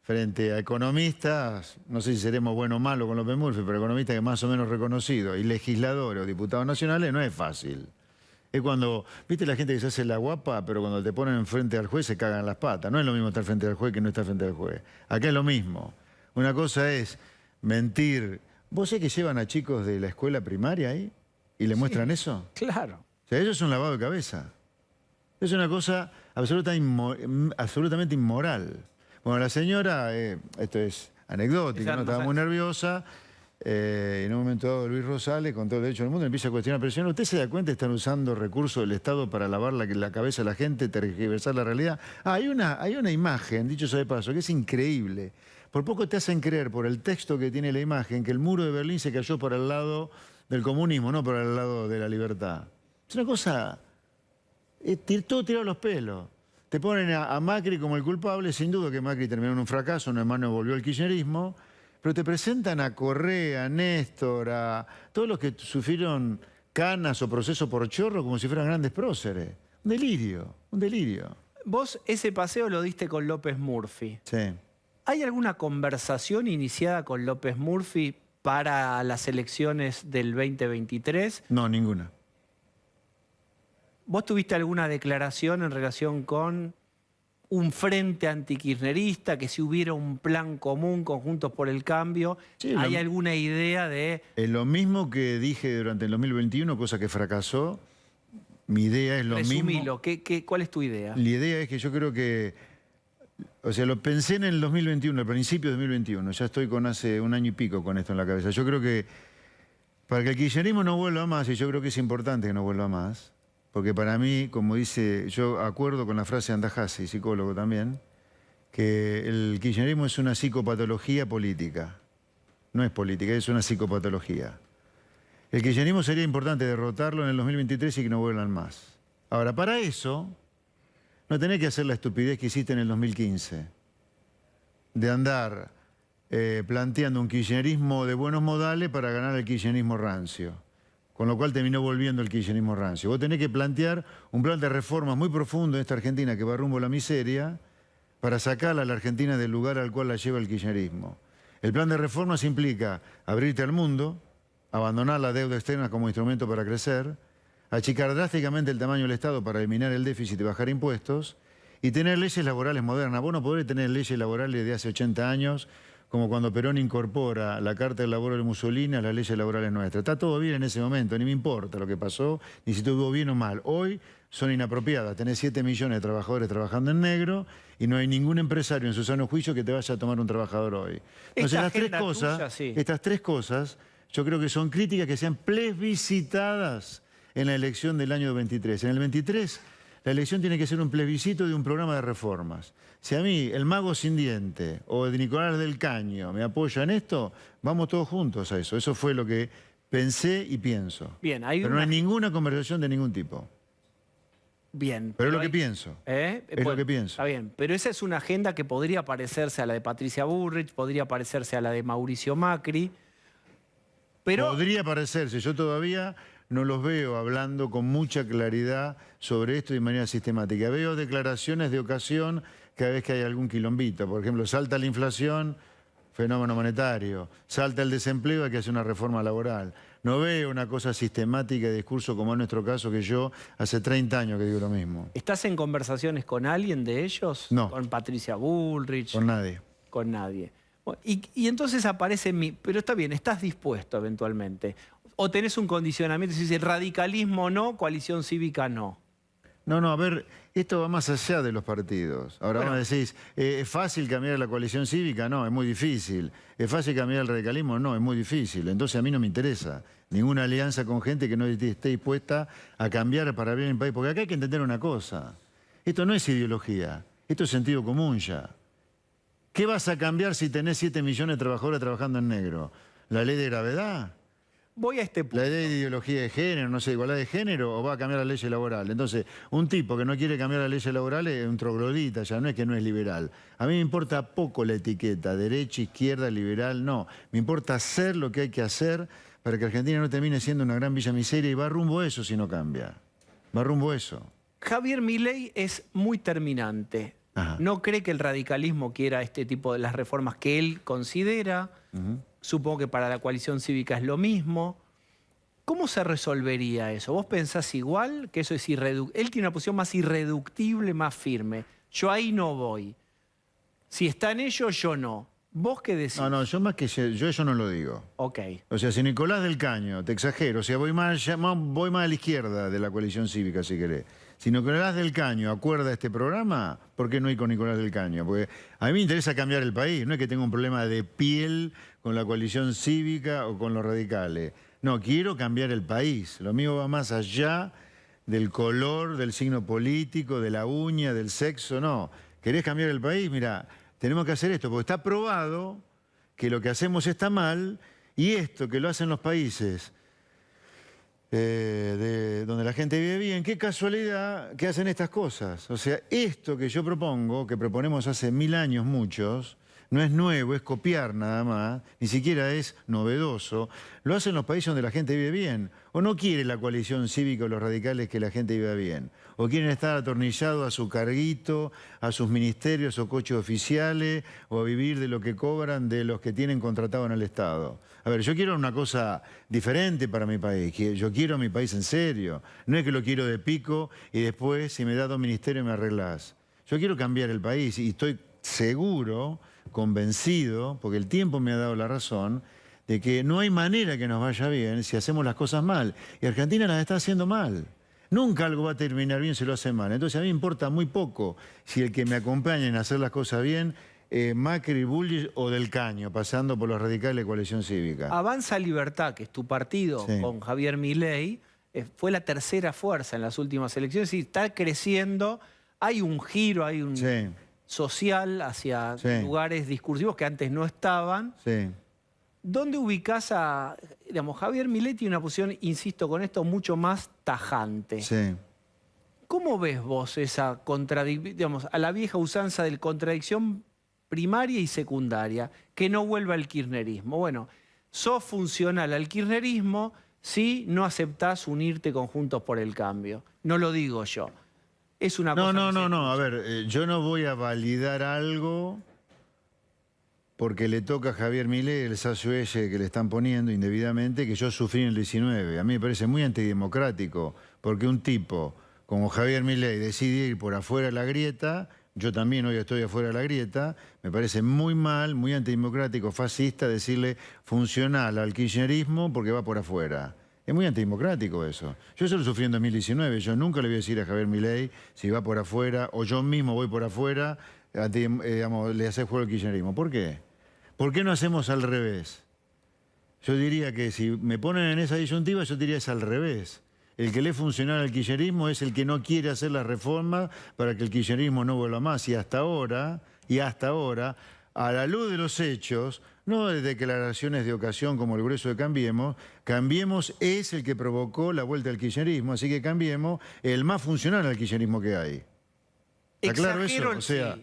frente a economistas, no sé si seremos bueno o malo con López Murphy, pero economistas que más o menos reconocidos, y legisladores o diputados nacionales, no es fácil. Es cuando, viste la gente que se hace la guapa, pero cuando te ponen frente al juez se cagan las patas. No es lo mismo estar frente al juez que no estar frente al juez. Acá es lo mismo. Una cosa es mentir. ¿Vos sabés que llevan a chicos de la escuela primaria ahí y le muestran eso? Claro. O sea, eso es un lavado de cabeza. Es una cosa absolutamente inmoral. Bueno, la señora, esto es anecdótico, ¿no? Estaba muy nerviosa. En un momento dado Luis Rosales, con todo el derecho del mundo, empieza a cuestionar, pero señor, ¿usted se da cuenta que están usando recursos del Estado para lavar la cabeza a la gente, tergiversar la realidad? Hay una imagen, dicho sea de paso, que es increíble. Por poco te hacen creer, por el texto que tiene la imagen, que el muro de Berlín se cayó por el lado del comunismo, no por el lado de la libertad. Es una cosa... todo tirado a los pelos. Te ponen a Macri como el culpable, sin duda que Macri terminó en un fracaso, no hermano volvió al kirchnerismo, pero te presentan a Correa, a Néstor, a todos los que sufrieron canas o proceso por chorro como si fueran grandes próceres. Un delirio, un delirio. Vos ese paseo lo diste con López Murphy. Sí. ¿Hay alguna conversación iniciada con López Murphy para las elecciones del 2023? No, ninguna. ¿Vos tuviste alguna declaración en relación con un frente antikirchnerista, que si hubiera un plan común, Juntos por el Cambio? Sí, ¿hay alguna idea de...? Es lo mismo que dije durante el 2021, cosa que fracasó. Mi idea es lo mismo. ¿Cuál es tu idea? La idea es que yo creo que... O sea, lo pensé en el 2021, al principio de 2021. Ya estoy con hace un año y pico con esto en la cabeza. Yo creo que para que el kirchnerismo no vuelva más, y yo creo que es importante que no vuelva más, porque para mí, como dice, yo acuerdo con la frase de Andajasi, psicólogo también, que el kirchnerismo es una psicopatología política. No es política, es una psicopatología. El kirchnerismo sería importante derrotarlo en el 2023 y que no vuelvan más. Ahora, para eso, no tenés que hacer la estupidez que hiciste en el 2015, de andar planteando un kirchnerismo de buenos modales para ganar el kirchnerismo rancio, con lo cual terminó volviendo el kirchnerismo rancio. Vos tenés que plantear un plan de reformas muy profundo en esta Argentina que va rumbo a la miseria para sacarla a la Argentina del lugar al cual la lleva el kirchnerismo. El plan de reformas implica abrirte al mundo, abandonar la deuda externa como instrumento para crecer, achicar drásticamente el tamaño del Estado para eliminar el déficit y bajar impuestos, y tener leyes laborales modernas. Vos no podés tener leyes laborales de hace 80 años, como cuando Perón incorpora la Carta del Laboro de Mussolini a las leyes laborales nuestras. Está todo bien en ese momento, ni me importa lo que pasó, ni si estuvo bien o mal. Hoy son inapropiadas. Tenés 7 millones de trabajadores trabajando en negro y no hay ningún empresario en su sano juicio que te vaya a tomar un trabajador hoy. Entonces, estas tres cosas, yo creo que son críticas que sean plebiscitadas en la elección del año 23. En el 23, la elección tiene que ser un plebiscito de un programa de reformas. Si a mí, el mago sin diente o el Nicolás del Caño me apoya en esto, vamos todos juntos a eso. Eso fue lo que pensé y pienso. Bien, pero no hay ninguna conversación de ningún tipo. Bien. Pero es lo que pienso. Es lo que pienso. Está bien, pero esa es una agenda que podría parecerse a la de Patricia Bullrich, podría parecerse a la de Mauricio Macri, pero... Podría parecerse, yo todavía no los veo hablando con mucha claridad sobre esto de manera sistemática. Veo declaraciones de ocasión cada vez que hay algún quilombito. Por ejemplo, salta la inflación, fenómeno monetario. Salta el desempleo, hay que hacer una reforma laboral. No veo una cosa sistemática de discurso como en nuestro caso, que yo hace 30 años que digo lo mismo. ¿Estás en conversaciones con alguien de ellos? No. ¿Con Patricia Bullrich? Con nadie. Con nadie. Y entonces aparece pero está bien, estás dispuesto eventualmente. O tenés un condicionamiento, si dice radicalismo no, coalición cívica no. No, a ver, esto va más allá de los partidos. Ahora vos me decís, ¿es fácil cambiar la coalición cívica? No, es muy difícil. ¿Es fácil cambiar el radicalismo? No, es muy difícil. Entonces a mí no me interesa ninguna alianza con gente que no esté dispuesta a cambiar para bien el país. Porque acá hay que entender una cosa. Esto no es ideología, esto es sentido común ya. ¿Qué vas a cambiar si tenés 7 millones de trabajadores trabajando en negro? ¿La ley de gravedad? Voy a este punto. ¿La ley de ideología de género, no sé, igualdad de género, o va a cambiar la ley laboral? Entonces, un tipo que no quiere cambiar la ley laboral es un troglodita, ya no es que no es liberal. A mí me importa poco la etiqueta, derecha, izquierda, liberal, no. Me importa hacer lo que hay que hacer para que Argentina no termine siendo una gran villa miseria y va rumbo a eso si no cambia. Va rumbo a eso. Javier Milei es muy terminante. Ajá. No cree que el radicalismo quiera este tipo de las reformas que él considera. Supongo que para la coalición cívica es lo mismo. ¿Cómo se resolvería eso? ¿Vos pensás igual que eso es irreductible? Él tiene una posición más irreductible, más firme. Yo ahí no voy. Si está en ello, yo no. ¿Vos qué decís? No, yo más que yo eso no lo digo. Ok. O sea, si Nicolás del Caño, te exagero, o sea, voy más a la izquierda de la coalición cívica, si querés. Si Nicolás del Caño acuerda este programa, ¿por qué no ir con Nicolás del Caño? Porque a mí me interesa cambiar el país, no es que tenga un problema de piel con la coalición cívica o con los radicales. No, quiero cambiar el país. Lo mío va más allá del color, del signo político, de la uña, del sexo, no. ¿Querés cambiar el país? Mira, tenemos que hacer esto, porque está probado que lo que hacemos está mal y esto que lo hacen los países donde la gente vive bien, qué casualidad que hacen estas cosas. O sea, esto que yo propongo, que proponemos hace 1000 años muchos, no es nuevo, es copiar nada más, ni siquiera es novedoso. Lo hacen los países donde la gente vive bien. ¿O no quiere la coalición cívica o los radicales que la gente viva bien? ¿O quieren estar atornillados a su carguito, a sus ministerios o coches oficiales, o a vivir de lo que cobran de los que tienen contratado en el Estado? A ver, yo quiero una cosa diferente para mi país. Yo quiero mi país en serio. No es que lo quiero de pico y después, si me da 2 ministerios, me arreglás. Yo quiero cambiar el país y estoy seguro, convencido, porque el tiempo me ha dado la razón, de que no hay manera que nos vaya bien si hacemos las cosas mal. Y Argentina las está haciendo mal. Nunca algo va a terminar bien si lo hace mal. Entonces a mí me importa muy poco si el que me acompaña en hacer las cosas bien Macri, Bullrich o Del Caño, pasando por los radicales de coalición cívica. Avanza Libertad, que es tu partido, Sí. con Javier Milei, fue la tercera fuerza en las últimas elecciones y está creciendo. Hay un giro, hay un social hacia lugares discursivos que antes no estaban. Sí. ¿Dónde ubicás a, digamos, Javier Milei tiene una posición, insisto con esto, mucho más tajante? Sí. ¿Cómo ves vos esa digamos, a la vieja usanza de contradicción primaria y secundaria, que no vuelva al kirchnerismo? Bueno, sos funcional al kirchnerismo si no aceptás unirte con Juntos por el Cambio. No lo digo yo. Es una cosa... No. A ver, yo no voy a validar algo porque le toca a Javier Milei el sacio ese que le están poniendo indebidamente, que yo sufrí en el 19. A mí me parece muy antidemocrático, porque un tipo como Javier Milei decide ir por afuera de la grieta, yo también hoy estoy afuera de la grieta, me parece muy mal, muy antidemocrático, fascista, decirle funcional al kirchnerismo porque va por afuera. Es muy antidemocrático eso. Yo eso lo sufrí en 2019, yo nunca le voy a decir a Javier Milei si va por afuera, o yo mismo voy por afuera, digamos, le hace juego al kirchnerismo. ¿Por qué? ¿Por qué no hacemos al revés? Yo diría que si me ponen en esa disyuntiva, yo diría es al revés. El que le funciona al kirchnerismo es el que no quiere hacer las reformas para que el kirchnerismo no vuelva más. Y hasta ahora, a la luz de los hechos, no de declaraciones de ocasión como el grueso de Cambiemos es el que provocó la vuelta al kirchnerismo. Así que Cambiemos el más funcional al kirchnerismo que hay. ¿Está claro eso? O sea,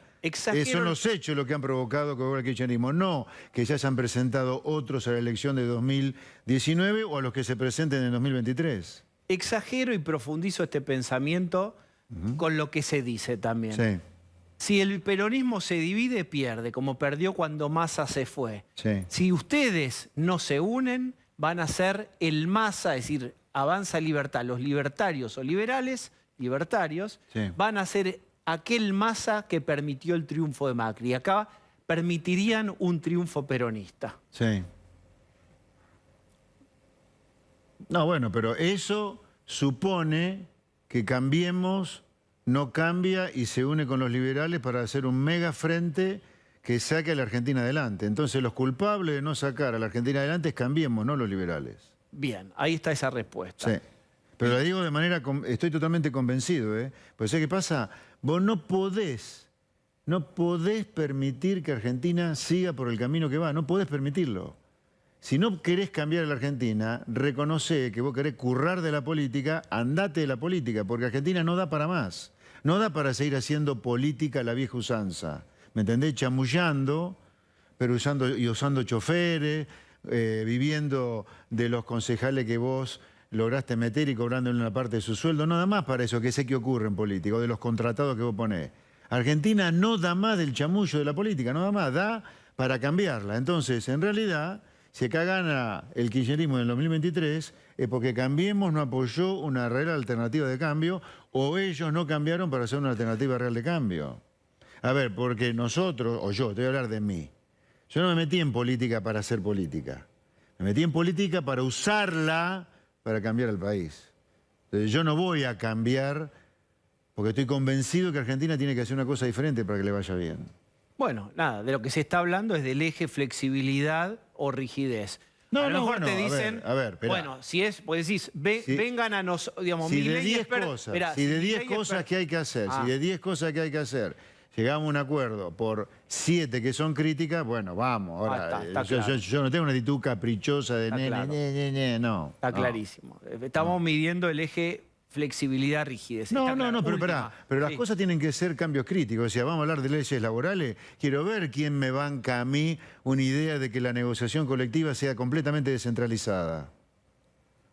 son los hechos los que han provocado que vuelva el kirchnerismo. No que ya se han presentado otros a la elección de 2019 o a los que se presenten en 2023. Exagero y profundizo este pensamiento con lo que se dice también. Sí. Si el peronismo se divide, pierde, como perdió cuando Massa se fue. Sí. Si ustedes no se unen, van a ser el Massa, es decir, Avanza Libertad, los libertarios o liberales, libertarios, van a ser aquel Massa que permitió el triunfo de Macri. Y acá permitirían un triunfo peronista. Sí. No, bueno, pero eso supone que Cambiemos no cambia y se une con los liberales para hacer un mega frente que saque a la Argentina adelante. Entonces los culpables de no sacar a la Argentina adelante es Cambiemos, no los liberales. Bien, ahí está esa respuesta. Sí. Pero la digo de manera... Estoy totalmente convencido, ¿eh? Pues ¿sabes qué pasa? Vos no podés permitir que Argentina siga por el camino que va. No podés permitirlo. Si no querés cambiar a la Argentina, reconoce que vos querés currar de la política, andate de la política, porque Argentina no da para más. No da para seguir haciendo política a la vieja usanza. ¿Me entendés? Chamullando, pero usando choferes, viviendo de los concejales que vos lograste meter y cobrándole una parte de su sueldo. Nada más para eso, que sé que ocurre en política, o de los contratados que vos ponés. Argentina no da más del chamullo de la política, no da más, da para cambiarla. Entonces, en realidad... Si acá gana el kirchnerismo en el 2023 es porque Cambiemos no apoyó una real alternativa de cambio o ellos no cambiaron para hacer una alternativa real de cambio. A ver, porque nosotros, o yo, te voy a hablar de mí. Yo no me metí en política para hacer política. Me metí en política para usarla para cambiar el país. Entonces yo no voy a cambiar porque estoy convencido que Argentina tiene que hacer una cosa diferente para que le vaya bien. Bueno, nada, de lo que se está hablando es del eje flexibilidad o rigidez. A lo mejor te dicen, a ver, bueno, si es, pues decís, vengan a nosotros, digamos, si de 10 cosas que hay que hacer, si de 10 cosas que hay que hacer, llegamos a un acuerdo por 7 que son críticas, bueno, vamos. Ahora, yo no tengo una actitud caprichosa de no. Está clarísimo. Estamos midiendo el eje flexibilidad, rigidez. No, pero las cosas tienen que ser cambios críticos. O sea, vamos a hablar de leyes laborales. Quiero ver quién me banca a mí una idea de que la negociación colectiva sea completamente descentralizada.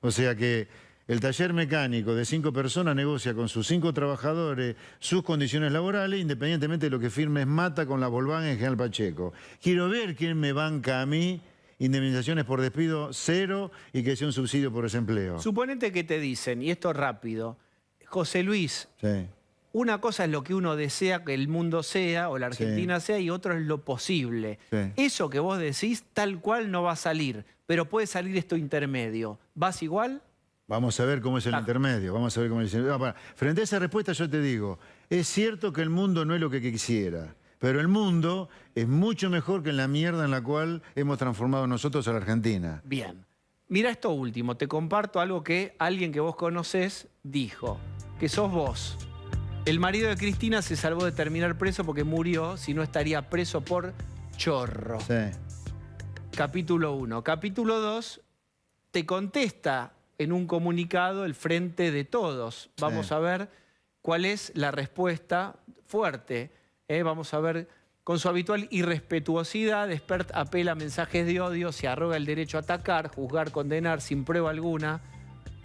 O sea, que el taller mecánico de 5 personas negocia con sus 5 trabajadores sus condiciones laborales, independientemente de lo que firme Mata con la Volkswagen en General Pacheco. Quiero ver quién me banca a mí indemnizaciones por despido 0 y que sea un subsidio por desempleo. Suponete que te dicen, y esto rápido, José Luis, una cosa es lo que uno desea que el mundo sea o la Argentina sea y otro es lo posible. Eso que vos decís tal cual no va a salir, pero puede salir esto intermedio. ¿Vas igual? Vamos a ver cómo es el intermedio, vamos a ver cómo es el intermedio. Frente a esa respuesta yo te digo, es cierto que el mundo no es lo que quisiera. Pero el mundo es mucho mejor que en la mierda en la cual hemos transformado nosotros a la Argentina. Bien. Mira esto último. Te comparto algo que alguien que vos conocés dijo. Que sos vos. El marido de Cristina se salvó de terminar preso porque murió, si no estaría preso por chorro. Capítulo 1. Capítulo 2. Te contesta en un comunicado el Frente de Todos. Vamos a ver cuál es la respuesta fuerte. Vamos a ver, con su habitual irrespetuosidad, Spert apela a mensajes de odio, se arroga el derecho a atacar, juzgar, condenar sin prueba alguna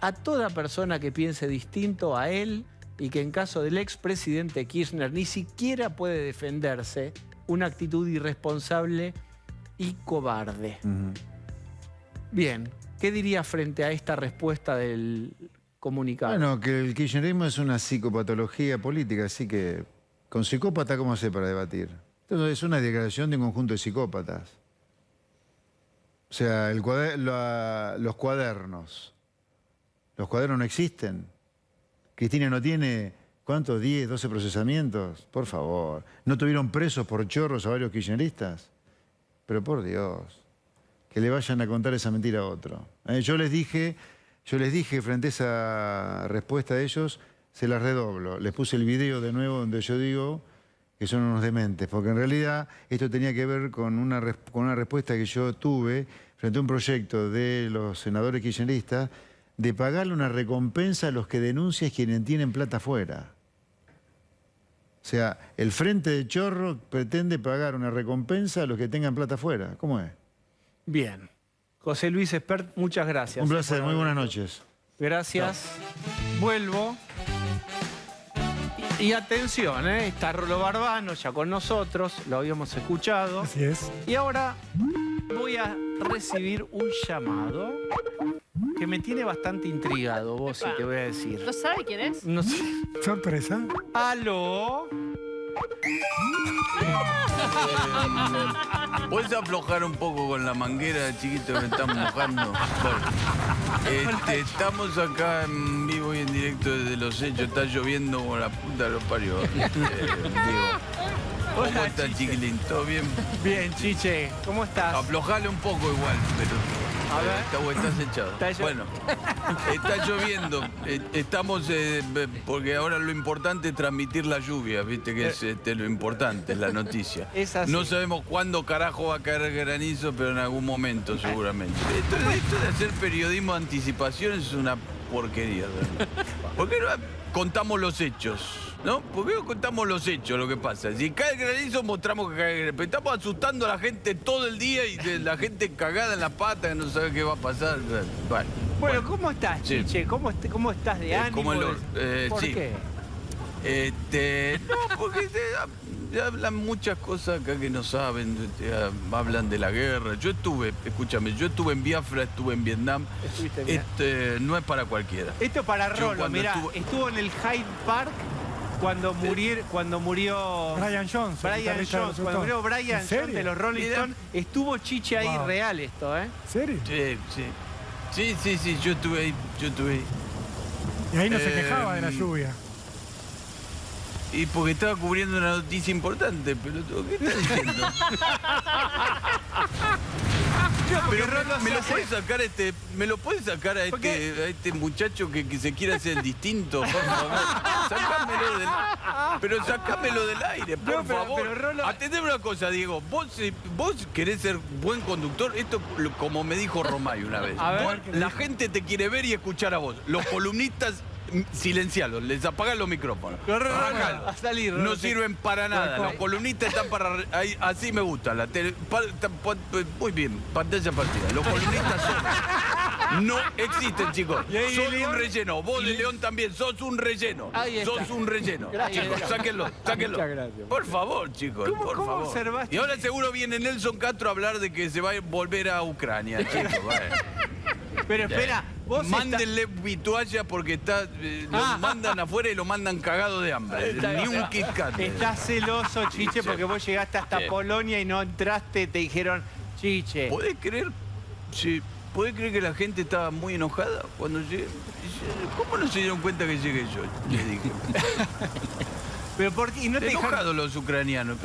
a toda persona que piense distinto a él y que en caso del expresidente Kirchner ni siquiera puede defenderse, una actitud irresponsable y cobarde. Bien, ¿qué diría frente a esta respuesta del comunicado? Bueno, que el kirchnerismo es una psicopatología política, así que con psicópata, ¿cómo hace para debatir? Entonces es una declaración de un conjunto de psicópatas. O sea, los cuadernos. Los cuadernos no existen. Cristina no tiene, ¿cuántos? 10, 12 procesamientos. Por favor. ¿No tuvieron presos por chorros a varios kirchneristas? Pero por Dios, que le vayan a contar esa mentira a otro. Yo les dije frente a esa respuesta de ellos, se las redoblo. Les puse el video de nuevo donde yo digo que son unos dementes, porque en realidad esto tenía que ver con una respuesta que yo tuve frente a un proyecto de los senadores kirchneristas de pagarle una recompensa a los que denuncian quienes tienen plata afuera. O sea, el Frente de Chorro pretende pagar una recompensa a los que tengan plata afuera. ¿Cómo es? Bien. José Luis Spert, muchas gracias. Un placer, muy buenas noches. Gracias. Vuelvo. Y atención, está Rolo Barbano ya con nosotros, lo habíamos escuchado. Así es. Y ahora voy a recibir un llamado que me tiene bastante intrigado, vos, si te voy a decir. ¿No sabe quién es? No sé. Sorpresa. ¿Aló? ¿Puedes aflojar un poco con la manguera, chiquito, que me están mojando? Bueno, estamos acá en vivo y en directo desde Los Hechos. Está lloviendo como la puta de los parios. ¿Cómo estás, chiquilín? ¿Todo bien? Bien, Chiche. ¿Cómo estás? Aflojale un poco igual, pero... A ver. Estás echado. Bueno, está lloviendo. Estamos, porque ahora lo importante es transmitir la lluvia, viste que es lo importante, es la noticia. Es así. No sabemos cuándo carajo va a caer granizo, pero en algún momento seguramente. Esto de hacer periodismo de anticipación es una porquería, realmente. ¿Por qué no contamos los hechos? ¿No? ¿Por qué no contamos los hechos, lo que pasa? Si cae el granizo, mostramos que cae el granizo. Estamos asustando a la gente todo el día y la gente cagada en la pata que no sabe qué va a pasar. Bueno, ¿cómo estás, Chiche? Sí. ¿Cómo estás de ánimo? ¿Por sí. qué? No, porque hablan muchas cosas acá que no saben. Hablan de la guerra. Yo estuve en Biafra, estuve en Vietnam. No es para cualquiera. Esto para Rolo, mirá, estuvo en el Hyde Park cuando murió Brian Jones. Cuando murió Brian Jones de los Rolling Stones, estuvo Chiche ahí, real esto, ¿eh? ¿En serio? Sí, yo estuve ahí. Y ahí no se quejaba de la lluvia. Y porque estaba cubriendo una noticia importante, pelotudo. ¿Qué estás diciendo? Pero ¿me lo puedes sacar a este muchacho que se quiere hacer distinto, por favor? Sacámelo del aire, por favor. Atendeme una cosa, Diego. Vos querés ser buen conductor. Esto, como me dijo Romay una vez. La gente te quiere ver y escuchar a vos. Los columnistas, silencialos, les apagan los micrófonos. No sirven para nada. Los columnistas están para... Así me gusta. Muy bien, pantalla partida. Los columnistas no existen, chicos. Son un relleno. Vos de León también sos un relleno. Sos un relleno. Chicos, sáquenlo. Por favor, chicos, por favor. Y ahora seguro viene Nelson Castro a hablar de que se va a volver a Ucrania, chicos. Pero espera, mándenle vitualla porque lo mandan afuera y lo mandan cagado de hambre. Ni un Kit Kat. Estás celoso, Chiche, porque vos llegaste hasta Polonia y no entraste, te dijeron, Chiche. ¿Podés creer? Sí. ¿Podés creer que la gente estaba muy enojada cuando llegué? ¿Cómo no se dieron cuenta que llegué yo? Les dije. Pero ¿por qué? ¿Y no te enojados los ucranianos?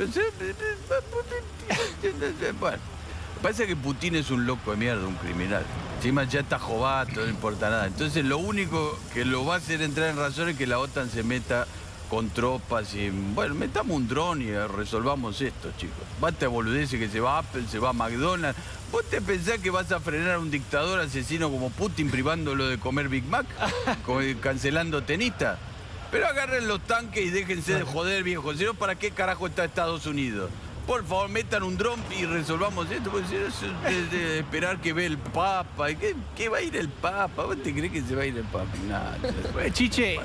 Bueno. Parece que Putin es un loco de mierda, un criminal. Encima ya está jovato, no importa nada. Entonces lo único que lo va a hacer entrar en razón es que la OTAN se meta con tropas y... Bueno, metamos un dron y resolvamos esto, chicos. Basta boludeces que se va a Apple, se va a McDonald's. ¿Vos te pensás que vas a frenar a un dictador asesino como Putin privándolo de comer Big Mac? Cancelando tenistas. Pero agarren los tanques y déjense de joder, viejo. Si no, ¿para qué carajo está Estados Unidos? Por favor, metan un dron y resolvamos esto. Porque si no, eso es de esperar que ve el Papa. ¿Qué va a ir el Papa? ¿Vos te crees que se va a ir el Papa? Nada. Chiche,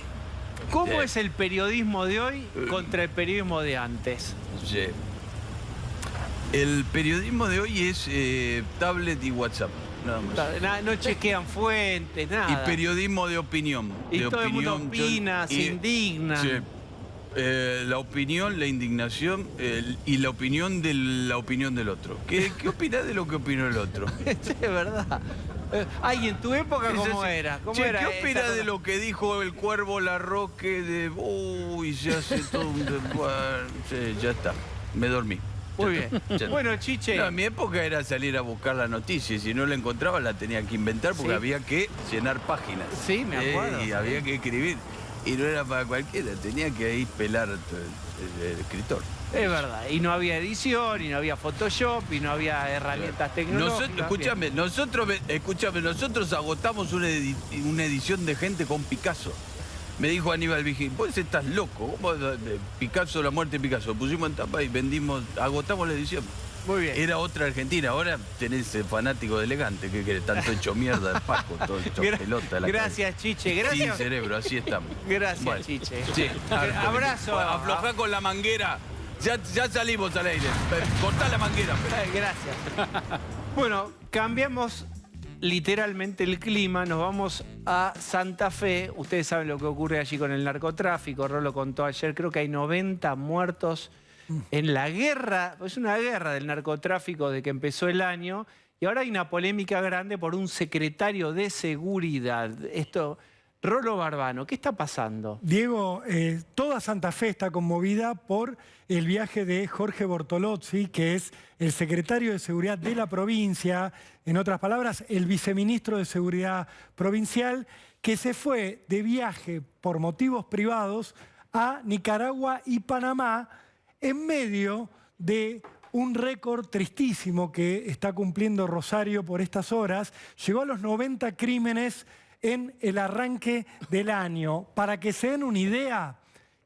¿cómo es el periodismo de hoy contra el periodismo de antes? Sí. El periodismo de hoy es tablet y WhatsApp. Nada más. No chequean fuentes, nada. Y periodismo de opinión. Y de todo el mundo opina, se indigna. Sí. La opinión, la indignación y la opinión del otro. ¿Qué opinás de lo que opinó el otro? Es verdad. Ay, en tu época, ¿cómo era? ¿Qué opinás de lo que dijo el Cuervo Larroque de... Uy, se hace todo un... Sí, ya está, me dormí. Muy bien. Bueno, Chiche. No, en mi época era salir a buscar la noticia y si no la encontraba la tenía que inventar porque había que llenar páginas. Sí, me acuerdo. Y había que escribir. Y no era para cualquiera, tenía que ahí pelar el escritor. Es verdad, y no había edición, y no había Photoshop, y no había herramientas tecnológicas. Nosotros agotamos una edición de gente con Picasso. Me dijo Aníbal Vigil, vos estás loco, ¿cómo Picasso, la muerte de Picasso? Pusimos en tapa y agotamos la edición. Muy bien. Era otra Argentina, ahora tenés fanático de Elegante, que querés tanto hecho mierda de Paco, todo hecho pelota. Gracias, Chiche, gracias. Sin cerebro, así estamos. Gracias, bueno, Chiche. Sí, abrazo. Aflojá con la manguera. Ya salimos al aire. Cortá la manguera. Gracias. Bueno, cambiamos literalmente el clima, nos vamos a Santa Fe. Ustedes saben lo que ocurre allí con el narcotráfico. Rolo contó ayer, creo que hay 90 muertos en la guerra. Es una guerra del narcotráfico de que empezó el año. Y ahora hay una polémica grande por un secretario de seguridad. Esto, Rolo Barbano, ¿qué está pasando? Diego, toda Santa Fe está conmovida por el viaje de Jorge Bortolozzi, que es el secretario de Seguridad de la provincia, en otras palabras, el viceministro de Seguridad provincial, que se fue de viaje por motivos privados a Nicaragua y Panamá en medio de un récord tristísimo que está cumpliendo Rosario por estas horas. Llegó a los 90 crímenes en el arranque del año. Para que se den una idea,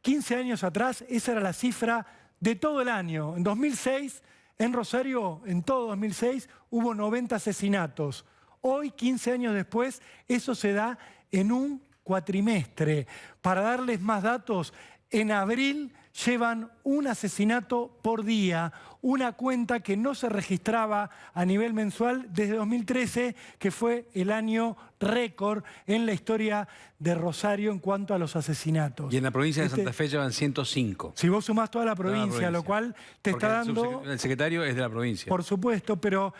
15 años atrás esa era la cifra de todo el año. En 2006, en Rosario, en todo 2006, hubo 90 asesinatos. Hoy, 15 años después, eso se da en un cuatrimestre. Para darles más datos, en abril llevan un asesinato por día, una cuenta que no se registraba a nivel mensual desde 2013, que fue el año récord en la historia de Rosario en cuanto a los asesinatos. Y en la provincia de Santa Fe llevan 105. Si vos sumás toda la provincia, lo cual te está dando... El secretario es de la provincia. Por supuesto, pero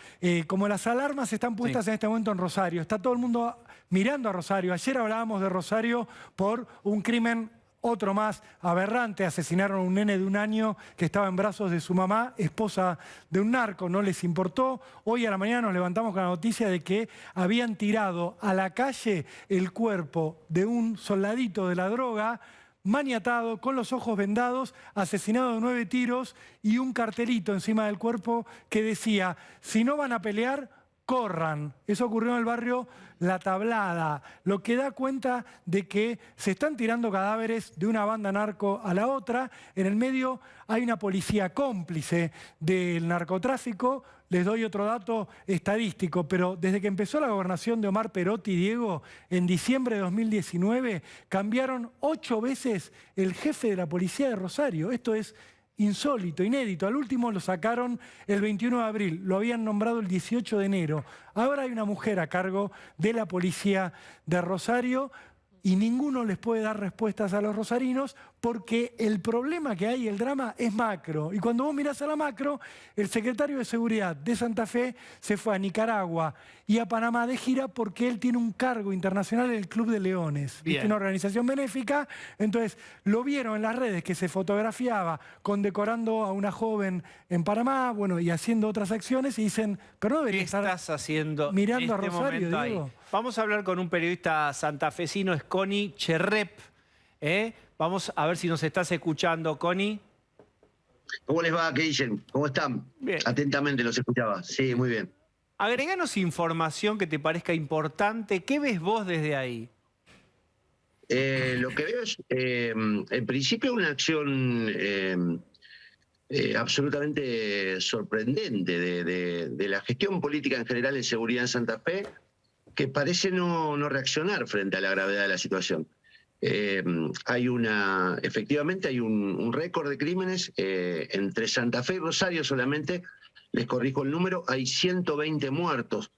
como las alarmas están puestas en este momento en Rosario, está todo el mundo mirando a Rosario. Ayer hablábamos de Rosario por un crimen... Otro más aberrante, asesinaron a un nene de 1 año que estaba en brazos de su mamá, esposa de un narco, no les importó. Hoy a la mañana nos levantamos con la noticia de que habían tirado a la calle el cuerpo de un soldadito de la droga, maniatado, con los ojos vendados, asesinado de 9 tiros y un cartelito encima del cuerpo que decía, si no van a pelear, corran. Eso ocurrió en el barrio La Tablada, lo que da cuenta de que se están tirando cadáveres de una banda narco a la otra. En el medio hay una policía cómplice del narcotráfico. Les doy otro dato estadístico, pero desde que empezó la gobernación de Omar Perotti, Diego, en diciembre de 2019, cambiaron 8 veces el jefe de la policía de Rosario. Esto es insólito, inédito. Al último lo sacaron el 21 de abril, lo habían nombrado el 18 de enero. Ahora hay una mujer a cargo de la policía de Rosario y ninguno les puede dar respuestas a los rosarinos porque el problema que hay, el drama, es macro. Y cuando vos mirás a la macro, el secretario de Seguridad de Santa Fe se fue a Nicaragua y a Panamá de gira porque él tiene un cargo internacional en el Club de Leones. Es una organización benéfica. Entonces, lo vieron en las redes que se fotografiaba condecorando a una joven en Panamá, bueno, y haciendo otras acciones y dicen, pero no debería estar haciendo mirando a Rosario, Diego. Vamos a hablar con un periodista santafesino, es Connie Cherrep. Vamos a ver si nos estás escuchando, Connie. ¿Cómo les va? ¿Qué dicen? ¿Cómo están? Bien. Atentamente los escuchaba. Sí, muy bien. Agreganos información que te parezca importante. ¿Qué ves vos desde ahí? Lo que veo es, en principio, una acción absolutamente sorprendente de la gestión política en general en seguridad en Santa Fe, que parece no reaccionar frente a la gravedad de la situación. Efectivamente hay un récord de crímenes entre Santa Fe y Rosario solamente, les corrijo el número, hay 120 muertos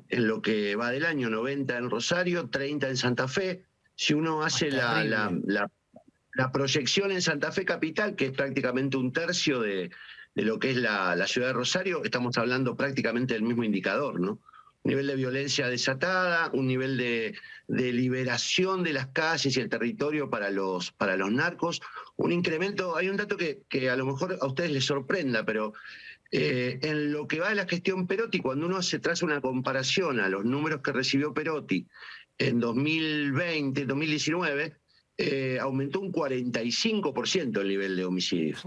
en lo que va del año, 90 en Rosario, 30 en Santa Fe. Si uno hace la proyección en Santa Fe capital, que es prácticamente un tercio de lo que es la ciudad de Rosario, estamos hablando prácticamente del mismo indicador, ¿no? Un nivel de violencia desatada, un nivel de liberación de las calles y el territorio para los narcos, un incremento. Hay un dato que a lo mejor a ustedes les sorprenda, pero en lo que va de la gestión Perotti, cuando uno traza una comparación a los números que recibió Perotti en 2020, 2019, aumentó un 45% el nivel de homicidios.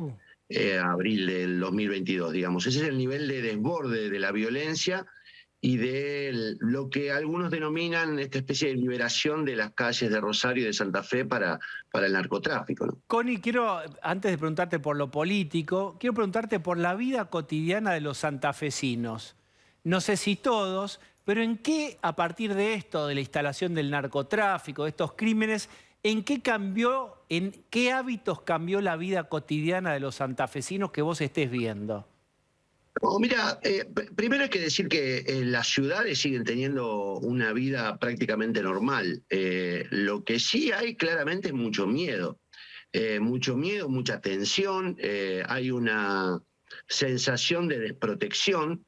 Abril del 2022, digamos. Ese es el nivel de desborde de la violencia y de lo que algunos denominan esta especie de liberación de las calles de Rosario y de Santa Fe para el narcotráfico, ¿no? Connie, quiero, antes de preguntarte por lo político, quiero preguntarte por la vida cotidiana de los santafesinos. No sé si todos, pero ¿en qué, a partir de esto, de la instalación del narcotráfico, de estos crímenes, en qué hábitos cambió la vida cotidiana de los santafesinos que vos estés viendo? Oh, mira, primero hay que decir que las ciudades siguen teniendo una vida prácticamente normal. Lo que sí hay claramente es mucho miedo, mucha tensión, hay una sensación de desprotección.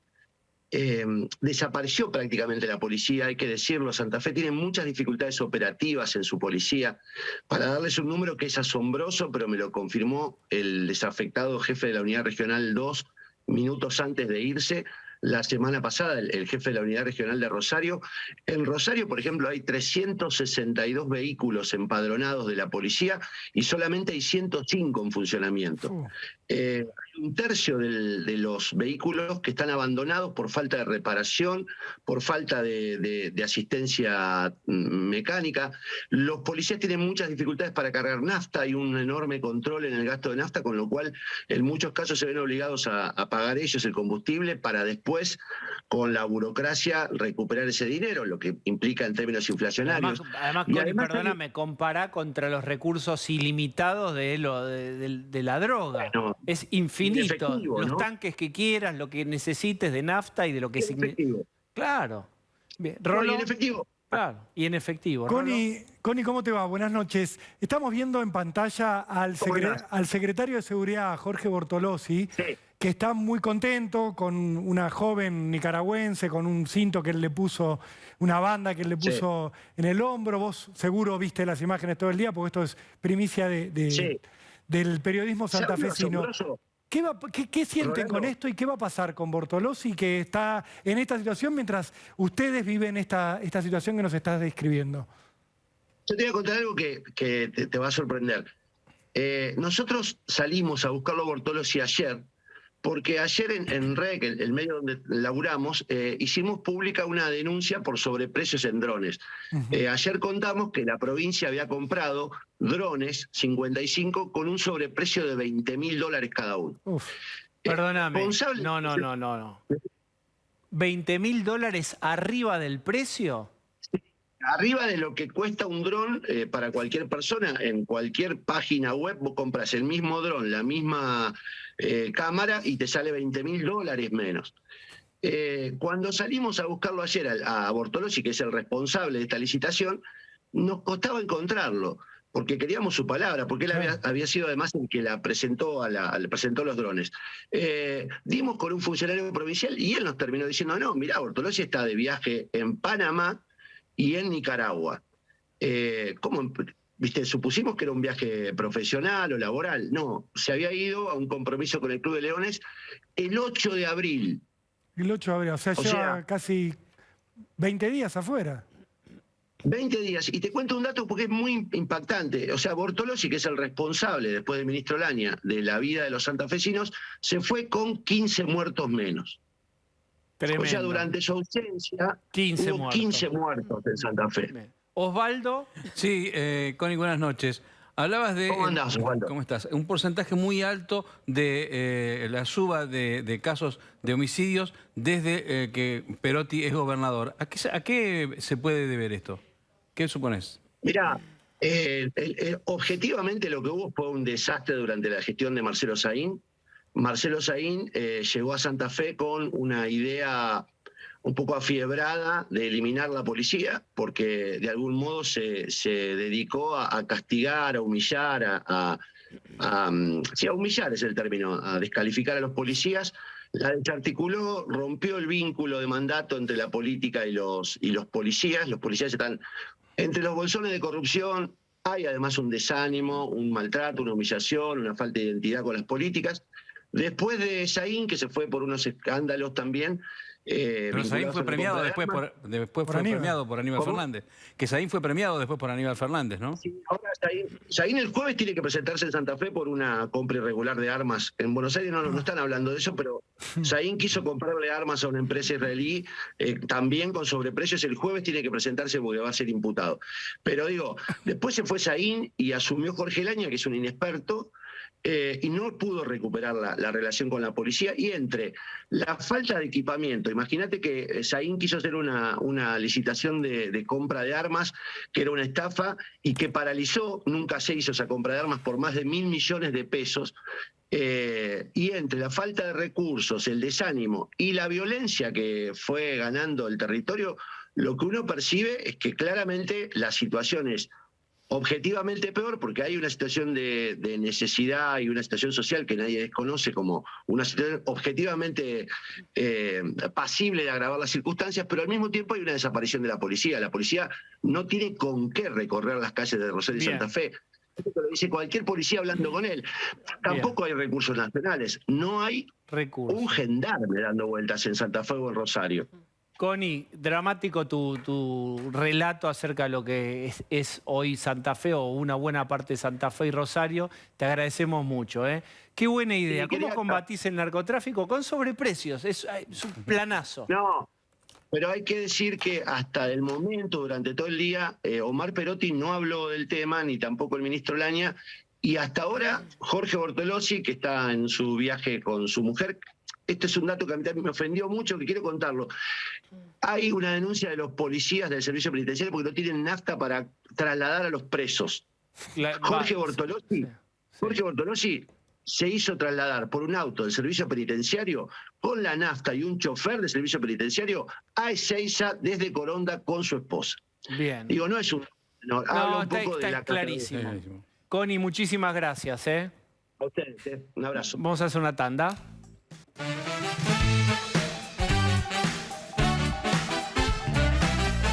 Desapareció prácticamente la policía, hay que decirlo. Santa Fe tiene muchas dificultades operativas en su policía. Para darles un número que es asombroso, pero me lo confirmó el desafectado jefe de la Unidad Regional 2, minutos antes de irse, la semana pasada, el jefe de la Unidad Regional de Rosario. En Rosario, por ejemplo, hay 362 vehículos empadronados de la policía y solamente hay 105 en funcionamiento. Hay un tercio de los vehículos que están abandonados por falta de reparación, por falta de asistencia mecánica. Los policías tienen muchas dificultades para cargar nafta, hay un enorme control en el gasto de nafta, con lo cual en muchos casos se ven obligados a pagar ellos el combustible para después, con la burocracia, recuperar ese dinero, lo que implica en términos inflacionarios. Además Connie, perdóname, compara contra los recursos ilimitados de la droga. Bueno, es infinito. Los tanques que quieras, lo que necesites de nafta y de lo que significa. Claro. Bien. Rolo, y en efectivo. Claro, y en efectivo. Connie, ¿cómo te va? Buenas noches. Estamos viendo en pantalla al secretario de Seguridad, Jorge Bortolossi, que está muy contento con una joven nicaragüense, con un cinto que él le puso, una banda que él le puso en el hombro. Vos seguro viste las imágenes todo el día, porque esto es primicia del periodismo santafesino. ¿Qué sienten con esto y qué va a pasar con Bortolossi, que está en esta situación mientras ustedes viven esta situación que nos estás describiendo? Yo te voy a contar algo que te va a sorprender. Nosotros salimos a buscarlo a Bortolossi ayer, porque ayer en REC, el medio donde laburamos, hicimos pública una denuncia por sobreprecios en drones. Ayer contamos que la provincia había comprado drones, 55, con un sobreprecio de $20.000 cada uno. Perdóname. No. ¿$20.000 arriba del precio? Arriba de lo que cuesta un dron para cualquier persona. En cualquier página web vos compras el mismo dron, la misma cámara, y te sale $20.000 menos. Cuando salimos a buscarlo ayer a Bortolossi, que es el responsable de esta licitación, nos costaba encontrarlo, porque queríamos su palabra, porque él había sido además el que le presentó los drones. Dimos con un funcionario provincial y él nos terminó diciendo: no, mirá, Bortolossi está de viaje en Panamá y en Nicaragua. ¿Cómo? ¿Viste? Supusimos que era un viaje profesional o laboral. No, se había ido a un compromiso con el Club de Leones el 8 de abril. El 8 de abril, o sea, lleva casi 20 días afuera. 20 días. Y te cuento un dato porque es muy impactante. O sea, Bortolossi, que es el responsable, después del ministro Laña, de la vida de los santafesinos, se fue con 15 muertos menos. Tremendo. O sea, durante su ausencia hubo 15 muertos en Santa Fe. Osvaldo. Sí, Connie, buenas noches. Hablabas de... ¿Cómo andás, Osvaldo? ¿Cómo estás? Un porcentaje muy alto de la suba de casos de homicidios desde que Perotti es gobernador. ¿A qué se puede deber esto? ¿Qué supones? Mirá, objetivamente lo que hubo fue un desastre durante la gestión de Marcelo Saín. Marcelo Saín llegó a Santa Fe con una idea un poco afiebrada de eliminar la policía, porque de algún modo se dedicó a castigar, a humillar, sí, a humillar es el término, a descalificar a los policías. La desarticuló, rompió el vínculo de mandato entre la política y los policías. Los policías están entre los bolsones de corrupción. Hay además un desánimo, un maltrato, una humillación, una falta de identidad con las políticas. Después de Saín, que se fue por unos escándalos también. Pero Saín fue premiado después por Aníbal Fernández. Que Saín fue premiado después por Aníbal Fernández, ¿no? Sí, ahora Saín el jueves tiene que presentarse en Santa Fe por una compra irregular de armas. En Buenos Aires no están hablando de eso, pero Saín quiso comprarle armas a una empresa israelí, también con sobreprecios. El jueves tiene que presentarse porque va a ser imputado. Pero digo, después se fue Saín y asumió Jorge Laña, que es un inexperto, y no pudo recuperar la relación con la policía. Y entre la falta de equipamiento, imagínate que Saín quiso hacer una licitación de compra de armas, que era una estafa, y que paralizó, nunca se hizo esa compra de armas por más de 1.000 millones de pesos. Y entre la falta de recursos, el desánimo y la violencia que fue ganando el territorio, lo que uno percibe es que claramente la situación es objetivamente peor, porque hay una situación de necesidad y una situación social que nadie desconoce como una situación objetivamente pasible de agravar las circunstancias, pero al mismo tiempo hay una desaparición de la policía. La policía no tiene con qué recorrer las calles de Rosario y Santa Fe. Esto lo dice cualquier policía hablando con él. Tampoco hay recursos nacionales. No hay un gendarme dando vueltas en Santa Fe o en Rosario. Connie, dramático tu relato acerca de lo que es hoy Santa Fe o una buena parte de Santa Fe y Rosario. Te agradecemos mucho. Qué buena idea. ¿Cómo combatís el narcotráfico? Con sobreprecios. Es un planazo. No, pero hay que decir que hasta el momento, durante todo el día, Omar Perotti no habló del tema, ni tampoco el ministro Laña. Y hasta ahora, Jorge Bortolossi, que está en su viaje con su mujer. Este es un dato que a mí también me ofendió mucho, que quiero contarlo. Hay una denuncia de los policías del servicio penitenciario porque no tienen nafta para trasladar a los presos. Jorge Bortolossi se hizo trasladar por un auto del servicio penitenciario con la nafta y un chofer del servicio penitenciario a Ezeiza desde Coronda con su esposa. Bien. Digo, no es un... No, habla un poco de la clarísimo. Connie, muchísimas gracias. A ustedes, un abrazo. Vamos a hacer una tanda.